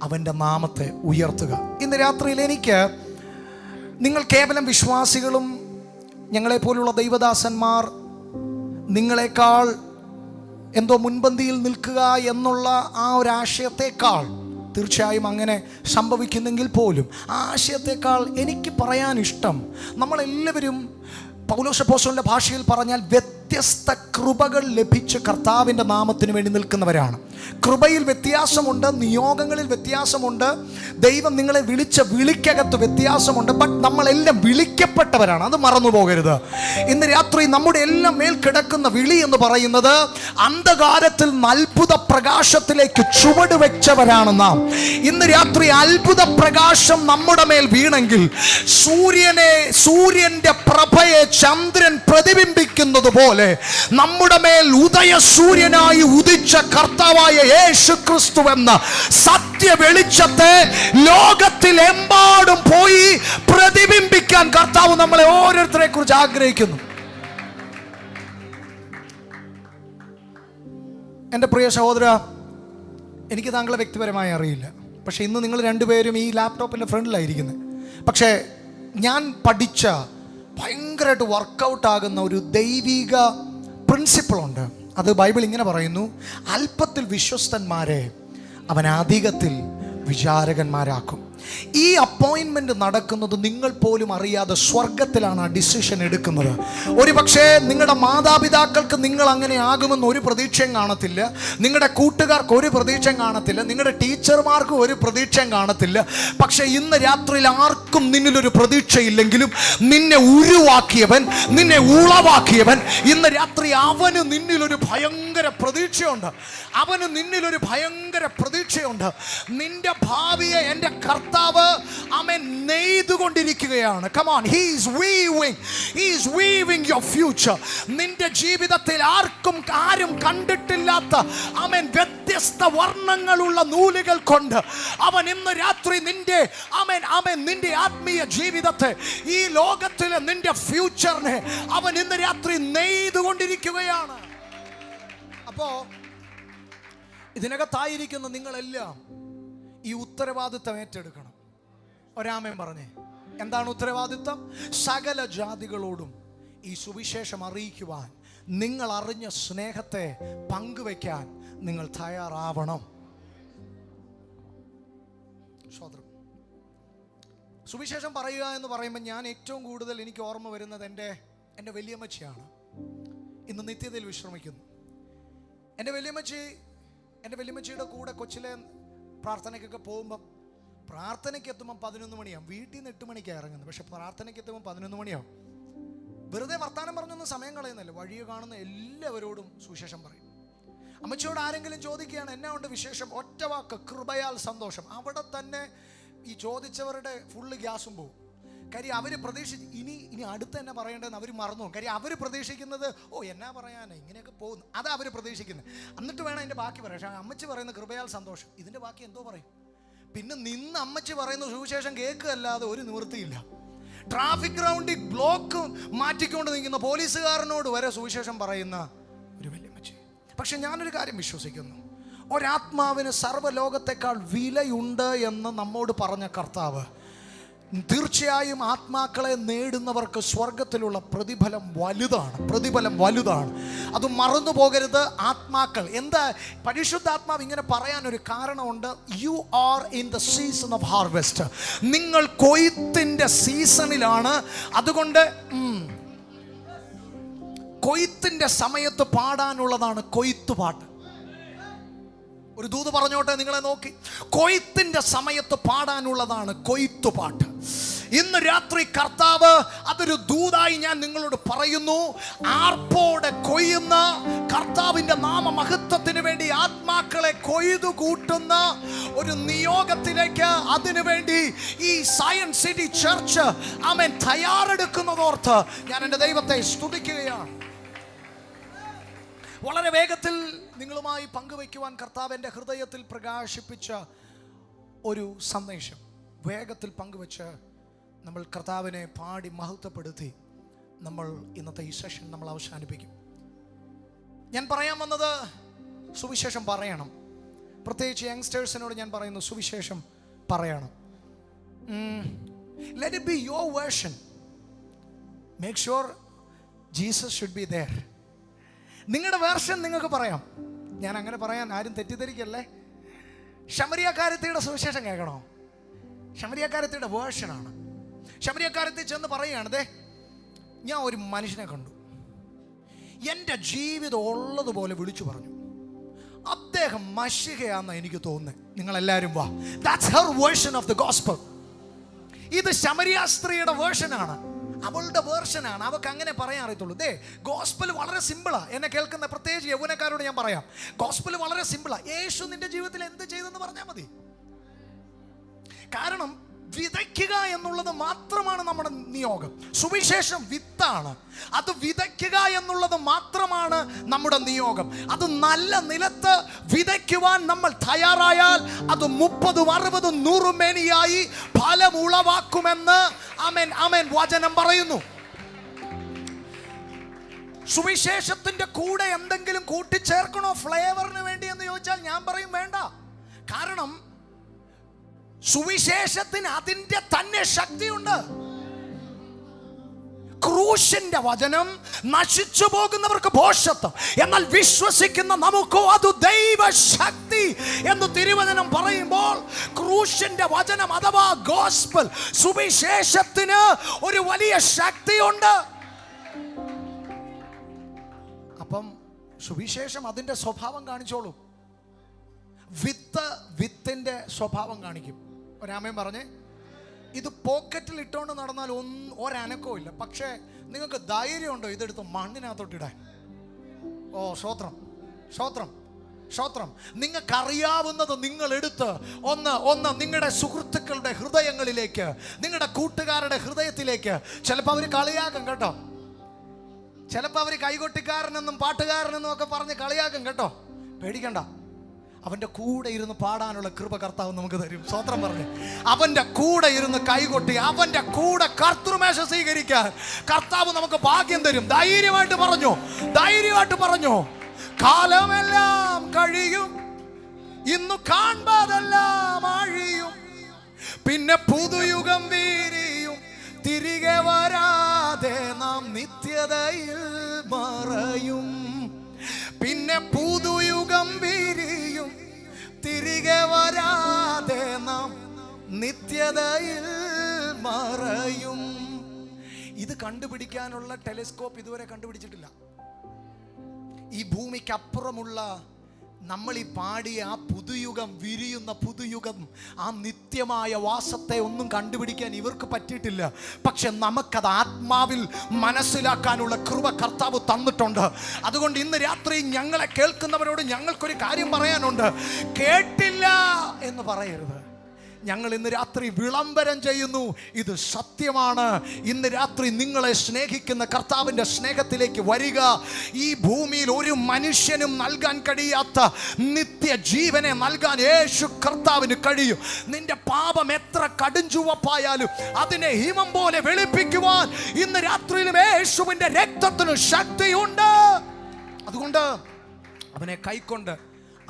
അവൻ്റെ നാമത്തെ ഉയർത്തുക. ഇന്ന് രാത്രിയിൽ എനിക്ക്, നിങ്ങൾ കേവലം വിശ്വാസികളും ഞങ്ങളെപ്പോലുള്ള ദൈവദാസന്മാർ നിങ്ങളെക്കാൾ എന്തോ മുൻപന്തിയിൽ നിൽക്കുക എന്നുള്ള ആ ഒരു ആശയത്തെക്കാൾ, തീർച്ചയായും അങ്ങനെ സംഭവിക്കുന്നെങ്കിൽ പോലും ആ ആശയത്തെക്കാൾ എനിക്ക് പറയാൻ ഇഷ്ടം, നമ്മളെല്ലാവരും പൗലോസ് അപ്പോസ്തലന്റെ ഭാഷയിൽ പറഞ്ഞാൽ വ്യത്യസ്ത കൃപകൾ ലഭിച്ച് കർത്താവിൻ്റെ നാമത്തിന് വേണ്ടി നിൽക്കുന്നവരാണ്. കൃപയിൽ വ്യത്യാസമുണ്ട്, നിയോഗങ്ങളിൽ വ്യത്യാസമുണ്ട്, ദൈവം നിങ്ങളെ വിളിച്ച വിളിക്കകത്ത് വ്യത്യാസമുണ്ട്. ബട്ട് നമ്മളെല്ലാം വിളിക്കപ്പെട്ടവരാണ്, അത് മറന്നു പോകരുത്. ഇന്ന് രാത്രി നമ്മുടെ എല്ലാം മേൽ കിടക്കുന്ന വിളി എന്ന് പറയുന്നത് അന്ധകാരത്തിൽ നിന്ന് അത്ഭുത പ്രകാശത്തിലേക്ക് ചുവട് വെച്ചവരാണ് നാം. ഇന്ന് രാത്രി അത്ഭുത പ്രകാശം നമ്മുടെ മേൽ വീണെങ്കിൽ, സൂര്യന്റെ പ്രഭയെ ചന്ദ്രൻ പ്രതിബിംബിക്കുന്നത് പോലെ നമ്മുടെ മേൽ ഉദയ സൂര്യനായി ഉദിച്ച കർത്താവായ യേശു ക്രിസ്തു എന്ന സത്യ വെളിച്ചത്തെ ലോകത്തിലെമ്പാടും പോയി പ്രതിബിംബിക്കാൻ കർത്താവ് നമ്മളെ ഓരോരുത്തരെ കുറിച്ച് ആഗ്രഹിക്കുന്നു. എൻ്റെ പ്രിയ സഹോദര, എനിക്ക് താങ്കളെ വ്യക്തിപരമായി അറിയില്ല, പക്ഷെ ഇന്ന് നിങ്ങൾ രണ്ടുപേരും ഈ ലാപ്ടോപ്പിൻ്റെ ഫ്രണ്ടിലായിരിക്കുന്നത്. പക്ഷേ ഞാൻ പഠിച്ച ഭയങ്കരമായിട്ട് വർക്കൗട്ട് ആകുന്ന ഒരു ദൈവിക പ്രിൻസിപ്പിളുണ്ട്. അത് ബൈബിൾ ഇങ്ങനെ പറയുന്നു: അല്പത്തിൽ വിശ്വസ്തന്മാരെ അവൻ അധികത്തിൽ വിചാരകന്മാരാക്കും. ഈ അപ്പോയിൻമെന്റ് നടക്കുന്നത് നിങ്ങൾ പോലും അറിയാതെ സ്വർഗത്തിലാണ് ആ ഡിസിഷൻ എടുക്കുന്നത്. ഒരു പക്ഷേ നിങ്ങളുടെ മാതാപിതാക്കൾക്ക് നിങ്ങൾ അങ്ങനെ ആകുമെന്ന് ഒരു പ്രതീക്ഷയും കാണത്തില്ല, നിങ്ങളുടെ കൂട്ടുകാർക്ക് ഒരു പ്രതീക്ഷയും കാണത്തില്ല, നിങ്ങളുടെ ടീച്ചർമാർക്ക് ഒരു പ്രതീക്ഷയും കാണത്തില്ല. പക്ഷേ ഇന്ന് രാത്രിയിൽ ആർക്കും നിന്നിലൊരു പ്രതീക്ഷയില്ലെങ്കിലും നിന്നെ ഉരുവാക്കിയവൻ, നിന്നെ ഉളവാക്കിയവൻ, ഇന്ന് രാത്രി അവന് നിന്നിലൊരു ഭയങ്കര പ്രതീക്ഷയുണ്ട്. അവന് നിന്നിലൊരു ഭയങ്കര പ്രതീക്ഷയുണ്ട്. നിന്റെ ഭാവിയെ എൻ്റെ കർത്താവ് കർത്താവ് ആമേൻ നെയ്തുകൊണ്ടിരിക്കുകയാണ്. Come on, he is weaving your future. നിന്റെ ജീവിതത്തിൽ ആരും കണ്ടിട്ടില്ലാത്ത ആമേൻ വ്യത്യസ്ത വർണ്ണങ്ങളുള്ള നൂലുകൾ കൊണ്ട് അവൻ ഇന്ന് രാത്രി നിന്റെ നിന്റെ ആത്മീയ ജീവിതത്തെ, ഈ ലോകത്തിലെ നിന്റെ ഫ്യൂച്ചറിനെ അവൻ ഇന്ന് രാത്രി നെയ്തുകൊണ്ടിരിക്കുകയാണ്. അപ്പോ ഇതിനകത്തായിരിക്കുന്ന നിങ്ങളെല്ലാം ഈ ഉത്തരവാദിത്തം ഏറ്റെടുക്കണം. ഒരാമേൻ പറഞ്ഞേ. എന്താണ് ഉത്തരവാദിത്തം? സകല ജാതികളോടും ഈ സുവിശേഷം അറിയിക്കുവാൻ, നിങ്ങൾ അറിഞ്ഞ സ്നേഹത്തെ പങ്കുവെക്കാൻ നിങ്ങൾ തയ്യാറാവണം. സുവിശേഷം പറയുക എന്ന് പറയുമ്പോൾ ഞാൻ ഏറ്റവും കൂടുതൽ എനിക്ക് ഓർമ്മ വരുന്നത് എൻ്റെ വലിയമ്മച്ചിയാണ്. ഇന്ന് നിത്യതയിൽ വിശ്രമിക്കുന്നു. എൻ്റെ വലിയമ്മച്ചിയുടെ കൂടെ കൊച്ചിലെ പ്രാർത്ഥനയ്ക്കൊക്കെ പോകുമ്പം, പ്രാർത്ഥനയ്ക്ക് എത്തുമ്പം 11 മണിയാവും. വീട്ടിൽ നിന്ന് 8 മണിക്കാണ് ഇറങ്ങുന്നത്. പക്ഷെ പ്രാർത്ഥനയ്ക്ക് എത്തുമ്പോൾ 11 മണിയാവും. വെറുതെ വർത്താനം പറഞ്ഞൊന്നും സമയം കളയുന്നില്ല. വഴിയെ കാണുന്ന എല്ലാവരോടും സുവിശേഷം പറയും. അമ്മച്ചിയോട് ആരെങ്കിലും ചോദിക്കുകയാണ് എന്നാ ഉണ്ട് വിശേഷം, ഒറ്റ വാക്ക്, കൃപയാൽ സന്തോഷം. അവിടെ തന്നെ ഈ ചോദിച്ചവരുടെ ഫുള്ള് ഗ്യാസും പോകും. കാര്യം അവർ ഇനി അടുത്ത് തന്നെ പറയേണ്ടതെന്ന് അവർ മറന്നു. കാര്യം അവർ പ്രതീക്ഷിക്കുന്നത് എന്നാ പറയാനാ ഇങ്ങനെയൊക്കെ പോകുന്നു, അതാ അവർ പ്രതീക്ഷിക്കുന്നത്. എന്നിട്ട് വേണം അതിൻ്റെ ബാക്കി പറയാം. പക്ഷേ അമ്മച്ചി പറയുന്ന കൃപയാൽ സന്തോഷം, ഇതിൻ്റെ ബാക്കി എന്തോ പറയും. പിന്നെ നിന്ന് അമ്മച്ചി പറയുന്ന സുവിശേഷം കേൾക്കുകയല്ലാതെ ഒരു നിവൃത്തിയില്ല. ട്രാഫിക് ഗ്രൗണ്ടിൽ ബ്ലോക്ക് മാറ്റിക്കൊണ്ട് നിൽക്കുന്ന പോലീസുകാരനോട് വരെ സുവിശേഷം പറയുന്ന ഒരു വല്യമ്മച്ചി. പക്ഷെ ഞാനൊരു കാര്യം വിശ്വസിക്കുന്നു, ഒരാത്മാവിന് സർവ്വലോകത്തെക്കാൾ വിലയുണ്ട് എന്ന് നമ്മോട് പറഞ്ഞ കർത്താവ് തീർച്ചയായും ആത്മാക്കളെ നേടുന്നവർക്ക് സ്വർഗത്തിലുള്ള പ്രതിഫലം വലുതാണ്. അത് മറന്നു പോകരുത്. ആത്മാക്കൾ എന്താ, പരിശുദ്ധാത്മാവ് ഇങ്ങനെ പറയാനൊരു കാരണമുണ്ട്. You are in the season of harvest. നിങ്ങൾ കൊയ്ത്തിന്റെ സീസണിലാണ്. അതുകൊണ്ട് കൊയ്ത്തിന്റെ സമയത്ത് പാടാനുള്ളതാണ് കൊയ്ത്തുപാട്ട്. ഒരു ദൂത് പറഞ്ഞോട്ടെ നിങ്ങളെ നോക്കി. കൊയ്ത്തിന്റെ സമയത്ത് പാടാനുള്ളതാണ് കൊയ്ത്തുപാട്ട്. ഇന്ന് രാത്രി കർത്താവ് അതൊരു ദൂതായി ഞാൻ നിങ്ങളോട് പറയുന്നു. ആർപ്പോടെ കൊയ്യുന്ന കർത്താവിൻ്റെ നാമമഹത്വത്തിന് വേണ്ടി ആത്മാക്കളെ കൊയ്തു കൂട്ടുന്ന ഒരു നിയോഗത്തിലേക്ക്, അതിനുവേണ്ടി ഈ സയൻസ് സിറ്റി ചർച്ച് തയ്യാറെടുക്കുന്നതോർത്ത് ഞാൻ എൻ്റെ ദൈവത്തെ സ്തുതിക്കുകയാണ്. വളരെ വേഗത്തിൽ നിങ്ങളുമായി പങ്കുവയ്ക്കുവാൻ കർത്താവ് എൻ്റെ ഹൃദയത്തിൽ പ്രകാശിപ്പിച്ച ഒരു സന്ദേശം വേഗത്തിൽ പങ്കുവെച്ച് നമ്മൾ കർത്താവിനെ പാടി മഹത്വപ്പെടുത്തി നമ്മൾ ഇന്നത്തെ ഈ സെഷൻ നമ്മൾ അവസാനിപ്പിക്കും. ഞാൻ പറയാൻ വന്നത് സുവിശേഷം പറയണം. പ്രത്യേകിച്ച് യങ്സ്റ്റേഴ്സിനോട് ഞാൻ പറയുന്നു, സുവിശേഷം പറയണം. Let it be your version. Make sure Jesus should be there. നിങ്ങളുടെ വേർഷൻ നിങ്ങൾക്ക് പറയാം. ഞാൻ അങ്ങനെ പറയാൻ ആരും തെറ്റിദ്ധരിക്കല്ലേ. ശമരിയക്കാരത്തിയുടെ സുവിശേഷം കേൾക്കണോ? ശമരിയക്കാരത്തിയുടെ വേർഷനാണ്. ശമരിയക്കാരത്തി ചെന്ന് പറയുകയാണ്, ദേ ഞാൻ ഒരു മനുഷ്യനെ കണ്ടു, എൻ്റെ ജീവിതം ഉള്ളതുപോലെ വിളിച്ചു പറഞ്ഞു, അദ്ദേഹം മശിഹയാണെന്ന് എനിക്ക് തോന്നുന്നത്, നിങ്ങളെല്ലാവരും വാ. That's Har version of the gospel. ഇത് ശമരിയ സ്ത്രീയുടെ വേർഷനാണ്, അവളുടെ വേർഷനാണ്. അവൾക്ക് അങ്ങനെ പറയാൻ അറിയത്തുള്ളൂ. ദേ ഗോസ്പൽ വളരെ സിമ്പിളാ. എന്നെ കേൾക്കുന്ന പ്രത്യേകിച്ച് യൗവനക്കാരോട് ഞാൻ പറയാം, ഗോസ്പൽ വളരെ സിമ്പിളാ. യേശു നിന്റെ ജീവിതത്തിൽ എന്ത് ചെയ്തെന്ന് പറഞ്ഞാൽ മതി. കാരണം വിതയ്ക്കുക എന്നുള്ളത് മാത്രമാണ് നമ്മുടെ നിയോഗം. സുവിശേഷം വിത്താണ്, അത് വിതയ്ക്കുക എന്നുള്ളത് മാത്രമാണ് നമ്മുടെ നിയോഗം. അത് നല്ല നിലത്ത് വിതയ്ക്കുവാൻ നമ്മൾ തയ്യാറായാൽ അത് 30, 60, 100 മേനിയായി ഫലം ഉളവാക്കുമെന്ന് ആമേൻ വചനം പറയുന്നു. സുവിശേഷത്തിന്റെ കൂടെ എന്തെങ്കിലും കൂട്ടിച്ചേർക്കണോ ഫ്ലേവറിന് വേണ്ടി എന്ന് ചോദിച്ചാൽ ഞാൻ പറയും വേണ്ട. കാരണം സുവിശേഷത്തിന് അതിൻ്റെ തന്നെ ശക്തിയുണ്ട്. ക്രൂശിന്റെ വചനം നശിച്ചു പോകുന്നവർക്ക് ഭോഷത്വം, എന്നാൽ വിശ്വസിക്കുന്ന നമുക്കോ അത് ദൈവശക്തി എന്ന് തിരുവചനം പറയുമ്പോൾ ക്രൂശിന്റെ വചനം അഥവാ ഗോസ്പൽ, സുവിശേഷത്തിന് ഒരു വലിയ ശക്തിയുണ്ട്. അപ്പം സുവിശേഷം അതിൻ്റെ സ്വഭാവം കാണിച്ചോളൂ. വിത്തിന്റെ സ്വഭാവം കാണിക്കും. ഒരാമയും പറഞ്ഞേ, ഇത് പോക്കറ്റിൽ ഇട്ടുകൊണ്ട് നടന്നാൽ ഒരനക്കവും ഇല്ല. പക്ഷേ നിങ്ങൾക്ക് ധൈര്യമുണ്ടോ ഇതെടുത്ത് മണ്ണിനകത്തോട്ട് ഇടാൻ? ഓ സ്തോത്രം. സ്തോത്രം. നിങ്ങൾക്കറിയാവുന്നത് നിങ്ങൾ എടുത്ത് ഒന്ന് നിങ്ങളുടെ സുഹൃത്തുക്കളുടെ ഹൃദയങ്ങളിലേക്ക്, നിങ്ങളുടെ കൂട്ടുകാരുടെ ഹൃദയത്തിലേക്ക്. ചിലപ്പോൾ അവർ കളിയാക്കും കേട്ടോ, ചിലപ്പോൾ അവർ കൈകൊട്ടിക്കാരനെന്നും പാട്ടുകാരനെന്നും ഒക്കെ പറഞ്ഞ് കളിയാക്കും കേട്ടോ. പേടിക്കണ്ട, അവൻ്റെ കൂടെ ഇരുന്ന് പാടാനുള്ള കൃപ കർത്താവ് നമുക്ക് തരും. സ്തോത്രം പറഞ്ഞ് അവൻ്റെ കൂടെ ഇരുന്ന് കൈകൊട്ടി അവൻ്റെ കൂടെ കർത്തൃമേശ സ്വീകരിക്കാൻ കർത്താവ് നമുക്ക് ഭാഗ്യം തരും. ധൈര്യമായിട്ട് പറഞ്ഞു, കാലമെല്ലാം കഴിയും, ഇന്നു കാൺപതെല്ലാം അഴിയും, പിന്നെ പുതുയുഗം വീരിയും, തിരികെ വരാതെ നാം നിത്യതയിൽ മറയും. പിന്നെ പുതുയുഗം വീരിയും, തിരികെ വരാതെ നാം നിത്യതയിൽ മറയും. ഇത് കണ്ടുപിടിക്കാനുള്ള ടെലിസ്കോപ്പ് ഇതുവരെ കണ്ടുപിടിച്ചിട്ടില്ല. ഈ ഭൂമിക്കപ്പുറമുള്ള നമ്മൾ ഈ പാടിയ ആ പുതുയുഗം, വിരിയുന്ന പുതുയുഗം, ആ നിത്യമായ വാസത്തെ ഒന്നും കണ്ടുപിടിക്കാൻ ഇവർക്ക് പറ്റിയിട്ടില്ല. പക്ഷെ നമുക്കത് ആത്മാവിൽ മനസ്സിലാക്കാനുള്ള കൃപ കർത്താവ് തന്നിട്ടുണ്ട്. അതുകൊണ്ട് ഇന്ന് രാത്രി ഞങ്ങളെ കേൾക്കുന്നവരോട് ഞങ്ങൾക്കൊരു കാര്യം പറയാനുണ്ട്. കേട്ടില്ല എന്ന് പറയരുത്. ഞങ്ങൾ ഇന്ന് രാത്രി വിളംബരം ചെയ്യുന്നു, ഇത് സത്യമാണ്. ഇന്ന് രാത്രി നിങ്ങളെ സ്നേഹിക്കുന്ന കർത്താവിൻ്റെ സ്നേഹത്തിലേക്ക് വരിക. ഈ ഭൂമിയിൽ ഒരു മനുഷ്യനും നൽകാൻ കഴിയാത്ത നിത്യജീവനെ നൽകാൻ യേശു കർത്താവിന് കഴിയും. നിന്റെ പാപം എത്ര കടുംചുവപ്പായാലും അതിനെ ഹിമം പോലെ വെളുപ്പിക്കുവാൻ ഇന്ന് രാത്രിയിലും യേശുവിൻ്റെ രക്തത്തിന് ശക്തിയുണ്ട്. അതുകൊണ്ട് അവനെ കൈക്കൊണ്ട്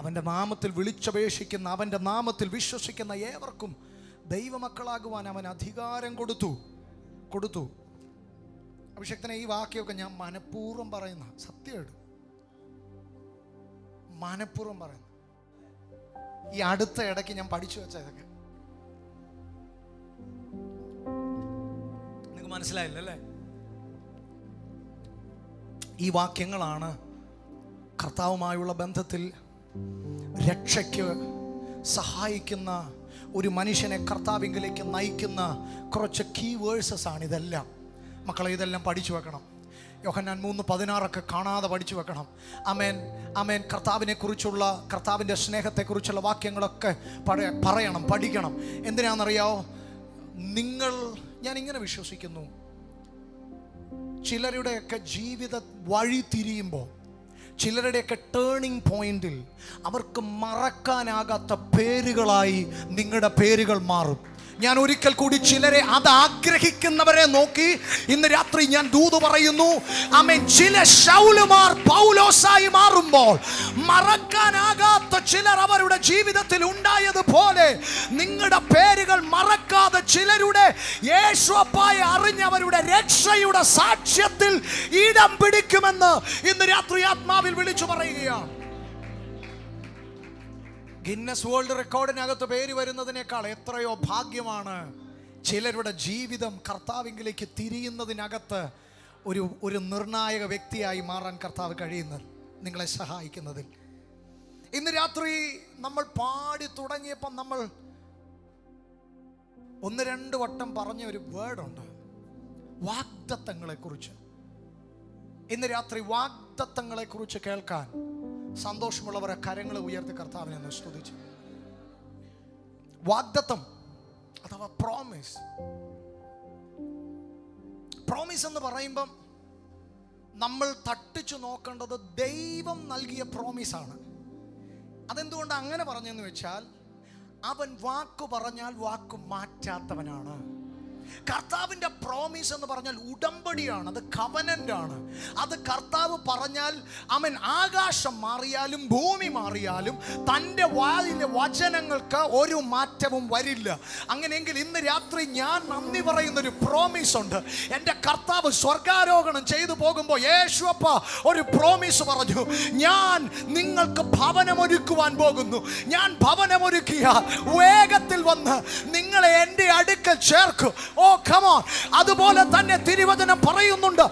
അവൻ്റെ നാമത്തിൽ വിളിച്ചപേക്ഷിക്കുന്ന, അവൻ്റെ നാമത്തിൽ വിശ്വസിക്കുന്ന ഏവർക്കും ദൈവമക്കളാകുവാൻ അവൻ അധികാരം കൊടുത്തു. അഭിഷേകത്തിനെ ഈ വാക്യമൊക്കെ ഞാൻ മനഃപൂർവ്വം പറയുന്ന, സത്യമായിട്ട് മനഃപൂർവ്വം പറയുന്ന. ഈ അടുത്ത ഇടയ്ക്ക് ഞാൻ പഠിച്ചു വെച്ച ഇതൊക്കെ നിങ്ങൾക്ക് മനസ്സിലായില്ലല്ലേ? ഈ വാക്യങ്ങളാണ് കർത്താവുമായുള്ള ബന്ധത്തിൽ രക്ഷയ്ക്ക് സഹായിക്കുന്ന, ഒരു മനുഷ്യനെ കർത്താവിങ്കിലേക്ക് നയിക്കുന്ന കുറച്ച് കീ വേഴ്സസ് ആണ് ഇതെല്ലാം. മക്കളെ, ഇതെല്ലാം പഠിച്ചു വെക്കണം. യോഹന്നാൻ 3:16 കാണാതെ പഠിച്ചു വെക്കണം. ആമേൻ. കർത്താവിനെ കുറിച്ചുള്ള, കർത്താവിൻ്റെ സ്നേഹത്തെക്കുറിച്ചുള്ള വാക്യങ്ങളൊക്കെ പറയണം, പഠിക്കണം. എന്തിനാണെന്നറിയാമോ? ഞാനിങ്ങനെ വിശ്വസിക്കുന്നു, ചിലരുടെയൊക്കെ ജീവിത വഴി തിരിയുമ്പോൾ, ചിലരുടെയൊക്കെ ടേണിംഗ് പോയിന്റിൽ അവർക്ക് മറക്കാനാകാത്ത പേരുകളായി നിങ്ങളുടെ പേരുകൾ മാറും. ഞാൻ ഒരിക്കൽ കൂടി ചിലരെ, അത് ആഗ്രഹിക്കുന്നവരെ നോക്കി ഇന്ന് രാത്രി ഞാൻ ദൂത് പറയുന്നു. ആമേൻ. ചില ശൗലുമാർ പൗലോസായി മാറുമ്പോൾ മറക്കാനാകാത്ത ചിലർ അവരുടെ ജീവിതത്തിൽ ഉണ്ടായതുപോലെ നിങ്ങളുടെ പേരുകൾ മറക്കാതെ ചിലരുടെ യേശുവപ്പായി അറിഞ്ഞവരുടെ രക്ഷയുടെ സാക്ഷ്യത്തിൽ ഇടം പിടിക്കുമെന്ന് ഇന്ന് രാത്രി ആത്മാവിൽ വിളിച്ചു പറയുകയാണ്. ഗിന്നസ് വേൾഡ് റെക്കോർഡിനകത്ത് പേര് വരുന്നതിനേക്കാൾ എത്രയോ ഭാഗ്യമാണ് ചിലരുടെ ജീവിതം കർത്താവിങ്കിലേക്ക് തിരിയുന്നതിനകത്ത് ഒരു നിർണായക വ്യക്തിയായി മാറാൻ കർത്താവ് കഴിയുന്നത്, നിങ്ങളെ സഹായിക്കുന്നതിൽ. ഇന്ന് രാത്രി നമ്മൾ പാടി തുടങ്ങിയപ്പോൾ നമ്മൾ 1-2 വട്ടം പറഞ്ഞ ഒരു വേർഡുണ്ട്, വാഗ്ദത്തങ്ങളെക്കുറിച്ച്. ഇന്ന് രാത്രി വാഗ്ദത്തങ്ങളെക്കുറിച്ച് കേൾക്കാൻ സന്തോഷമുള്ളവരെ കരങ്ങൾ ഉയർത്തി കർത്താവിനെ ഒന്ന് സ്തുതിച്ചു. വാഗ്ദത്തം അഥവാ പ്രോമിസ് എന്ന് പറയുമ്പം നമ്മൾ തട്ടിച്ചു നോക്കേണ്ടത് ദൈവം നൽകിയ പ്രോമിസാണ്. അതെന്തുകൊണ്ട് അങ്ങനെ പറഞ്ഞെന്ന് വെച്ചാൽ, അവൻ വാക്കു പറഞ്ഞാൽ വാക്കു മാറ്റാത്തവനാണ്. കർത്താവിൻ്റെ പ്രോമിസ് എന്ന് പറഞ്ഞാൽ ഉടമ്പടിയാണ്, അത് കവനന്റ് ആണ്. അത് കർത്താവ് പറഞ്ഞാൽ അവൻ ആകാശം മാറിയാലും ഭൂമി മാറിയാലും തൻ്റെ വായിലെ വചനങ്ങൾക്ക് ഒരു മാറ്റവും വരില്ല. അങ്ങനെയെങ്കിൽ ഇന്ന് രാത്രി ഞാൻ നന്ദി പറയുന്നൊരു പ്രോമിസ് ഉണ്ട്. എൻ്റെ കർത്താവ് സ്വർഗാരോഹണം ചെയ്തു പോകുമ്പോൾ യേശുവപ്പ ഒരു പ്രോമിസ് പറഞ്ഞു, ഞാൻ നിങ്ങൾക്ക് ഭവനമൊരുക്കുവാൻ പോകുന്നു. ഞാൻ ഭവനമൊരുക്കിയ വേഗത്തിൽ വന്ന് നിങ്ങളെ എൻ്റെ അടുക്കൽ ചേർക്കും. ഓ കമോൺ. അതുപോലെ തന്നെ തിരുവചനം പറയുന്നുണ്ട്,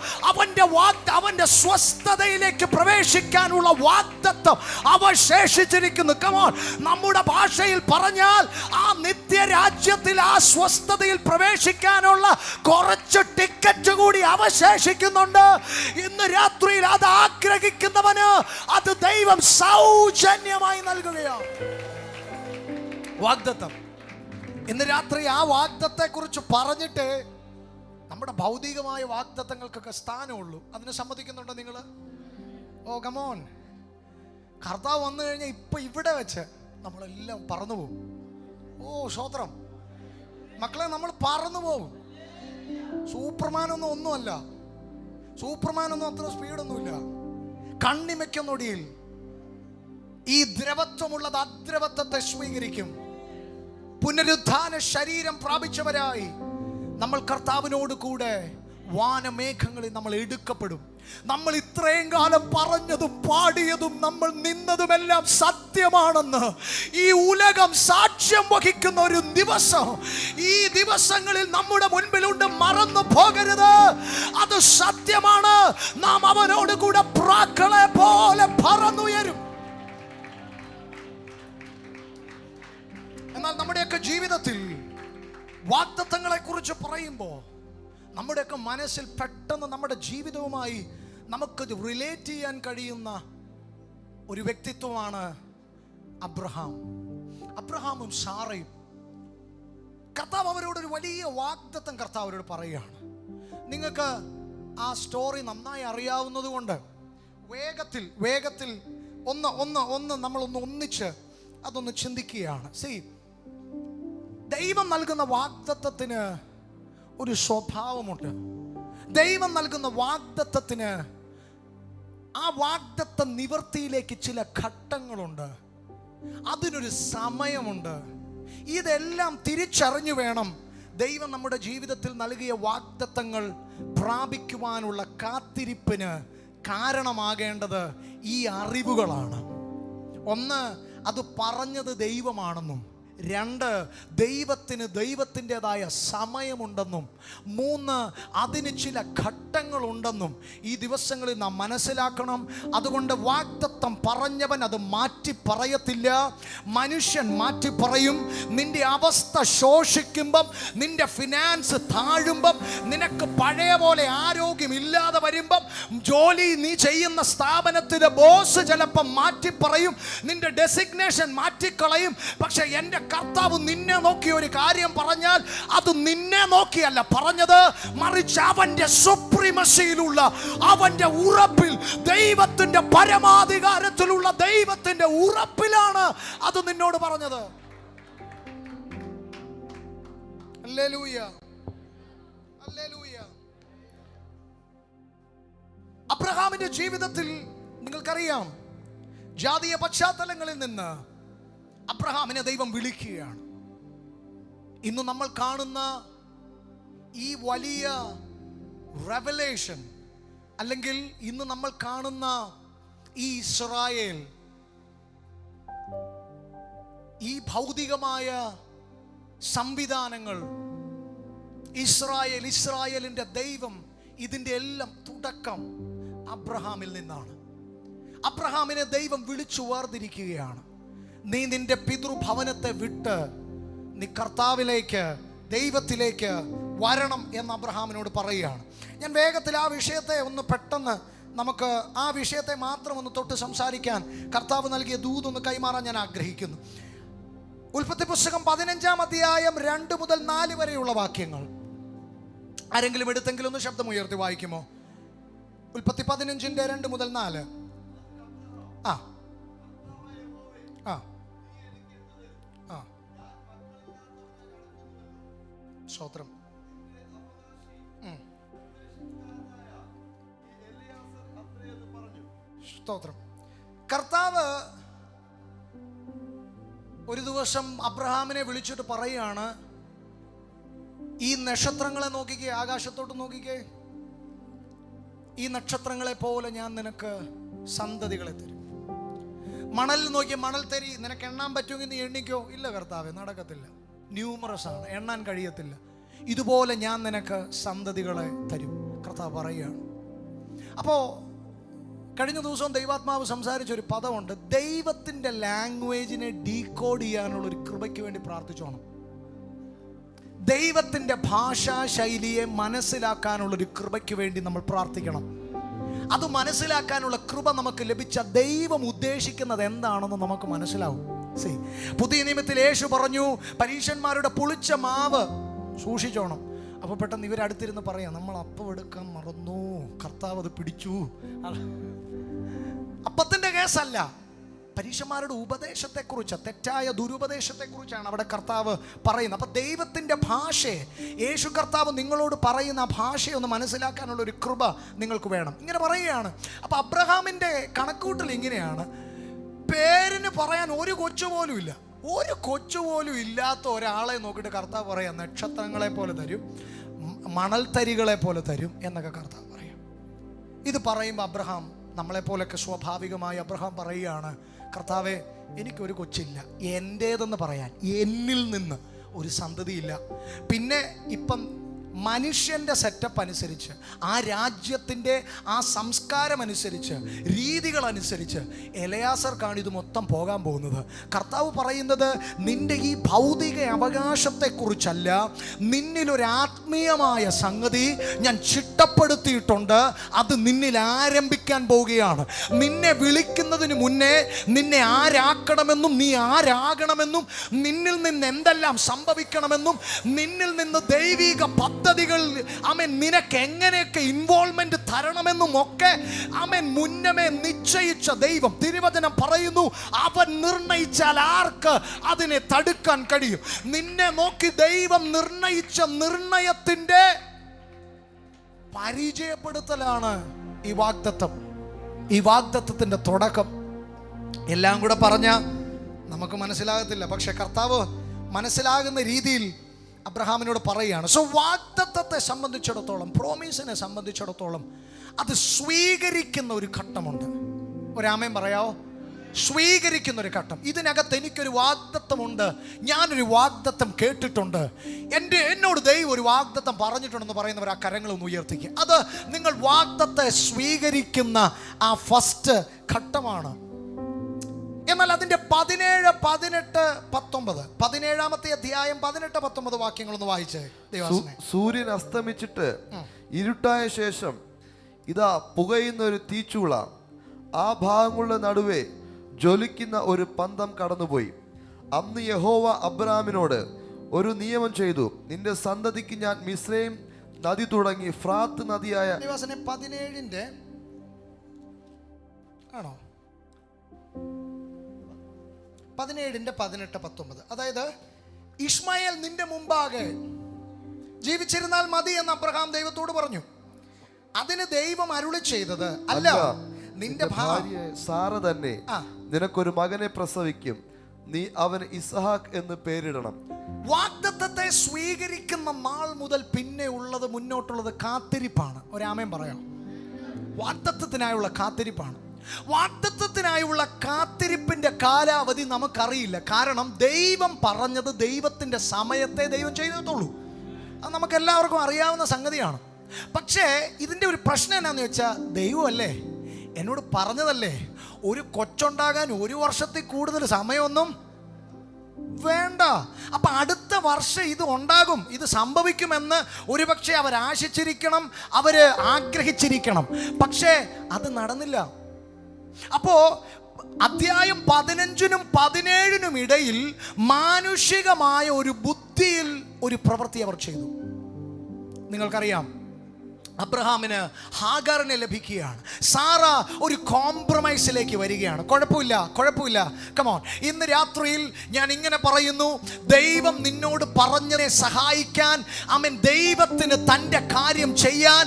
അവന്റെ സ്വസ്ഥതയിലേക്ക് പ്രവേശിക്കാനുള്ള വാഗ്ദത്തം അവശേഷിച്ചിരിക്കുന്നു. കമോൺ. നമ്മുടെ ഭാഷയിൽ പറഞ്ഞാൽ ആ നിത്യരാജ്യത്തിൽ, ആ സ്വസ്ഥതയിൽ പ്രവേശിക്കാനുള്ള കുറച്ച് ടിക്കറ്റ് കൂടി അവശേഷിക്കുന്നുണ്ട്. ഇന്ന് രാത്രിയിൽ അത് ആഗ്രഹിക്കുന്നവന് അത് ദൈവം സൗജന്യമായി നൽകുകയാണ്. വാഗ്ദത്തം. ഇന്ന് രാത്രി ആ വാഗ്ദത്തെ കുറിച്ച് പറഞ്ഞിട്ട് നമ്മുടെ ഭൗതികമായ വാഗ്ദത്തങ്ങൾക്കൊക്കെ സ്ഥാനമുള്ളൂ. അതിനെ സമ്മതിക്കുന്നുണ്ടോ നിങ്ങൾ? ഓ കമോൺ. കർത്താവ് വന്നു കഴിഞ്ഞാൽ ഇപ്പൊ ഇവിടെ വെച്ച് നമ്മളെല്ലാം പറന്നു പോകും. ഓ സ്തോത്രം മക്കളെ, നമ്മൾ പറന്നു പോകും. സൂപ്പർമാനൊന്നും ഒന്നുമല്ല. സൂപ്പർമാനൊന്നും അത്ര സ്പീഡൊന്നുമില്ല. കണ്ണിമയ്ക്കുന്നൊടിയിൽ ഈ ദ്രവത്വമുള്ളത് അദ്രവത്വത്തെ സ്വീകരിക്കും. പുനരുദ്ധാന ശരീരം പ്രാപിച്ചവരായി നമ്മൾ കർത്താവിനോട് കൂടെ വാനമേഘങ്ങളിൽ നമ്മൾ എടുക്കപ്പെടും. നമ്മൾ ഇത്രയും കാലം പറഞ്ഞതും പാടിയതും നമ്മൾ നിന്നതുമെല്ലാം സത്യമാണെന്ന് ഈ ഉലകം സാക്ഷ്യം വഹിക്കുന്ന ഒരു ദിവസം ഈ ദിവസങ്ങളിൽ നമ്മുടെ മുൻപിലുണ്ട്. മറന്നു പോകരുത്, അത് സത്യമാണ്. നാം അവനോട് കൂടെ പ്രാക്കളെ പോലെ പറന്നുയരും. എന്നാൽ നമ്മുടെയൊക്കെ ജീവിതത്തിൽ വാഗ്ദത്തങ്ങളെ കുറിച്ച് പറയുമ്പോൾ നമ്മുടെയൊക്കെ മനസ്സിൽ പെട്ടെന്ന് നമ്മുടെ ജീവിതവുമായി നമുക്ക് റിലേറ്റ് ചെയ്യാൻ കഴിയുന്ന ഒരു വ്യക്തിത്വമാണ് അബ്രഹാം. അബ്രഹാമും സാറയും. കർത്താവ് അവരോടൊരു വലിയ വാഗ്ദത്തം കർത്താവ് അവരോട് പറയുകയാണ്. നിങ്ങൾക്ക് ആ സ്റ്റോറി നന്നായി അറിയാവുന്നത് കൊണ്ട് വേഗത്തിൽ ഒന്ന് നമ്മളൊന്ന് ഒന്നിച്ച് അതൊന്ന് ചിന്തിക്കുകയാണ്. ദൈവം നൽകുന്ന വാഗ്ദത്തത്തിന് ഒരു സ്വഭാവമുണ്ട്. ദൈവം നൽകുന്ന വാഗ്ദത്തത്തിന് ആ വാഗ്ദത്ത നിവൃത്തിയിലേക്ക് ചില ഘട്ടങ്ങളുണ്ട്. അതിനൊരു സമയമുണ്ട്. ഇതെല്ലാം തിരിച്ചറിഞ്ഞു വേണം ദൈവം നമ്മുടെ ജീവിതത്തിൽ നൽകിയ വാഗ്ദത്തങ്ങൾ പ്രാപിക്കുവാനുള്ള കാത്തിരിപ്പിന് കാരണമാകേണ്ടത് ഈ അറിവുകളാണ്. ഒന്ന്, അത് പറഞ്ഞത് ദൈവമാണെന്നും. രണ്ട്, ദൈവത്തിൻ്റെതായ സമയമുണ്ടെന്നും. മൂന്ന്, അതിന് ചില ഘട്ടങ്ങളുണ്ടെന്നും ഈ ദിവസങ്ങളിൽ നാം മനസ്സിലാക്കണം. അതുകൊണ്ട് വാഗ്ദത്തം പറഞ്ഞവൻ അത് മാറ്റി പറയത്തില്ല. മനുഷ്യൻ മാറ്റി പറയും. നിന്റെ അവസ്ഥ ശോഷിക്കുമ്പം, നിന്റെ ഫിനാൻസ് താഴുമ്പം, നിനക്ക് പഴയ പോലെ ആരോഗ്യമില്ലാതെ വരുമ്പം, ജോലി നീ ചെയ്യുന്ന സ്ഥാപനത്തിലെ ബോസ് ചിലപ്പം മാറ്റി പറയും, നിന്റെ ഡെസിഗ്നേഷൻ മാറ്റിക്കളയും. പക്ഷെ എൻ്റെ കർത്താവ് നിന്നെ നോക്കി ഒരു കാര്യം പറഞ്ഞാൽ അത് നിന്നെ നോക്കിയല്ല പറഞ്ഞത്, മറിച്ച് അവന്റെ സുപ്രീമസിയിലുള്ള, അവന്റെ ഉറപ്പിൽ, ദൈവത്തിന്റെ പരമാധികാരത്തിലുള്ള ദൈവത്തിന്റെ ഉറപ്പിലാണ് അത് നിന്നോട് പറഞ്ഞത്. Hallelujah, hallelujah. അബ്രഹാമിന്റെ ജീവിതത്തിൽ നിങ്ങൾക്കറിയാം, ജാതീയ പശ്ചാത്തലങ്ങളിൽ നിന്ന് അബ്രഹാമിനെ ദൈവം വിളിക്കുകയാണ്. ഇന്ന് നമ്മൾ കാണുന്ന ഈ വലിയ റെവലേഷൻ, അല്ലെങ്കിൽ ഇന്ന് നമ്മൾ കാണുന്ന ഈ ഇസ്രായേൽ, ഈ ഭൗതികമായ സംവിധാനങ്ങൾ, ഇസ്രായേലിന്റെ ദൈവം, ഇതിൻ്റെ എല്ലാം തുടക്കം അബ്രഹാമിൽ നിന്നാണ്. അബ്രഹാമിനെ ദൈവം വിളിച്ചു വേർതിരിക്കുകയാണ്. നീ നിന്റെ പിതൃഭവനത്തെ വിട്ട് നീ കർത്താവിലേക്ക്, ദൈവത്തിലേക്ക് വരണം എന്ന് അബ്രഹാമിനോട് പറയുകയാണ്. ഞാൻ വേഗത്തിൽ ആ വിഷയത്തെ ഒന്ന് പെട്ടെന്ന് നമുക്ക് ആ വിഷയത്തെ മാത്രം ഒന്ന് തൊട്ട് സംസാരിക്കാൻ കർത്താവ് നൽകിയ ദൂതൊന്ന് കൈമാറാൻ ഞാൻ ആഗ്രഹിക്കുന്നു. ഉൽപ്പത്തി പുസ്തകം 15-ാം അധ്യായം 2 മുതൽ 4 വരെയുള്ള വാക്യങ്ങൾ ആരെങ്കിലും എടുത്തെങ്കിലും ഒന്ന് ശബ്ദമുയർത്തി വായിക്കുമോ? ഉൽപ്പത്തി 15-ന്റെ 2 മുതൽ 4. സ്തോത്രം. സ്തോത്രം. കർത്താവ് ഒരു ദിവസം അബ്രഹാമിനെ വിളിച്ചിട്ട് പറയുകയാണ്, ഈ നക്ഷത്രങ്ങളെ നോക്കിക്കേ, ആകാശത്തോട്ട് നോക്കിക്കേ, ഈ നക്ഷത്രങ്ങളെ പോലെ ഞാൻ നിനക്ക് സന്തതികളെ തരും. മണൽ നോക്കി, മണൽ തരി, നിനക്ക് എണ്ണാൻ പറ്റുമെങ്കിൽ നീ എണ്ണിക്കോ. ഇല്ല കർത്താവേ, നടക്കത്തില്ല, ന്യൂമറസ് ആണ്, എണ്ണാൻ കഴിയത്തില്ല. ഇതുപോലെ ഞാൻ നിനക്ക് സന്തതികളെ തരും. കർത്താവ് പറയുകയാണ്. അപ്പോൾ കഴിഞ്ഞ ദിവസം ദൈവാത്മാവ് സംസാരിച്ചൊരു പദമുണ്ട്. ദൈവത്തിൻ്റെ ലാംഗ്വേജിനെ ഡീകോഡ് ചെയ്യാനുള്ളൊരു കൃപയ്ക്ക് വേണ്ടി പ്രാർത്ഥിച്ചോണം. ദൈവത്തിൻ്റെ ഭാഷാ ശൈലിയെ മനസ്സിലാക്കാനുള്ളൊരു കൃപയ്ക്ക് വേണ്ടി നമ്മൾ പ്രാർത്ഥിക്കണം. അത് മനസ്സിലാക്കാനുള്ള കൃപ നമുക്ക് ലഭിച്ച ദൈവം ഉദ്ദേശിക്കുന്നത് എന്താണെന്ന് നമുക്ക് മനസ്സിലാവും. പുതിയ നിയമത്തിൽ യേശു പറഞ്ഞു, പരീശന്മാരുടെ പുളിച്ച മാവ് സൂക്ഷിച്ചോണം. അപ്പോൾ പെട്ടെന്ന് ഇവരടുത്തിരുന്ന് പറയാം, നമ്മൾ അപ്പം എടുക്കാൻ മറന്നു, കർത്താവ് അത് പിടിച്ചു. അപ്പത്തിൻ്റെ കേസല്ല, പരീശന്മാരുടെ ഉപദേശത്തെക്കുറിച്ച്, തെറ്റായ ദുരുപദേശത്തെക്കുറിച്ചാണ് അവിടെ കർത്താവ് പറയുന്നത്. അപ്പം ദൈവത്തിൻ്റെ ഭാഷയെ, യേശു കർത്താവ് നിങ്ങളോട് പറയുന്ന ആ ഭാഷയെ ഒന്ന് മനസ്സിലാക്കാനുള്ള ഒരു കൃപ നിങ്ങൾക്ക് വേണം. ഇങ്ങനെ പറയുകയാണ്. അപ്പം അബ്രഹാമിൻ്റെ കണക്കൂട്ടൽ ഇങ്ങനെയാണ്. പേരിന് പറയാൻ ഒരു കൊച്ചു പോലും ഇല്ല. ഒരു കൊച്ചു പോലും ഇല്ലാത്ത ഒരാളെ നോക്കിയിട്ട് കർത്താവ് പറയാം, നക്ഷത്രങ്ങളെ പോലെ തരും, മണൽത്തരികളെ പോലെ തരും എന്നൊക്കെ കർത്താവ് പറയാം. ഇത് പറയുമ്പോൾ അബ്രഹാം, നമ്മളെപ്പോലൊക്കെ സ്വാഭാവികമായി അബ്രഹാം പറയുകയാണ്, കർത്താവേ, എനിക്കൊരു കൊച്ചില്ല, എൻ്റേതെന്ന് പറയാൻ എന്നിൽ നിന്ന് ഒരു സന്തതിയില്ല. പിന്നെ ഇപ്പം മനുഷ്യൻ്റെ സെറ്റപ്പ് അനുസരിച്ച്, ആ രാജ്യത്തിൻ്റെ ആ സംസ്കാരം അനുസരിച്ച്, രീതികളനുസരിച്ച് എലയാസർക്കാണ് ഇത് മൊത്തം പോകാൻ പോകുന്നത്. കർത്താവ് പറയുന്നത്, നിൻ്റെ ഈ ഭൗതിക അവകാശത്തെക്കുറിച്ചല്ല, നിന്നിലൊരു ആത്മീയമായ സംഗതി ഞാൻ ചിട്ടപ്പെടുത്തിയിട്ടുണ്ട്. അത് നിന്നിൽ ആരംഭിക്കാൻ പോവുകയാണ്. നിന്നെ വിളിക്കുന്നതിന് മുന്നേ നിന്നെ ആരാക്കണമെന്നും നീ ആരാകണമെന്നും നിന്നിൽ നിന്ന് എന്തെല്ലാം സംഭവിക്കണമെന്നും നിന്നിൽ നിന്ന് ദൈവിക പദ്ധതികൾ നിനക്ക് എങ്ങനെയൊക്കെ ഇൻവോൾവ്മെന്റ് തരണമെന്നും ഒക്കെ മുന്നമേ നിശ്ചയിച്ച ദൈവം. തിരുവചനം പറയുന്നു, അവൻ നിർണയിച്ചാൽ ആർക്ക് അതിനെ തടുക്കാൻ കഴിയും? നിന്നെ നോക്കി ദൈവം നിർണയിച്ച നിർണയത്തിന്റെ പരിചയപ്പെടുത്തലാണ് ഈ വാഗ്ദത്തം, ഈ വാഗ്ദത്തത്തിന്റെ തുടക്കം. എല്ലാം കൂടെ പറഞ്ഞ നമുക്ക് മനസ്സിലാകത്തില്ല. പക്ഷെ കർത്താവ് മനസ്സിലാകുന്ന രീതിയിൽ അബ്രഹാമിനോട് പറയുകയാണ്. സോ വാഗ്ദത്തത്തെ സംബന്ധിച്ചിടത്തോളം, പ്രോമിസിനെ സംബന്ധിച്ചിടത്തോളം അത് സ്വീകരിക്കുന്ന ഒരു ഘട്ടമുണ്ട്. ഒരാമേൻ പറയാവോ? സ്വീകരിക്കുന്ന ഒരു ഘട്ടം. ഇതിനകത്ത് എനിക്കൊരു വാഗ്ദത്തമുണ്ട്, ഞാനൊരു വാഗ്ദത്തം കേട്ടിട്ടുണ്ട്, എന്നോട് ദൈവം ഒരു വാഗ്ദത്തം പറഞ്ഞിട്ടുണ്ടെന്ന് പറയുന്നവർ ആ കരങ്ങളൊന്ന് ഉയർത്തിക്കുക. അത് നിങ്ങൾ വാഗ്ദത്തെ സ്വീകരിക്കുന്ന ആ ഫസ്റ്റ് ഘട്ടമാണ്. എന്നാൽ അതിൻ്റെ 17, 18, 19, 17-ാമത്തെ അധ്യായം 18, 19 വാക്യങ്ങളൊന്ന് വായിച്ചേ. സൂര്യൻ അസ്തമിച്ചിട്ട് ഇരുട്ടായ ശേഷം ഇതാ പുകയുന്ന ഒരു തീച്ചൂള, ആ ഭാഗങ്ങളുടെ നടുവേ ജ്വലിക്കുന്ന ഒരു പന്തം കടന്നുപോയി. അന്ന് യഹോവ അബ്രാമിനോട് ഒരു നിയമം ചെയ്തു, നിന്റെ സന്തതിക്ക് ഞാൻ മിസ്രയീം നദി തുടങ്ങി ഫ്രാത്ത് നദിയായ 17 ആണോ 17, 18, 19. അതായത് ഇഷ്മായേൽ നിന്റെ മുമ്പാകെ ജീവിച്ചിരുന്നാൽ മതി എന്ന് അബ്രഹാം ദൈവത്തോട് പറഞ്ഞു. അതിന് ദൈവം അരുളി ചെയ്തത്, അല്ല, നിന്റെ ഭാര്യ സാറ തന്നെ നിനക്കൊരു മകനെ പ്രസവിക്കും, നീ അവന് ഇസ്ഹാക്ക് എന്ന് പേരിടണം. വാഗ്ദത്തത്തെ സ്വീകരിക്കുന്ന നാൾ മുതൽ പിന്നെ ഉള്ളത്, മുന്നോട്ടുള്ളത് കാത്തിരിപ്പാണ്. ഒരാമേൻ പറയാം. വാഗ്ദത്തത്തിനായുള്ള കാത്തിരിപ്പാണ്. വാഗ്ദത്തത്തിനായുള്ള കാത്തിരിപ്പിന്റെ കാലാവധി നമുക്കറിയില്ല. കാരണം ദൈവം പറഞ്ഞത് ദൈവത്തിന്റെ സമയത്തെ ദൈവം ചെയ്തിട്ടുള്ളൂ. അത് നമുക്ക് എല്ലാവർക്കും അറിയാവുന്ന സംഗതിയാണ്. പക്ഷേ ഇതിൻ്റെ ഒരു പ്രശ്നം എന്നാന്ന് വെച്ചാൽ, ദൈവമല്ലേ, എന്നോട് പറഞ്ഞതല്ലേ, ഒരു കൊച്ചുണ്ടാകാൻ 1 വർഷത്തിൽ കൂടുതൽ സമയമൊന്നും വേണ്ട. അപ്പൊ അടുത്ത വർഷം ഇത് ഉണ്ടാകും, ഇത് സംഭവിക്കുമെന്ന് ഒരുപക്ഷെ അവർ ആശിച്ചിരിക്കണം, അവര് ആഗ്രഹിച്ചിരിക്കണം. പക്ഷേ അത് നടന്നില്ല. അപ്പോ അധ്യായം 15-നും 17-നും ഇടയിൽ മാനുഷികമായ ഒരു ബുദ്ധിയിൽ ഒരു പ്രവൃത്തി അവർ ചെയ്തു. നിങ്ങൾക്കറിയാം, അബ്രഹാമിന് ഹാഗറിനെ ലഭിക്കുകയാണ്. സാറ ഒരു കോംപ്രമൈസിലേക്ക് വരികയാണ്. കുഴപ്പമില്ല, കമോൺ. ഇന്ന് രാത്രിയിൽ ഞാൻ ഇങ്ങനെ പറയുന്നു, ദൈവം നിന്നോട് പറഞ്ഞതിനെ സഹായിക്കാൻ, ദൈവത്തിന് തൻ്റെ കാര്യം ചെയ്യാൻ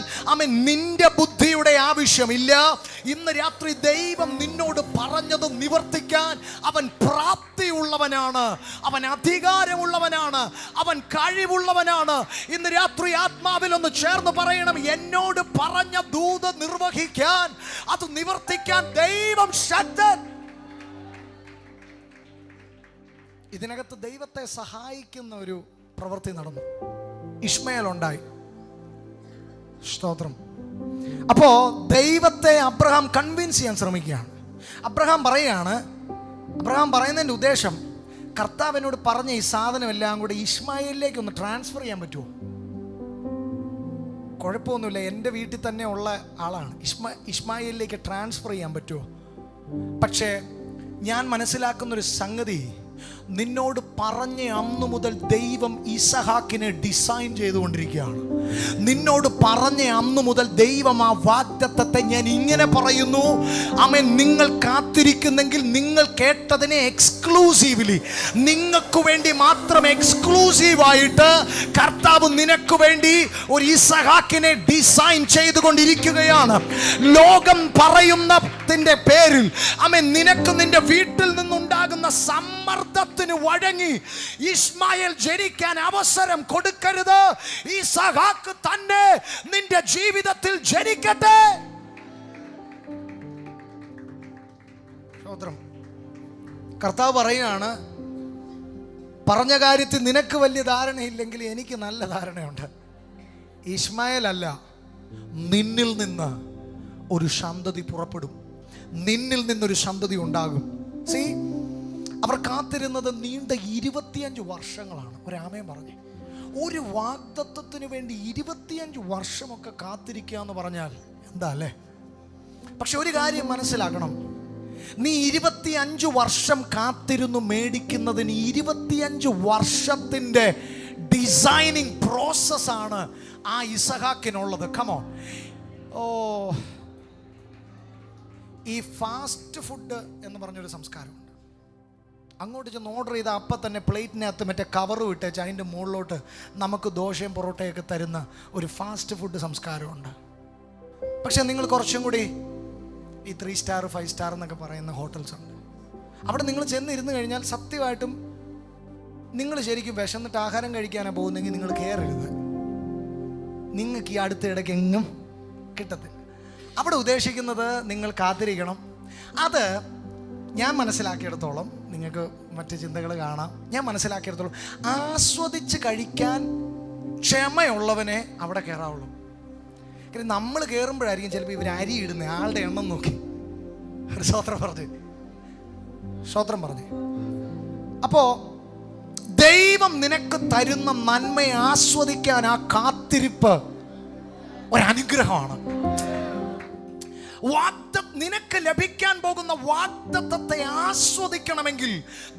നിന്റെ ബുദ്ധിയുടെ ആവശ്യമില്ല. ഇന്ന് രാത്രി ദൈവം നിന്നോട് പറഞ്ഞത് നിവർത്തിക്കാൻ അവൻ പ്രാപ്തിയുള്ളവനാണ്, അവൻ അധികാരമുള്ളവനാണ്, അവൻ കഴിവുള്ളവനാണ്. ഇന്ന് രാത്രി ആത്മാവിൽ ഒന്ന് ചേർന്ന് പറയണം, എന്നോട് പറഞ്ഞ ദൂത് നിർവഹിക്കാൻ, അത് നിവർത്തിക്കാൻ ദൈവം ശക്തൻ. ഇതിനകത്ത് ദൈവത്തെ സഹായിക്കുന്ന ഒരു പ്രവൃത്തി നടന്നു. ഇശ്മയേൽ ഉണ്ടായി. സ്തോത്രം. അപ്പോ ദൈവത്തെ അബ്രഹാം കൺവിൻസ് ചെയ്യാൻ ശ്രമിക്കുകയാണ്. അബ്രഹാം പറയുന്നതിൻ്റെ ഉദ്ദേശം, കർത്താവിനോട് പറഞ്ഞ ഈ സാധനം എല്ലാം കൂടെ ഇശ്മായേലിലേക്ക് ഒന്ന് ട്രാൻസ്ഫർ ചെയ്യാൻ പറ്റുമോ? കുഴപ്പമൊന്നുമില്ല, എൻ്റെ വീട്ടിൽ തന്നെ ഉള്ള ആളാണ്, ഇശ്മായേലിലേക്ക് ട്രാൻസ്ഫർ ചെയ്യാൻ പറ്റുമോ? പക്ഷേ ഞാൻ മനസ്സിലാക്കുന്നൊരു സംഗതി, നിന്നോട് പറഞ്ഞ അന്നു മുതൽ ദൈവം ഇസഹാക്കിനെ ഡിസൈൻ ചെയ്തുകൊണ്ടിരിക്കുകയാണ്. നിന്നോട് പറഞ്ഞ അന്നു മുതൽ ദൈവം ആ വാഗ്ദത്തത്തെ ഞാൻ ഇങ്ങനെ പറയുന്നു, ആമേൻ, നിങ്ങൾ കാത്തിരിക്കുന്നെങ്കിൽ നിങ്ങൾ കേട്ടതിനെ എക്സ്ക്ലൂസീവ്ലി നിങ്ങൾക്ക് വേണ്ടി മാത്രം എക്സ്ക്ലൂസീവായിട്ട് കർത്താവ് നിനക്ക് വേണ്ടി ഒരു ഇസഹാക്കിനെ ഡിസൈൻ ചെയ്തുകൊണ്ടിരിക്കുകയാണ്. ലോകം പറയുന്നതിൻ്റെ പേരിൽ ആമേൻ നിനക്ക് നിന്റെ വീട്ടിൽ നിന്നുണ്ടാകുന്ന സമ്മർദ്ദത്തിന് വഴങ്ങി ഇശ്മായേൽ ജനിക്കാൻ അവസരം കൊടുക്കരുത്. ഇസഹാക്ക് തന്നെ നിന്റെ ജീവിതത്തിൽ ജനിക്കട്ടെ. സ്തോത്രം. കർത്താവ് പറയുകയാണ്, പറഞ്ഞ കാര്യത്തിൽ നിനക്ക് വലിയ ധാരണയില്ലെങ്കിൽ എനിക്ക് നല്ല ധാരണയുണ്ട്. ഇശ്മായേൽ അല്ല, നിന്നിൽ നിന്ന് ഒരു സന്തതി പുറപ്പെടും, നിന്നിൽ നിന്നൊരു സന്തതി ഉണ്ടാകും. സീ, അവർ കാത്തിരുന്നത് നീണ്ട 25 വർഷങ്ങളാണ്. ഒരാമയും പറഞ്ഞു, ഒരു വാഗ്ദത്തത്തിന് വേണ്ടി 25 വർഷമൊക്കെ കാത്തിരിക്കുക എന്ന് പറഞ്ഞാൽ എന്താ അല്ലേ? പക്ഷെ ഒരു കാര്യം മനസ്സിലാക്കണം, നീ 25 വർഷം കാത്തിരുന്നു മേടിക്കുന്നതിന് 25 വർഷത്തിൻ്റെ ഡിസൈനിങ് പ്രോസസ്സാണ് ആ ഇസഹാക്കിനുള്ളത്. കമോൺ. ഓ, ഈ ഫാസ്റ്റ് ഫുഡ് എന്ന് പറഞ്ഞൊരു സംസ്കാരമുണ്ട്. അങ്ങോട്ട് ചെന്ന് ഓർഡർ ചെയ്ത അപ്പം തന്നെ പ്ലേറ്റിനകത്ത് മറ്റേ കവറ് വിട്ടേച്ച് അതിൻ്റെ മുകളിലോട്ട് നമുക്ക് ദോശയും പൊറോട്ടയൊക്കെ തരുന്ന ഒരു ഫാസ്റ്റ് ഫുഡ് സംസ്കാരമുണ്ട്. പക്ഷെ നിങ്ങൾ കുറച്ചും കൂടി ഈ 3 സ്റ്റാർ 5 സ്റ്റാർ എന്നൊക്കെ പറയുന്ന ഹോട്ടൽസ് ഉണ്ട്. അവിടെ നിങ്ങൾ ചെന്നിരുന്ന് കഴിഞ്ഞാൽ സത്യമായിട്ടും നിങ്ങൾ ശരിക്കും വിശന്നിട്ട് ആഹാരം കഴിക്കാനാണ് പോകുന്നെങ്കിൽ നിങ്ങൾ കയറരുത്. നിങ്ങൾക്ക് ഈ അടുത്ത ഇടയ്ക്ക് എങ്ങും കിട്ടത്തില്ല. അവിടെ ഉദ്ദേശിക്കുന്നത് നിങ്ങൾ കാത്തിരിക്കണം. അത് ഞാൻ മനസ്സിലാക്കിയിടത്തോളം, നിങ്ങൾക്ക് മറ്റ് ചിന്തകൾ കാണാം, ഞാൻ മനസ്സിലാക്കിയിടത്തോളം ആസ്വദിച്ച് കഴിക്കാൻ ക്ഷമയുള്ളവനെ അവിടെ കയറാവുള്ളൂ. കാരണം നമ്മൾ കയറുമ്പോഴായിരിക്കും ചിലപ്പോൾ ഇവർ അരി ഇടുന്നത് ആളുടെ എണ്ണം നോക്കി. ഒരു സ്തോത്രം പറഞ്ഞു. അപ്പോൾ ദൈവം നിനക്ക് തരുന്ന നന്മയെ ആസ്വദിക്കാൻ ആ കാത്തിരിപ്പ് ഒരനുഗ്രഹമാണ്. നിനക്ക് ലഭിക്കാൻ പോകുന്ന വാഗ്ദത്തത്തെ ആസ്വദിക്കണമെങ്കിൽ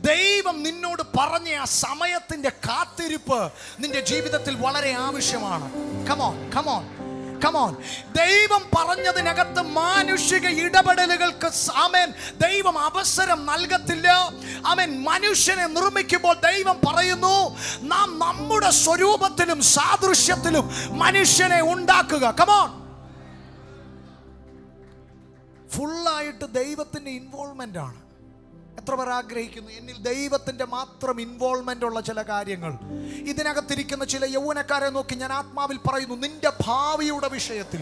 ദൈവം നിന്നോട് പറഞ്ഞ ആ സമയത്തിന്റെ കാത്തിരിപ്പ് നിന്റെ ജീവിതത്തിൽ വളരെ ആവശ്യമാണ്. കമോൺ. ദൈവം പറഞ്ഞതിനകത്ത് മാനുഷിക ഇടപെടലുകൾക്ക് ആമേൻ ദൈവം അവസരം നൽകത്തില്ല. ആമേൻ. മനുഷ്യനെ നിർമ്മിക്കുമ്പോൾ ദൈവം പറയുന്നു, നാം നമ്മുടെ സ്വരൂപത്തിലും സാദൃശ്യത്തിലും മനുഷ്യനെ ഉണ്ടാക്കുക. കമോൺ. ഫുള്ളായിട്ട് ദൈവത്തിൻ്റെ ഇൻവോൾവ്മെൻ്റ് ആണ്. എത്ര പേർ ആഗ്രഹിക്കുന്നു എന്നിൽ ദൈവത്തിൻ്റെ മാത്രം ഇൻവോൾവ്മെൻ്റ് ഉള്ള ചില കാര്യങ്ങൾ? ഇതിനകത്തിരിക്കുന്ന ചില യൗവനക്കാരെ നോക്കി ഞാൻ ആത്മാവിൽ പറയുന്നു, നിന്റെ ഭാവിയുടെ വിഷയത്തിൽ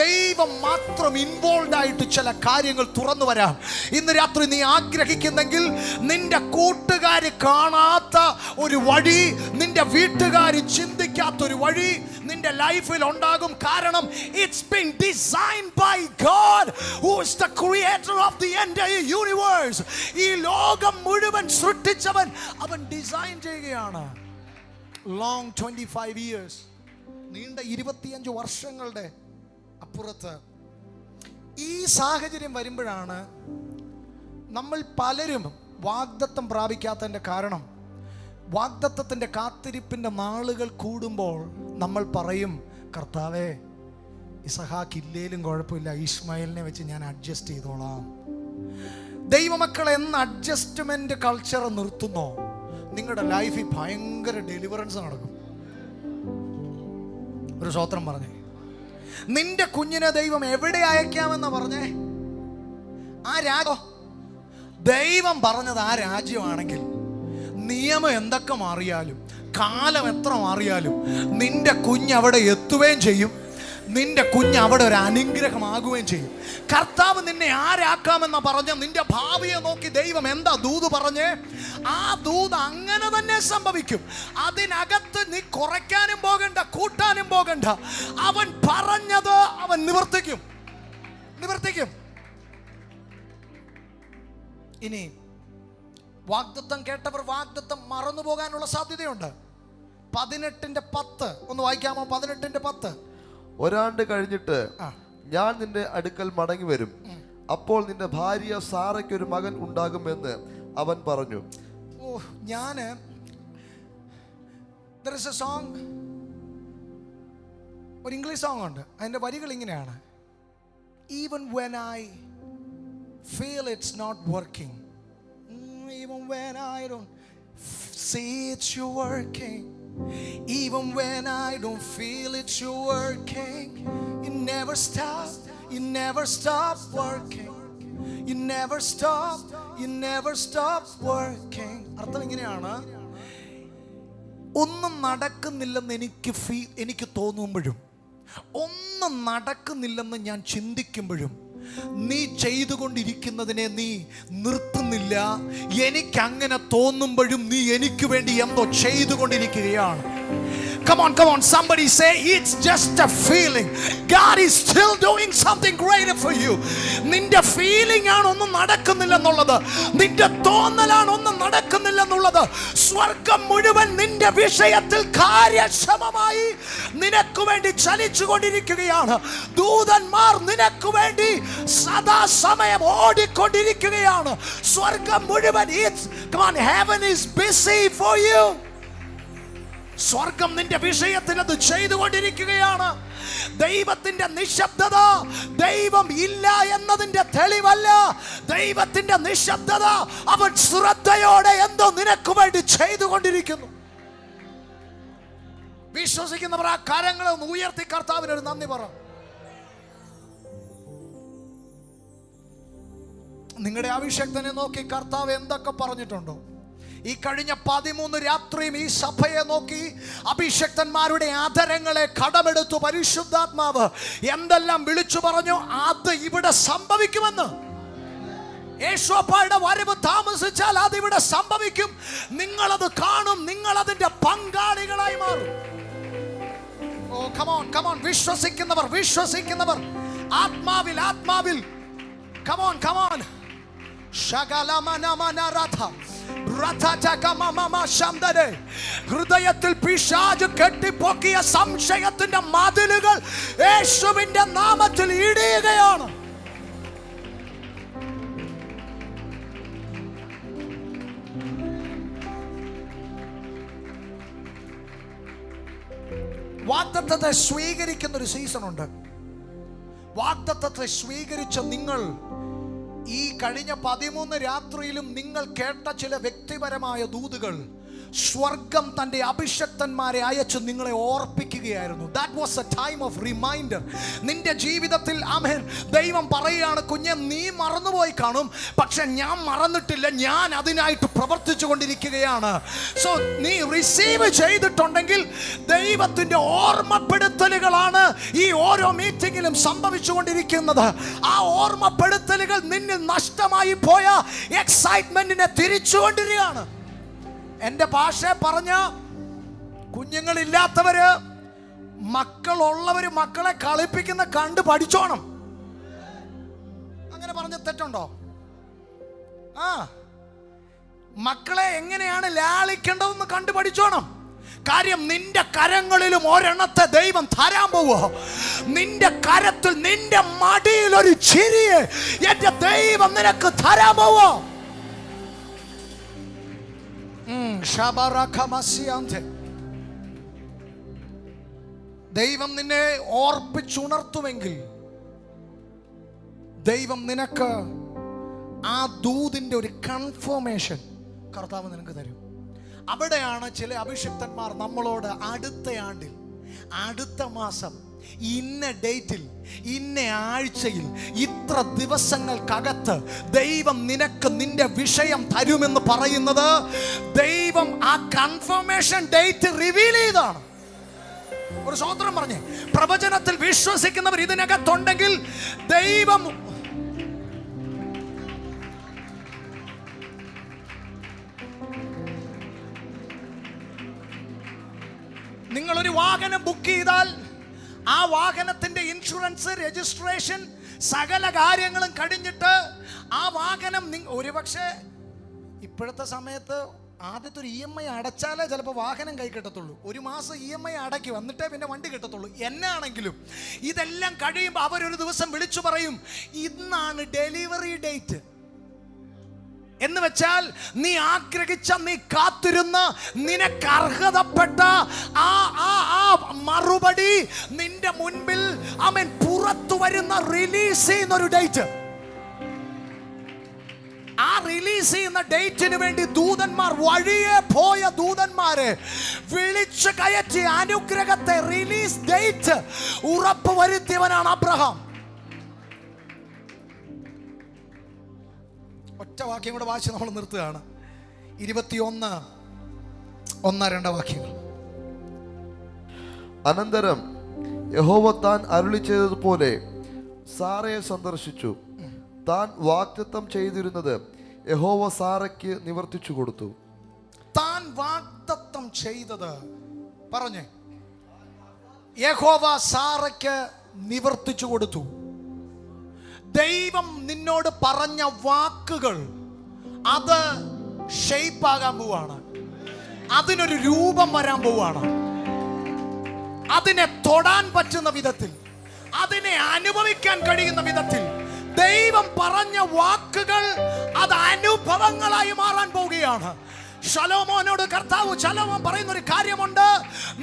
ദൈവം മാത്രം ഇൻവോൾവ് ആയിട്ട് ചില കാര്യങ്ങൾ തുറന്നു വരാം. ഇന്ന് രാത്രി നീ ആഗ്രഹിക്കുന്നെങ്കിൽ നിന്റെ കൂട്ടുകാർ കാണാത്ത ഒരു വഴി, നിന്റെ വീട്ടുകാർ ചിന്തിക്കാത്തൊരു വഴി നിന്റെ ലൈഫിൽ ഉണ്ടാകും. കാരണം it's been designed by God who is the creator of the entire universe. ഈ ലോകം മുഴുവൻ സൃഷ്ടിച്ചവൻ അവൻ ഡിസൈൻ ചെയ്യുകയാണ്. ലോങ് 25 years, നീണ്ട 25 വർഷങ്ങളുടെ അപ്പുറത്ത് ഈ സാഹചര്യം വരുമ്പോഴാണ് നമ്മൾ പലരും വാഗ്ദത്തം പ്രാപിക്കാത്തതിൻ്റെ കാരണം, വാഗ്ദത്തത്തിൻ്റെ കാത്തിരിപ്പിൻ്റെ നാളുകൾ കൂടുമ്പോൾ നമ്മൾ പറയും, കർത്താവേ, ഇസഹാക്ക് ഇല്ലേലും കുഴപ്പമില്ല, ഇശ്മായേലിനെ വെച്ച് ഞാൻ അഡ്ജസ്റ്റ് ചെയ്തോളാം. ദൈവമക്കൾ എന്ന് അഡ്ജസ്റ്റ്മെന്റ് കൾച്ചർ നിർത്തുന്നോ, നിങ്ങളുടെ ലൈഫിൽ ഭയങ്കര ഡെലിവറൻസ് നടക്കും. ഒരു സ്തോത്രം പറഞ്ഞേ. നിന്റെ കുഞ്ഞിനെ ദൈവം എവിടെ അയക്കാമെന്ന് പറഞ്ഞേ? ആ രാജ്യം ദൈവം പറഞ്ഞത് ആ രാജ്യമാണെങ്കിൽ നിയമം എന്തൊക്കെ മാറിയാലും കാലം എത്ര മാറിയാലും നിന്റെ കുഞ്ഞ് അവിടെ എത്തുകയും ചെയ്യും. നിന്റെ കുഞ്ഞ് അവിടെ ഒരു അനുഗ്രഹമാകുകയും ചെയ്യും. കർത്താവ് നിന്നെ ആരാക്കാമെന്ന് പറഞ്ഞ നിന്റെ ഭാവിയെ നോക്കി ദൈവം എന്താ ദൂത് പറഞ്ഞേ, ആ ദൂത് അങ്ങനെ തന്നെ സംഭവിക്കും. അതിനകത്ത് നീ കുറയ്ക്കാനും പോകണ്ട, കൂട്ടാനും പോകണ്ട. അവൻ പറഞ്ഞത് അവൻ നിവർത്തിക്കും. ഇനി വാഗ്ദത്തം കേട്ടവർ വാഗ്ദത്തം മറന്നു പോകാനുള്ള സാധ്യതയുണ്ട്. 18:10 ഒന്ന് വായിക്കാമോ? 18:10. ഒരാണ്ട് കഴിഞ്ഞിട്ട് ഞാൻ നിന്റെ അടുക്കൽ മടങ്ങി വരും, അപ്പോൾ നിന്റെ ഭാര്യ സാറയ്ക്ക് ഒരു മകൻ ഉണ്ടാകുമെന്ന് അവൻ പറഞ്ഞു. there is a song, ഒരു ഇംഗ്ലീഷ് സോങ് ഉണ്ട്. അതിന്റെ വരികൾ ഇങ്ങനെയാണ്: even when I feel it's not working, even when I don't see it's you working, even when I don't feel it's you working, you never stop working, you never stop working. അർത്ഥം ഇങ്ങനെയാണ്: ഒന്നും നടക്കുന്നില്ലെന്ന് എനിക്ക് തോന്നുമ്പോഴും, ഒന്നും നടക്കുന്നില്ലെന്ന് ഞാൻ ചിന്തിക്കുമ്പോഴും, നീ ചെയ്തുകൊണ്ടിരിക്കുന്നതിനെ നീ നിർത്തുന്നില്ല. എനിക്കങ്ങനെ തോന്നുമ്പോഴും നീ എനിക്ക് വേണ്ടി എന്തോ ചെയ്തുകൊണ്ടിരിക്കുകയാണ്. Come on, somebody say it's just a feeling. God is still doing something greater for you. നിന്റെ ഫീലിംഗ് ആണ് ഒന്നും നടക്കുന്നില്ലെന്നുള്ളത്, നിന്റെ തോന്നലാണ് ഒന്നും നടക്കുന്നില്ലെന്നുള്ളത്. സ്വർഗം മുഴുവൻ നിന്റെ വിഷയത്തിൽ കാര്യക്ഷമമായി നിനക്ക് വേണ്ടി ചലിച്ചുകൊണ്ടിരിക്കുകയാണ്. ദൂതന്മാർ നിനക്ക് വേണ്ടി സദാസമയം ഓടിക്കൊണ്ടിരിക്കുകയാണ്. സ്വർഗം മുഴുവൻ heaven is busy for you. സ്വർഗം നിന്റെ വിഷയത്തിൽ അത് ചെയ്തുകൊണ്ടിരിക്കുകയാണ്. ദൈവത്തിന്റെ നിശബ്ദത ദൈവം ഇല്ല എന്നതിന്റെ തെളിവല്ല. ദൈവത്തിന്റെ നിശബ്ദത അവൻ ശ്രദ്ധയോടെ എന്തോ നിനക്ക് വേണ്ടി ചെയ്തുകൊണ്ടിരിക്കുന്നു. വിശ്വസിക്കുന്നവർ ആ കരങ്ങളെ ഒന്ന് ഉയർത്തി കർത്താവിനൊരു നന്ദി പറ. നിങ്ങളുടെ അഭിഷക്തനെ നോക്കി കർത്താവ് എന്തൊക്കെ പറഞ്ഞിട്ടുണ്ടോ? ഈ കഴിഞ്ഞ 13 രാത്രിയും ഈ സഭയെ നോക്കി അഭിഷക്തന്മാരുടെ ആദരങ്ങളെ കടമെടുത്തു പരിശുദ്ധാത്മാവ് എന്തെല്ലാം വിളിച്ചു പറഞ്ഞു, അത് ഇവിടെ സംഭവിക്കുമെന്ന്. യേശുവപ്പായുടെ വരവ് താമസിച്ചാൽ അത് ഇവിടെ സംഭവിക്കും. നിങ്ങളത് കാണും, നിങ്ങൾ അതിന്റെ പങ്കാളികളായി മാറും. ഓ come on വിശ്വസിക്കുന്നവർ ആത്മാവിൽ come on ഹൃദയത്തിൽ പിശാച് കെട്ടിപ്പൊക്കിയ സംശയത്തിന്റെ മതിലുകൾ യേശുവിന്റെ നാമത്തിൽ ഇടിയുകയാണ്. വാഗ്ദത്തത്തെ സ്വീകരിക്കുന്ന ഒരു സീസൺ ഉണ്ട്. വാഗ്ദത്തത്തെ സ്വീകരിച്ച നിങ്ങൾ ഈ കഴിഞ്ഞ 13 രാത്രിയിലും നിങ്ങൾ കേട്ട ചില വ്യക്തിപരമായ ദൂതുകൾ സ്വർഗം തൻ്റെ അഭിഷക്തന്മാരെ അയച്ച് നിങ്ങളെ ഓർപ്പിക്കുകയായിരുന്നു. That was a time of reminder. നിന്റെ ജീവിതത്തിൽ ആമേൻ ദൈവം പറയുകയാണ്, കുഞ്ഞെ നീ മറന്നുപോയി കാണും, പക്ഷെ ഞാൻ മറന്നിട്ടില്ല, ഞാൻ അതിനായിട്ട് പ്രവർത്തിച്ചു കൊണ്ടിരിക്കുകയാണ്. സോ നീ റിസീവ് ചെയ്തിട്ടുണ്ടെങ്കിൽ ദൈവത്തിൻ്റെ ഓർമ്മപ്പെടുത്തലുകളാണ് ഈ ഓരോ മീറ്റിങ്ങിലും സംഭവിച്ചു കൊണ്ടിരിക്കുന്നത്. ആ ഓർമ്മപ്പെടുത്തലുകൾ നിന്നിൽ നഷ്ടമായി പോയ എക്സൈറ്റ്മെന്റിനെ തിരിച്ചുകൊണ്ടിരിക്കുകയാണ്. എൻ്റെ ഭാഷ പറഞ്ഞ കുഞ്ഞുങ്ങളില്ലാത്തവര്, മക്കളുള്ളവര് മക്കളെ കളിപ്പിക്കുന്ന കണ്ട് പഠിച്ചോണം. അങ്ങനെ പറഞ്ഞ തെറ്റുണ്ടോ? മക്കളെ എങ്ങനെയാണ് ലാളിക്കേണ്ടതെന്ന് കണ്ടു പഠിച്ചോണം. കാര്യം നിന്റെ കരങ്ങളിലും ഒരെണ്ണത്തെ ദൈവം തരാൻ പോവോ. നിന്റെ കരത്തിൽ, നിന്റെ മടിയിൽ ഒരു ചിരിയെ എന്റെ ദൈവം നിനക്ക് തരാൻ പോവോ. ദൈവം നിന്നെ ഓർപ്പിച്ചുണർത്തുമെങ്കിൽ ദൈവം നിനക്ക് ആ ദൂതിന്റെ ഒരു കൺഫർമേഷൻ കർത്താവ് നിനക്ക് തരും. അവിടെയാണ് ചില അഭിഷിക്തന്മാർ നമ്മളോട് അടുത്ത ആണ്ടിൽ, അടുത്ത മാസം, ഇന്ന ഡേറ്റിൽ, ഇന്ന ആഴ്ചയിൽ, ഇത്ര ദിവസങ്ങൾക്കകത്ത് ദൈവം നിനക്ക് നിന്റെ വിഷയം തരുമെന്ന് പറയുന്നത് ദൈവം ആ കൺഫർമേഷൻ ഡേറ്റ് റിവീൽ ചെയ്താണ്. ഒരു സ്വതന്ത്രം പറഞ്ഞേ. പ്രവചനത്തിൽ വിശ്വസിക്കുന്നവർ ഇതിനകത്തുണ്ടെങ്കിൽ ദൈവം നിങ്ങളൊരു വാഹനം ബുക്ക് ചെയ്താൽ ആ വാഹനത്തിന്റെ ഇൻഷുറൻസ്, രജിസ്ട്രേഷൻ, സകല കാര്യങ്ങളും കഴിഞ്ഞിട്ട് ആ വാഹനം ഒരുപക്ഷെ ഇപ്പോഴത്തെ സമയത്ത് ആദ്യത്തെ ഒരു EMI അടച്ചാലേ ചിലപ്പോൾ വാഹനം കൈ കിട്ടത്തുള്ളൂ. ഒരു മാസം EMI അടയ്ക്കും, എന്നിട്ടേ പിന്നെ വണ്ടി കിട്ടത്തുള്ളൂ. എന്നാണെങ്കിലും ഇതെല്ലാം കഴിയുമ്പോൾ അവരൊരു ദിവസം വിളിച്ചു പറയും, ഇന്നാണ് ഡെലിവറി ഡേറ്റ് എന്ന് വെച്ചാൽ നീ ആഗ്രഹിച്ച, നീ കാത്തിരുന്ന, നിനക്ക് അർഹതപ്പെട്ട ആ മറുപടി നിന്റെ മുൻപിൽ അവൻ പുറത്തു വരുന്ന, റിലീസ് ചെയ്യുന്ന ഒരു ഡേറ്റ്. ആ റിലീസ് ചെയ്യുന്ന ഡേറ്റിന് വേണ്ടി ദൂതന്മാർ, വഴിയെ പോയ ദൂതന്മാരെ വിളിച്ചു കയറ്റി അനുഗ്രഹത്തെ, റിലീസ് ഡേറ്റ് ഉറപ്പ് വരുത്തിയവനാണ് അബ്രഹാം. ഒറ്റ വാക്യം കൂടെ വായിച്ച് നമ്മൾ നിർത്തുകയാണ്. 21:1-2 വാക്യങ്ങൾ. അനന്തരം യഹോവ താൻ അരുളി ചെയ്തതുപോലെ സാറയെ സന്ദർശിച്ചു. താൻ വാഗ്ദത്തം ചെയ്തിരുന്നത് യഹോവ സാറയ്ക്ക് നിവർത്തിച്ചു കൊടുത്തു. താൻ വാഗ്ദത്തം ചെയ്തത് പറഞ്ഞേ, യഹോവ സാറയ്ക്ക് നിവർത്തിച്ചു കൊടുത്തു. ദൈവം നിന്നോട് പറഞ്ഞ വാക്കുകൾ അത് ഷേപ്പാകാൻ പോവാണ്. അതിനൊരു രൂപം വരാൻ പോവാണ്. അതിനെ തൊടാൻ പറ്റുന്ന വിധത്തിൽ, അതിനെ അനുഭവിക്കാൻ കഴിയുന്ന വിധത്തിൽ ദൈവം പറഞ്ഞ വാക്കുകൾ അത് അനുഭവങ്ങളായി മാറാൻ പോവുകയാണ്. ശലോമോനോട് കർത്താവ്, ശലോമോൻ പറയുന്ന ഒരു കാര്യമുണ്ട്,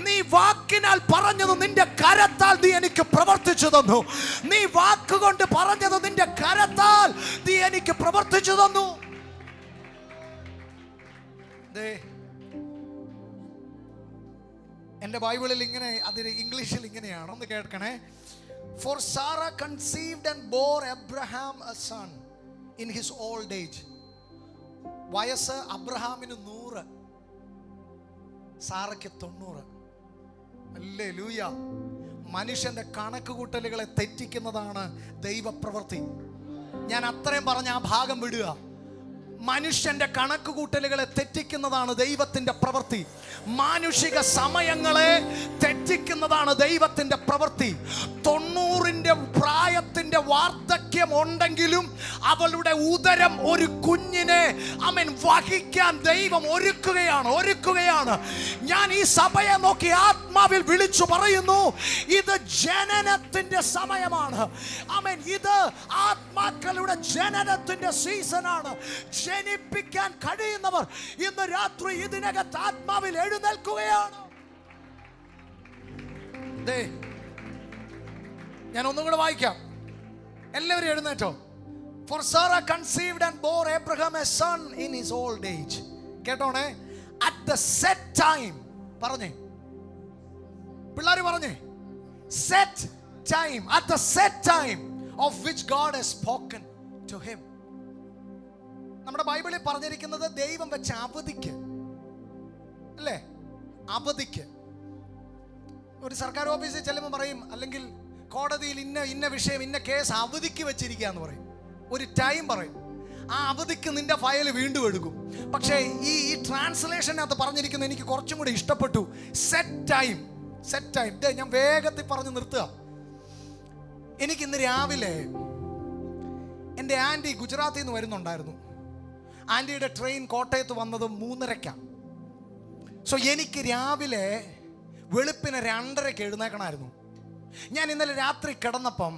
നീ വാക്കിനാൽ പറഞ്ഞത് നിന്റെ കരത്താൽ നീ എനിക്ക് പ്രവർത്തിച്ചു തന്നു. നീ വാക്കുകൊണ്ട് പറഞ്ഞത് നിന്റെ കരത്താൽ നീ എനിക്ക് പ്രവർത്തിച്ചു തന്നു. എന്റെ ബൈബിളിൽ ഇങ്ങനെ, അതിന് ഇംഗ്ലീഷിൽ ഇങ്ങനെയാണ്, ഒന്ന് കേൾക്കണേ. For Sarah conceived and bore Abraham a son in his old age. വയസ്സ് അബ്രഹാമിന് 100, സാറയ്ക്ക് 90. ഹല്ലേലൂയ. മനുഷ്യന്റെ കണക്ക് കൂട്ടലുകളെ തെറ്റിക്കുന്നതാണ് ദൈവപ്രവൃത്തി. ഞാൻ അത്രയും പറഞ്ഞ ആ ഭാഗം വിടുക. മനുഷ്യന്റെ കണക്ക് കൂട്ടലുകളെ തെറ്റിക്കുന്നതാണ് ദൈവത്തിന്റെ പ്രവൃത്തി. മാനുഷിക സമയങ്ങളെ തെറ്റിക്കുന്നതാണ് ദൈവത്തിന്റെ പ്രവൃത്തി. 90 പ്രായത്തിന്റെ വാർദ്ധക്യം ഉണ്ടെങ്കിലും അവളുടെ ഉദരം ഒരു കുഞ്ഞിനെ വഹിക്കാൻ ദൈവം ഒരുക്കുകയാണ്. ഞാൻ ഈ സഭയെ നോക്കി ആത്മാവിൽ വിളിച്ചു പറയുന്നു, ഇത് ജനനത്തിന്റെ സമയമാണ്. ഇത് ആത്മാക്കളുടെ ജനനത്തിന്റെ സീസണാണ്. ജനിപ്പിക്കാൻ കഴിയുന്നവർ ഇന്ന് രാത്രി ഇതിനകത്ത് ആത്മാവിൽ എഴുന്നേൽക്കുകയാണ്. ഞാൻ ഒന്നും കൂടെ വായിക്കാം, എല്ലാവരും എഴുന്നേറ്റോ. For Sarah conceived and bore Abraham a son in his old age. കേട്ടോണേ, at the set time. പറഞ്ഞേ പിള്ളേർ, പറഞ്ഞേ set time. At the set time of which God has spoken to him. നമ്മുടെ ബൈബിളിൽ പറഞ്ഞിരിക്കുന്നത് ദൈവം വെച്ച അവധിക്ക് അല്ലേ? അവധിക്ക്. ഒരു സർക്കാർ ഓഫീസിൽ ചെല്ലുമ്പോൾ പറയും, അല്ലെങ്കിൽ കോടതിയിൽ ഇന്ന വിഷയം, ഇന്ന കേസ് അവധിക്ക് വെച്ചിരിക്കുക എന്ന് പറയും. ഒരു ടൈം പറയും. ആ അവധിക്ക് നിന്റെ ഫയൽ വീണ്ടും എടുക്കും. പക്ഷേ ഈ ട്രാൻസ്ലേഷനകത്ത് പറഞ്ഞിരിക്കുന്നത് എനിക്ക് കുറച്ചും കൂടി ഇഷ്ടപ്പെട്ടു. Set time. ഞാൻ വേഗത്തിൽ പറഞ്ഞു നിർത്തുക. എനിക്കിന്ന് രാവിലെ എൻ്റെ ആൻറ്റി ഗുജറാത്തിൽ നിന്ന് വരുന്നുണ്ടായിരുന്നു. ആൻറ്റിയുടെ ട്രെയിൻ കോട്ടയത്ത് വന്നത് 3:30. സോ എനിക്ക് രാവിലെ വെളുപ്പിന് 2:30 എഴുന്നേക്കണമായിരുന്നു. ഞാൻ ഇന്നലെ രാത്രി കിടന്നപ്പം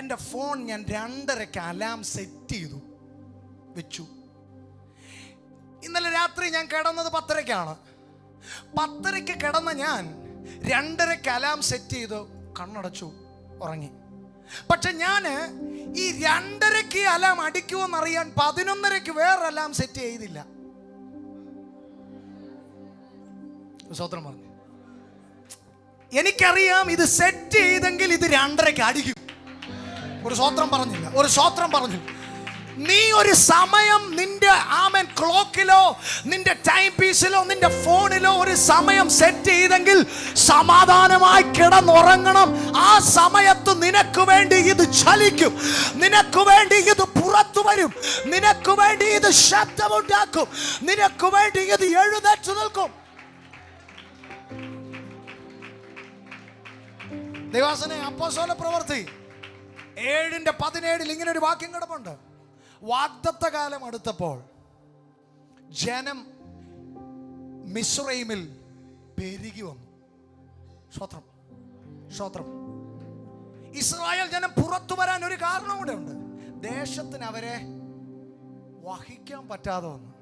എൻ്റെ ഫോൺ ഞാൻ 2:30 അലാം സെറ്റ് ചെയ്തു വെച്ചു. ഇന്നലെ രാത്രി ഞാൻ കിടന്നത് 10:30. 10:30 കിടന്ന ഞാൻ 2:30 അലാം സെറ്റ് ചെയ്തു, കണ്ണടച്ചു, ഉറങ്ങി. പക്ഷെ ഞാൻ ഈ 2:30 അലാം അടിക്കുമെന്നറിയാൻ 11:30 വേറെ അലാം സെറ്റ് ചെയ്തില്ല. സ്വതന്ത്രം പറഞ്ഞു. എനിക്കറിയാം ഇത് സെറ്റ് ചെയ്തെങ്കിൽ ഇത് 2:30 അടിക്കും. ഒരു സ്വതന്ത്രം പറഞ്ഞില്ല. നീ ഒരു സമയം നിന്റെ ക്ലോക്കിലോ നിന്റെ ടൈം പീസിലോ നിന്റെ ഫോണിലോ ഒരു സമയം സെറ്റ് ചെയ്തെങ്കിൽ സമാധാനമായി കിടന്നുറങ്ങണം. ആ സമയത്ത് നിനക്ക് വേണ്ടി ഇത് ചലിക്കും, നിനക്ക് വേണ്ടി ഇത് പുറത്തു വരും, നിനക്ക് വേണ്ടി ഇത് ശബ്ദമുണ്ടാക്കും, നിനക്ക് വേണ്ടി ഇത് എഴുന്നേറ്റ് നിൽക്കും. ദൈവദാസനെ, അപ്പോസ്തല പ്രവൃത്തി 7:17 ഇങ്ങനെ ഒരു വാക്യം കിടപ്പുണ്ട്. വാഗ്ദത്ത കാലം അടുത്തപ്പോൾ ജനം മിസ്രൈമിൽ പെരുകി വന്നു. സ്തോത്രം, സ്തോത്രം. ഇസ്രായേൽ ജനം പുറത്തു വരാൻ ഒരു കാരണം കൂടെ ഉണ്ട്. ദേശത്തിന് അവരെ വഹിക്കാൻ പറ്റാതെ വന്നു.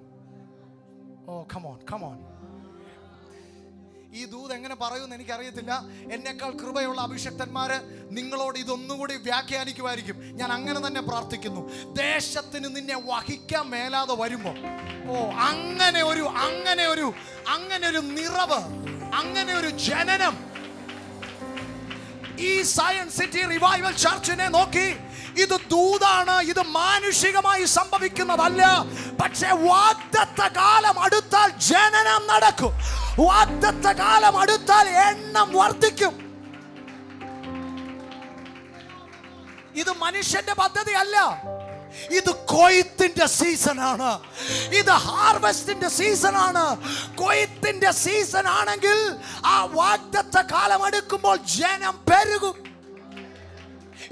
ഓ കമോൺ, കമോൺ. ഈ ദൂത് എങ്ങനെ പറയുമെന്ന് എനിക്കറിയത്തില്ല. എന്നേക്കാൾ കൃപയുള്ള അഭിഷക്തന്മാര് നിങ്ങളോട് ഇതൊന്നുകൂടി വ്യാഖ്യാനിക്കുമായിരിക്കും. ഞാൻ അങ്ങനെ തന്നെ പ്രാർത്ഥിക്കുന്നു. ദേശത്തിന് നിന്നെ വഹിക്കാൻ മേലാതെ വരുമ്പോ അങ്ങനെ ഒരു നിറവ്, അങ്ങനെ ഒരു ജനനം ഈ സയൻസ് സിറ്റി റിവൈവൽ ചർച്ചിനെ നോക്കി ഇത് ദൂതാണ്, ഇത് മാനുഷികമായി സംഭവിക്കുന്നതല്ല. പക്ഷേ വാഗ്ദത്ത കാലം അടുത്താൽ ജനനം നടക്കും. വാഗ്ദത്ത കാലം അടുത്താൽ എണ്ണം വർദ്ധിക്കും. ഇത് മനുഷ്യന്റെ പദ്ധതിയല്ല, ഇത് കൊയ്ത്തിന്റെ സീസണാണ്, ഇത് ഹാർവെസ്റ്റിന്റെ സീസണാണ്. കൊയ്ത്തിന്റെ സീസൺ ആണെങ്കിൽ ആ വാഗ്ദത്ത കാലം അടുക്കുമ്പോൾ ജനം പെരുകും.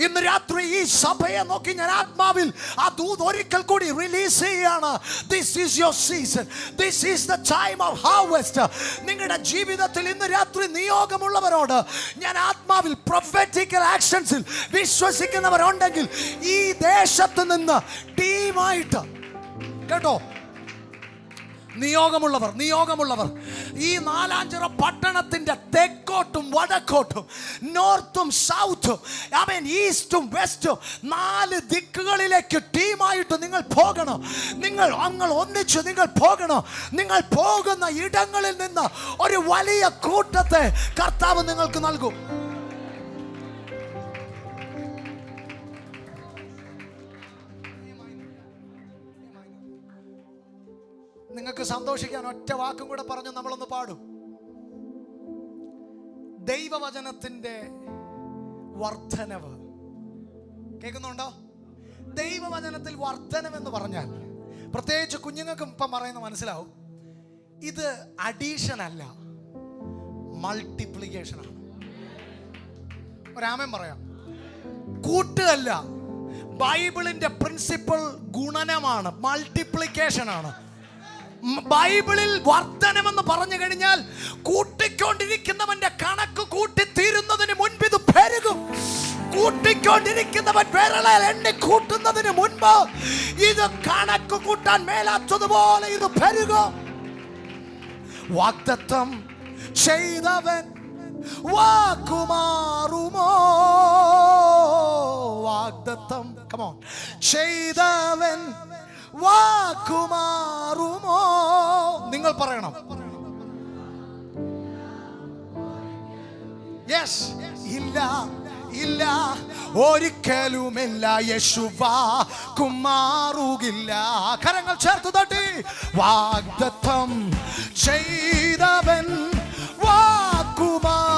ഇന്ന് രാത്രി ഈ സഭയെ നോക്കി ഞാൻ ആത്മാവിൽ ആ ദൂത് ഒരിക്കൽ കൂടി റിലീസ് ചെയ്യാണ്. This is your season, this is the time of harvest. നിങ്ങളുടെ ജീവിതത്തിൽ ഇന്ന് രാത്രി നിയോഗമുള്ളവരോട് ഞാൻ ആത്മാവിൽ പ്രൊഫറ്റിക്കൽ ആക്ഷൻസിൽ വിശ്വസിക്കുന്നവരുണ്ടെങ്കിൽ ഈ ദേശത്ത് നിന്ന് ടീമായിട്ട് കേട്ടോ, നിയോഗമുള്ളവർ ഈ നാലാഞ്ചിറ പട്ടണത്തിന്റെ തെക്കോട്ടും വടക്കോട്ടും നോർത്തും സൗത്തും ഈസ്റ്റും വെസ്റ്റും 4 ദിക്കുകളിലേക്ക് ടീമായിട്ട് നിങ്ങൾ പോകണം. നിങ്ങൾ ഒന്നിച്ച് നിങ്ങൾ പോകണം. നിങ്ങൾ പോകുന്ന ഇടങ്ങളിൽ നിന്ന് ഒരു വലിയ കൂട്ടത്തെ കർത്താവ് നിങ്ങൾക്ക് നൽകും. നിങ്ങൾക്ക് സന്തോഷിക്കാൻ ഒറ്റ വാക്കും കൂടെ പറഞ്ഞു നമ്മളൊന്ന് പാടും. ദൈവവചനത്തിന്റെ വർധനവ് കേൾക്കുന്നുണ്ടോ? ദൈവവചനത്തിൽ വർധനം എന്ന് പറഞ്ഞാൽ പ്രത്യേകിച്ച് കുഞ്ഞുങ്ങൾക്കും ഇപ്പം പറയുന്നത് മനസ്സിലാവും. ഇത് അഡീഷൻ അല്ല, മൾട്ടിപ്ലിക്കേഷൻ ആണ്. ഒരാമൻ പറയാം. കൂട്ടുകല്ല. ബൈബിളിന്റെ പ്രിൻസിപ്പിൾ ഗുണനമാണ്, മൾട്ടിപ്ലിക്കേഷൻ ആണ്. ബൈബിളിൽ വർധനമെന്ന് പറഞ്ഞു കഴിഞ്ഞാൽ കൂട്ടിക്കൊണ്ടിരിക്കുന്നവന്റെ കണക്ക് കൂട്ടി തീരുന്നതിന് മുൻപ് ഇത് പെരുകും. കൂട്ടിക്കൊണ്ടിരിക്കുന്നവൻ വിരലിൽ എണ്ണി കൂട്ടുന്നതിന് മുൻപ് ഇത് കണക്ക് കൂട്ടാൻ മേലാത്തതുപോലെ ഇത് പെരുകും. വാഗ്ദത്തം ചെയ്തവൻ വാക്കുമാറുമോ? വാഗ്ദത്തം കമോൺ ചെയ്തവൻ വാക്കുമാറുമോ? നിങ്ങൾ പറയണം. യെസ്, ഇല്ല ഇല്ല, ഒരിക്കലുമില്ല. യേശുവ കുമാറുകില്ല. കരങ്ങൾ ചേർത്ത് തട്ടി. വാഗ്ദത്തം ചെയ്തവൻ വാക്കുമാറുമോ?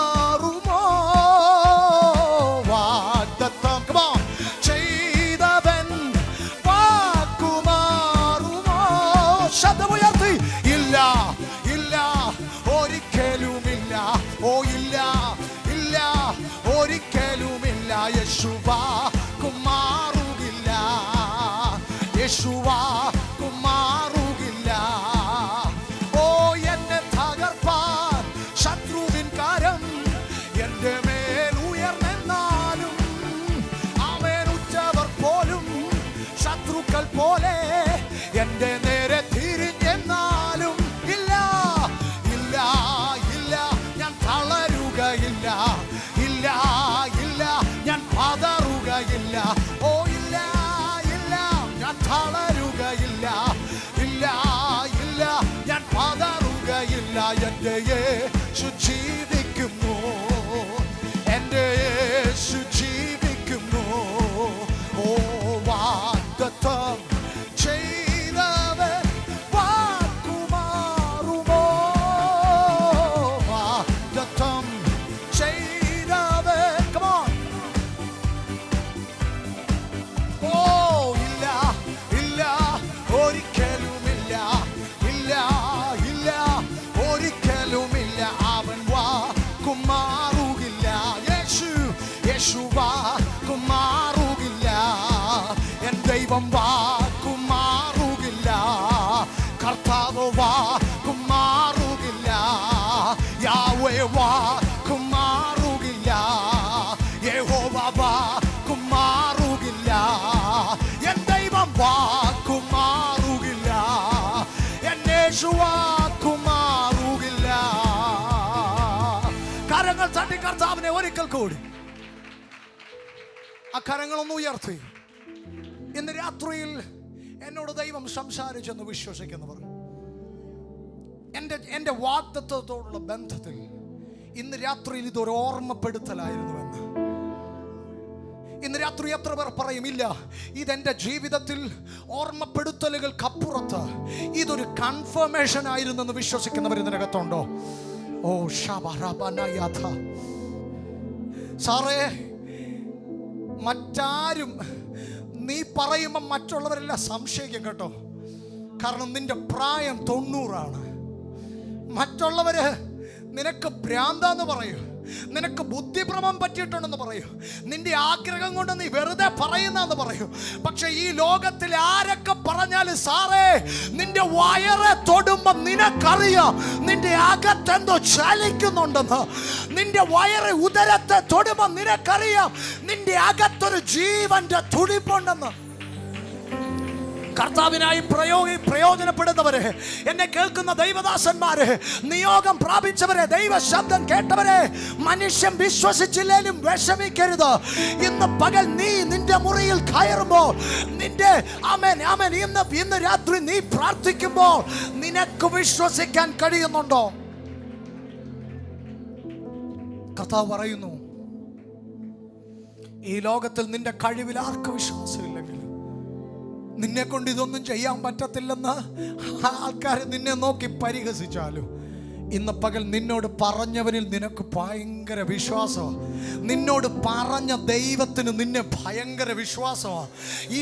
വാഗ്ദത്തം കമോൺ ചെയ്തവൻ വാക്കുമാറുമോ? ശബ്ദമുയർത്തി. ഇല്ല ഇല്ല, ഒരിക്കലുമില്ല. ഓ ഇല്ല ഇല്ല, ഒരിക്കലുമില്ല. യേശുവ കുമാറുകില്ല. യേശുവ കുമാറുകില്ല. ഓ എന്നെ തകർപ്പാൻ ശത്രുവിൻ കരം എന്റെ മേൽ ഉയർന്നെന്നാലും അവൻ ഉറ്റവർ പോലും ശത്രുക്കൾ പോലെ എന്റെ നേരെ തിരിഞ്ഞെന്നാലും ഇല്ല ഇല്ല ഇല്ല, ഞാൻ തളരുകയില്ല. ഇല്ല ഇല്ല, ഞാൻ പതറുകയില്ല. ഓ ഇല്ല ഇല്ല, ഞാൻ തളരുകയില്ല. ഇല്ല ഇല്ല, ഞാൻ പതറുകയില്ല. എൻ്റെ യേശു ജീവിക്കുന്നു, എൻ്റെ യേശു ജീവിക്കുന്നു. ഓ വാഗ്ദത്തം വാക്കും മാറുകില്ല, യാവേ വാക്കും മാറുകില്ല, യഹോവ വാക്കും മാറുകില്ല, എൻ ദൈവം വാക്കും മാറുകില്ല, എൻ യേശു വാക്കും മാറുകില്ല. കരങ്ങൾ തട്ടി കർത്താവിനെ ഒരിക്കൽ കൂടി ആ കരങ്ങളൊന്ന് ഉയർത്തി. ഇന്ന് രാത്രിയിൽ എന്നോട് ദൈവം സംസാരിച്ചെന്ന് വിശ്വസിക്കുന്നവർ, എൻ്റെ വാഗ്ദത്തത്തോടുള്ള ബന്ധത്തിൽ ഇന്ന് രാത്രിയിൽ ഇതൊരു ഓർമ്മപ്പെടുത്തലായിരുന്നുവെന്ന്. ഇന്ന് രാത്രി എത്ര പേർ പറയും, ഇല്ല, ഇതെൻ്റെ ജീവിതത്തിൽ ഓർമ്മപ്പെടുത്തലുകൾക്കപ്പുറത്ത് ഇതൊരു കൺഫർമേഷൻ ആയിരുന്നെന്ന് വിശ്വസിക്കുന്നവർ ഇതിനകത്തുണ്ടോ? ഓ ഷബറബനയഥ. സാറേ, മറ്റാരും നീ പറയുമ്പം മറ്റുള്ളവരെല്ലാം സംശയിക്കും കേട്ടോ. കാരണം നിന്റെ പ്രായം 90 മറ്റുള്ളവര് നിനക്ക് ഭ്രാന്താന്ന് പറയൂ, നിനക്ക് ബുദ്ധിഭ്രമം പറ്റിയിട്ടുണ്ടെന്ന് പറയൂ, നിന്റെ ആഗ്രഹം കൊണ്ട് നീ വെറുതെ പറയുന്നെന്ന് പറയൂ. പക്ഷെ ഈ ലോകത്തിൽ ആരൊക്കെ പറഞ്ഞാലും സാറേ, നിന്റെ വയറെ തൊടുമ്പം നിനക്കറിയാം നിന്റെ അകത്തെന്തോ ചലിക്കുന്നുണ്ടെന്ന്. നിന്റെ വയറ് ഉദരത്തെ തൊടുമ്പം നിനക്കറിയാം നിന്റെ അകത്തൊരു ജീവന്റെ തുടിപ്പുണ്ടെന്ന്. കർത്താവിനായി പ്രയോജനപ്പെടുന്നവരെ, എന്നെ കേൾക്കുന്ന ദൈവദാസന്മാരെ, നിയോഗം പ്രാപിച്ചവരെ, ദൈവ ശബ്ദം കേട്ടവരെ, മനുഷ്യൻ വിശ്വസിച്ചില്ലേലും വിഷമിക്കരുത്. ഇന്ന് പകൽ നീ നിന്റെ മുറിയിൽ കയറുമ്പോൾ, നിന്റെ ഇന്ന് രാത്രി നീ പ്രാർത്ഥിക്കുമ്പോൾ നിനക്ക് വിശ്വസിക്കാൻ കഴിയുന്നുണ്ടോ? കർത്താവ് പറയുന്നു, ഈ ലോകത്തിൽ നിന്റെ കഴിവിൽ ആർക്ക് വിശ്വാസമില്ലെങ്കിൽ, നിന്നെ കൊണ്ട് ഇതൊന്നും ചെയ്യാൻ പറ്റത്തില്ലെന്ന് ആൾക്കാർ നിന്നെ നോക്കി പരിഹസിച്ചാലും, ഇന്ന് പകൽ നിന്നോട് പറഞ്ഞവനിൽ നിനക്ക് ഭയങ്കര വിശ്വാസമാണ്. നിന്നോട് പറഞ്ഞ ദൈവത്തിന് നിന്നെ ഭയങ്കര വിശ്വാസമാണ്. ഈ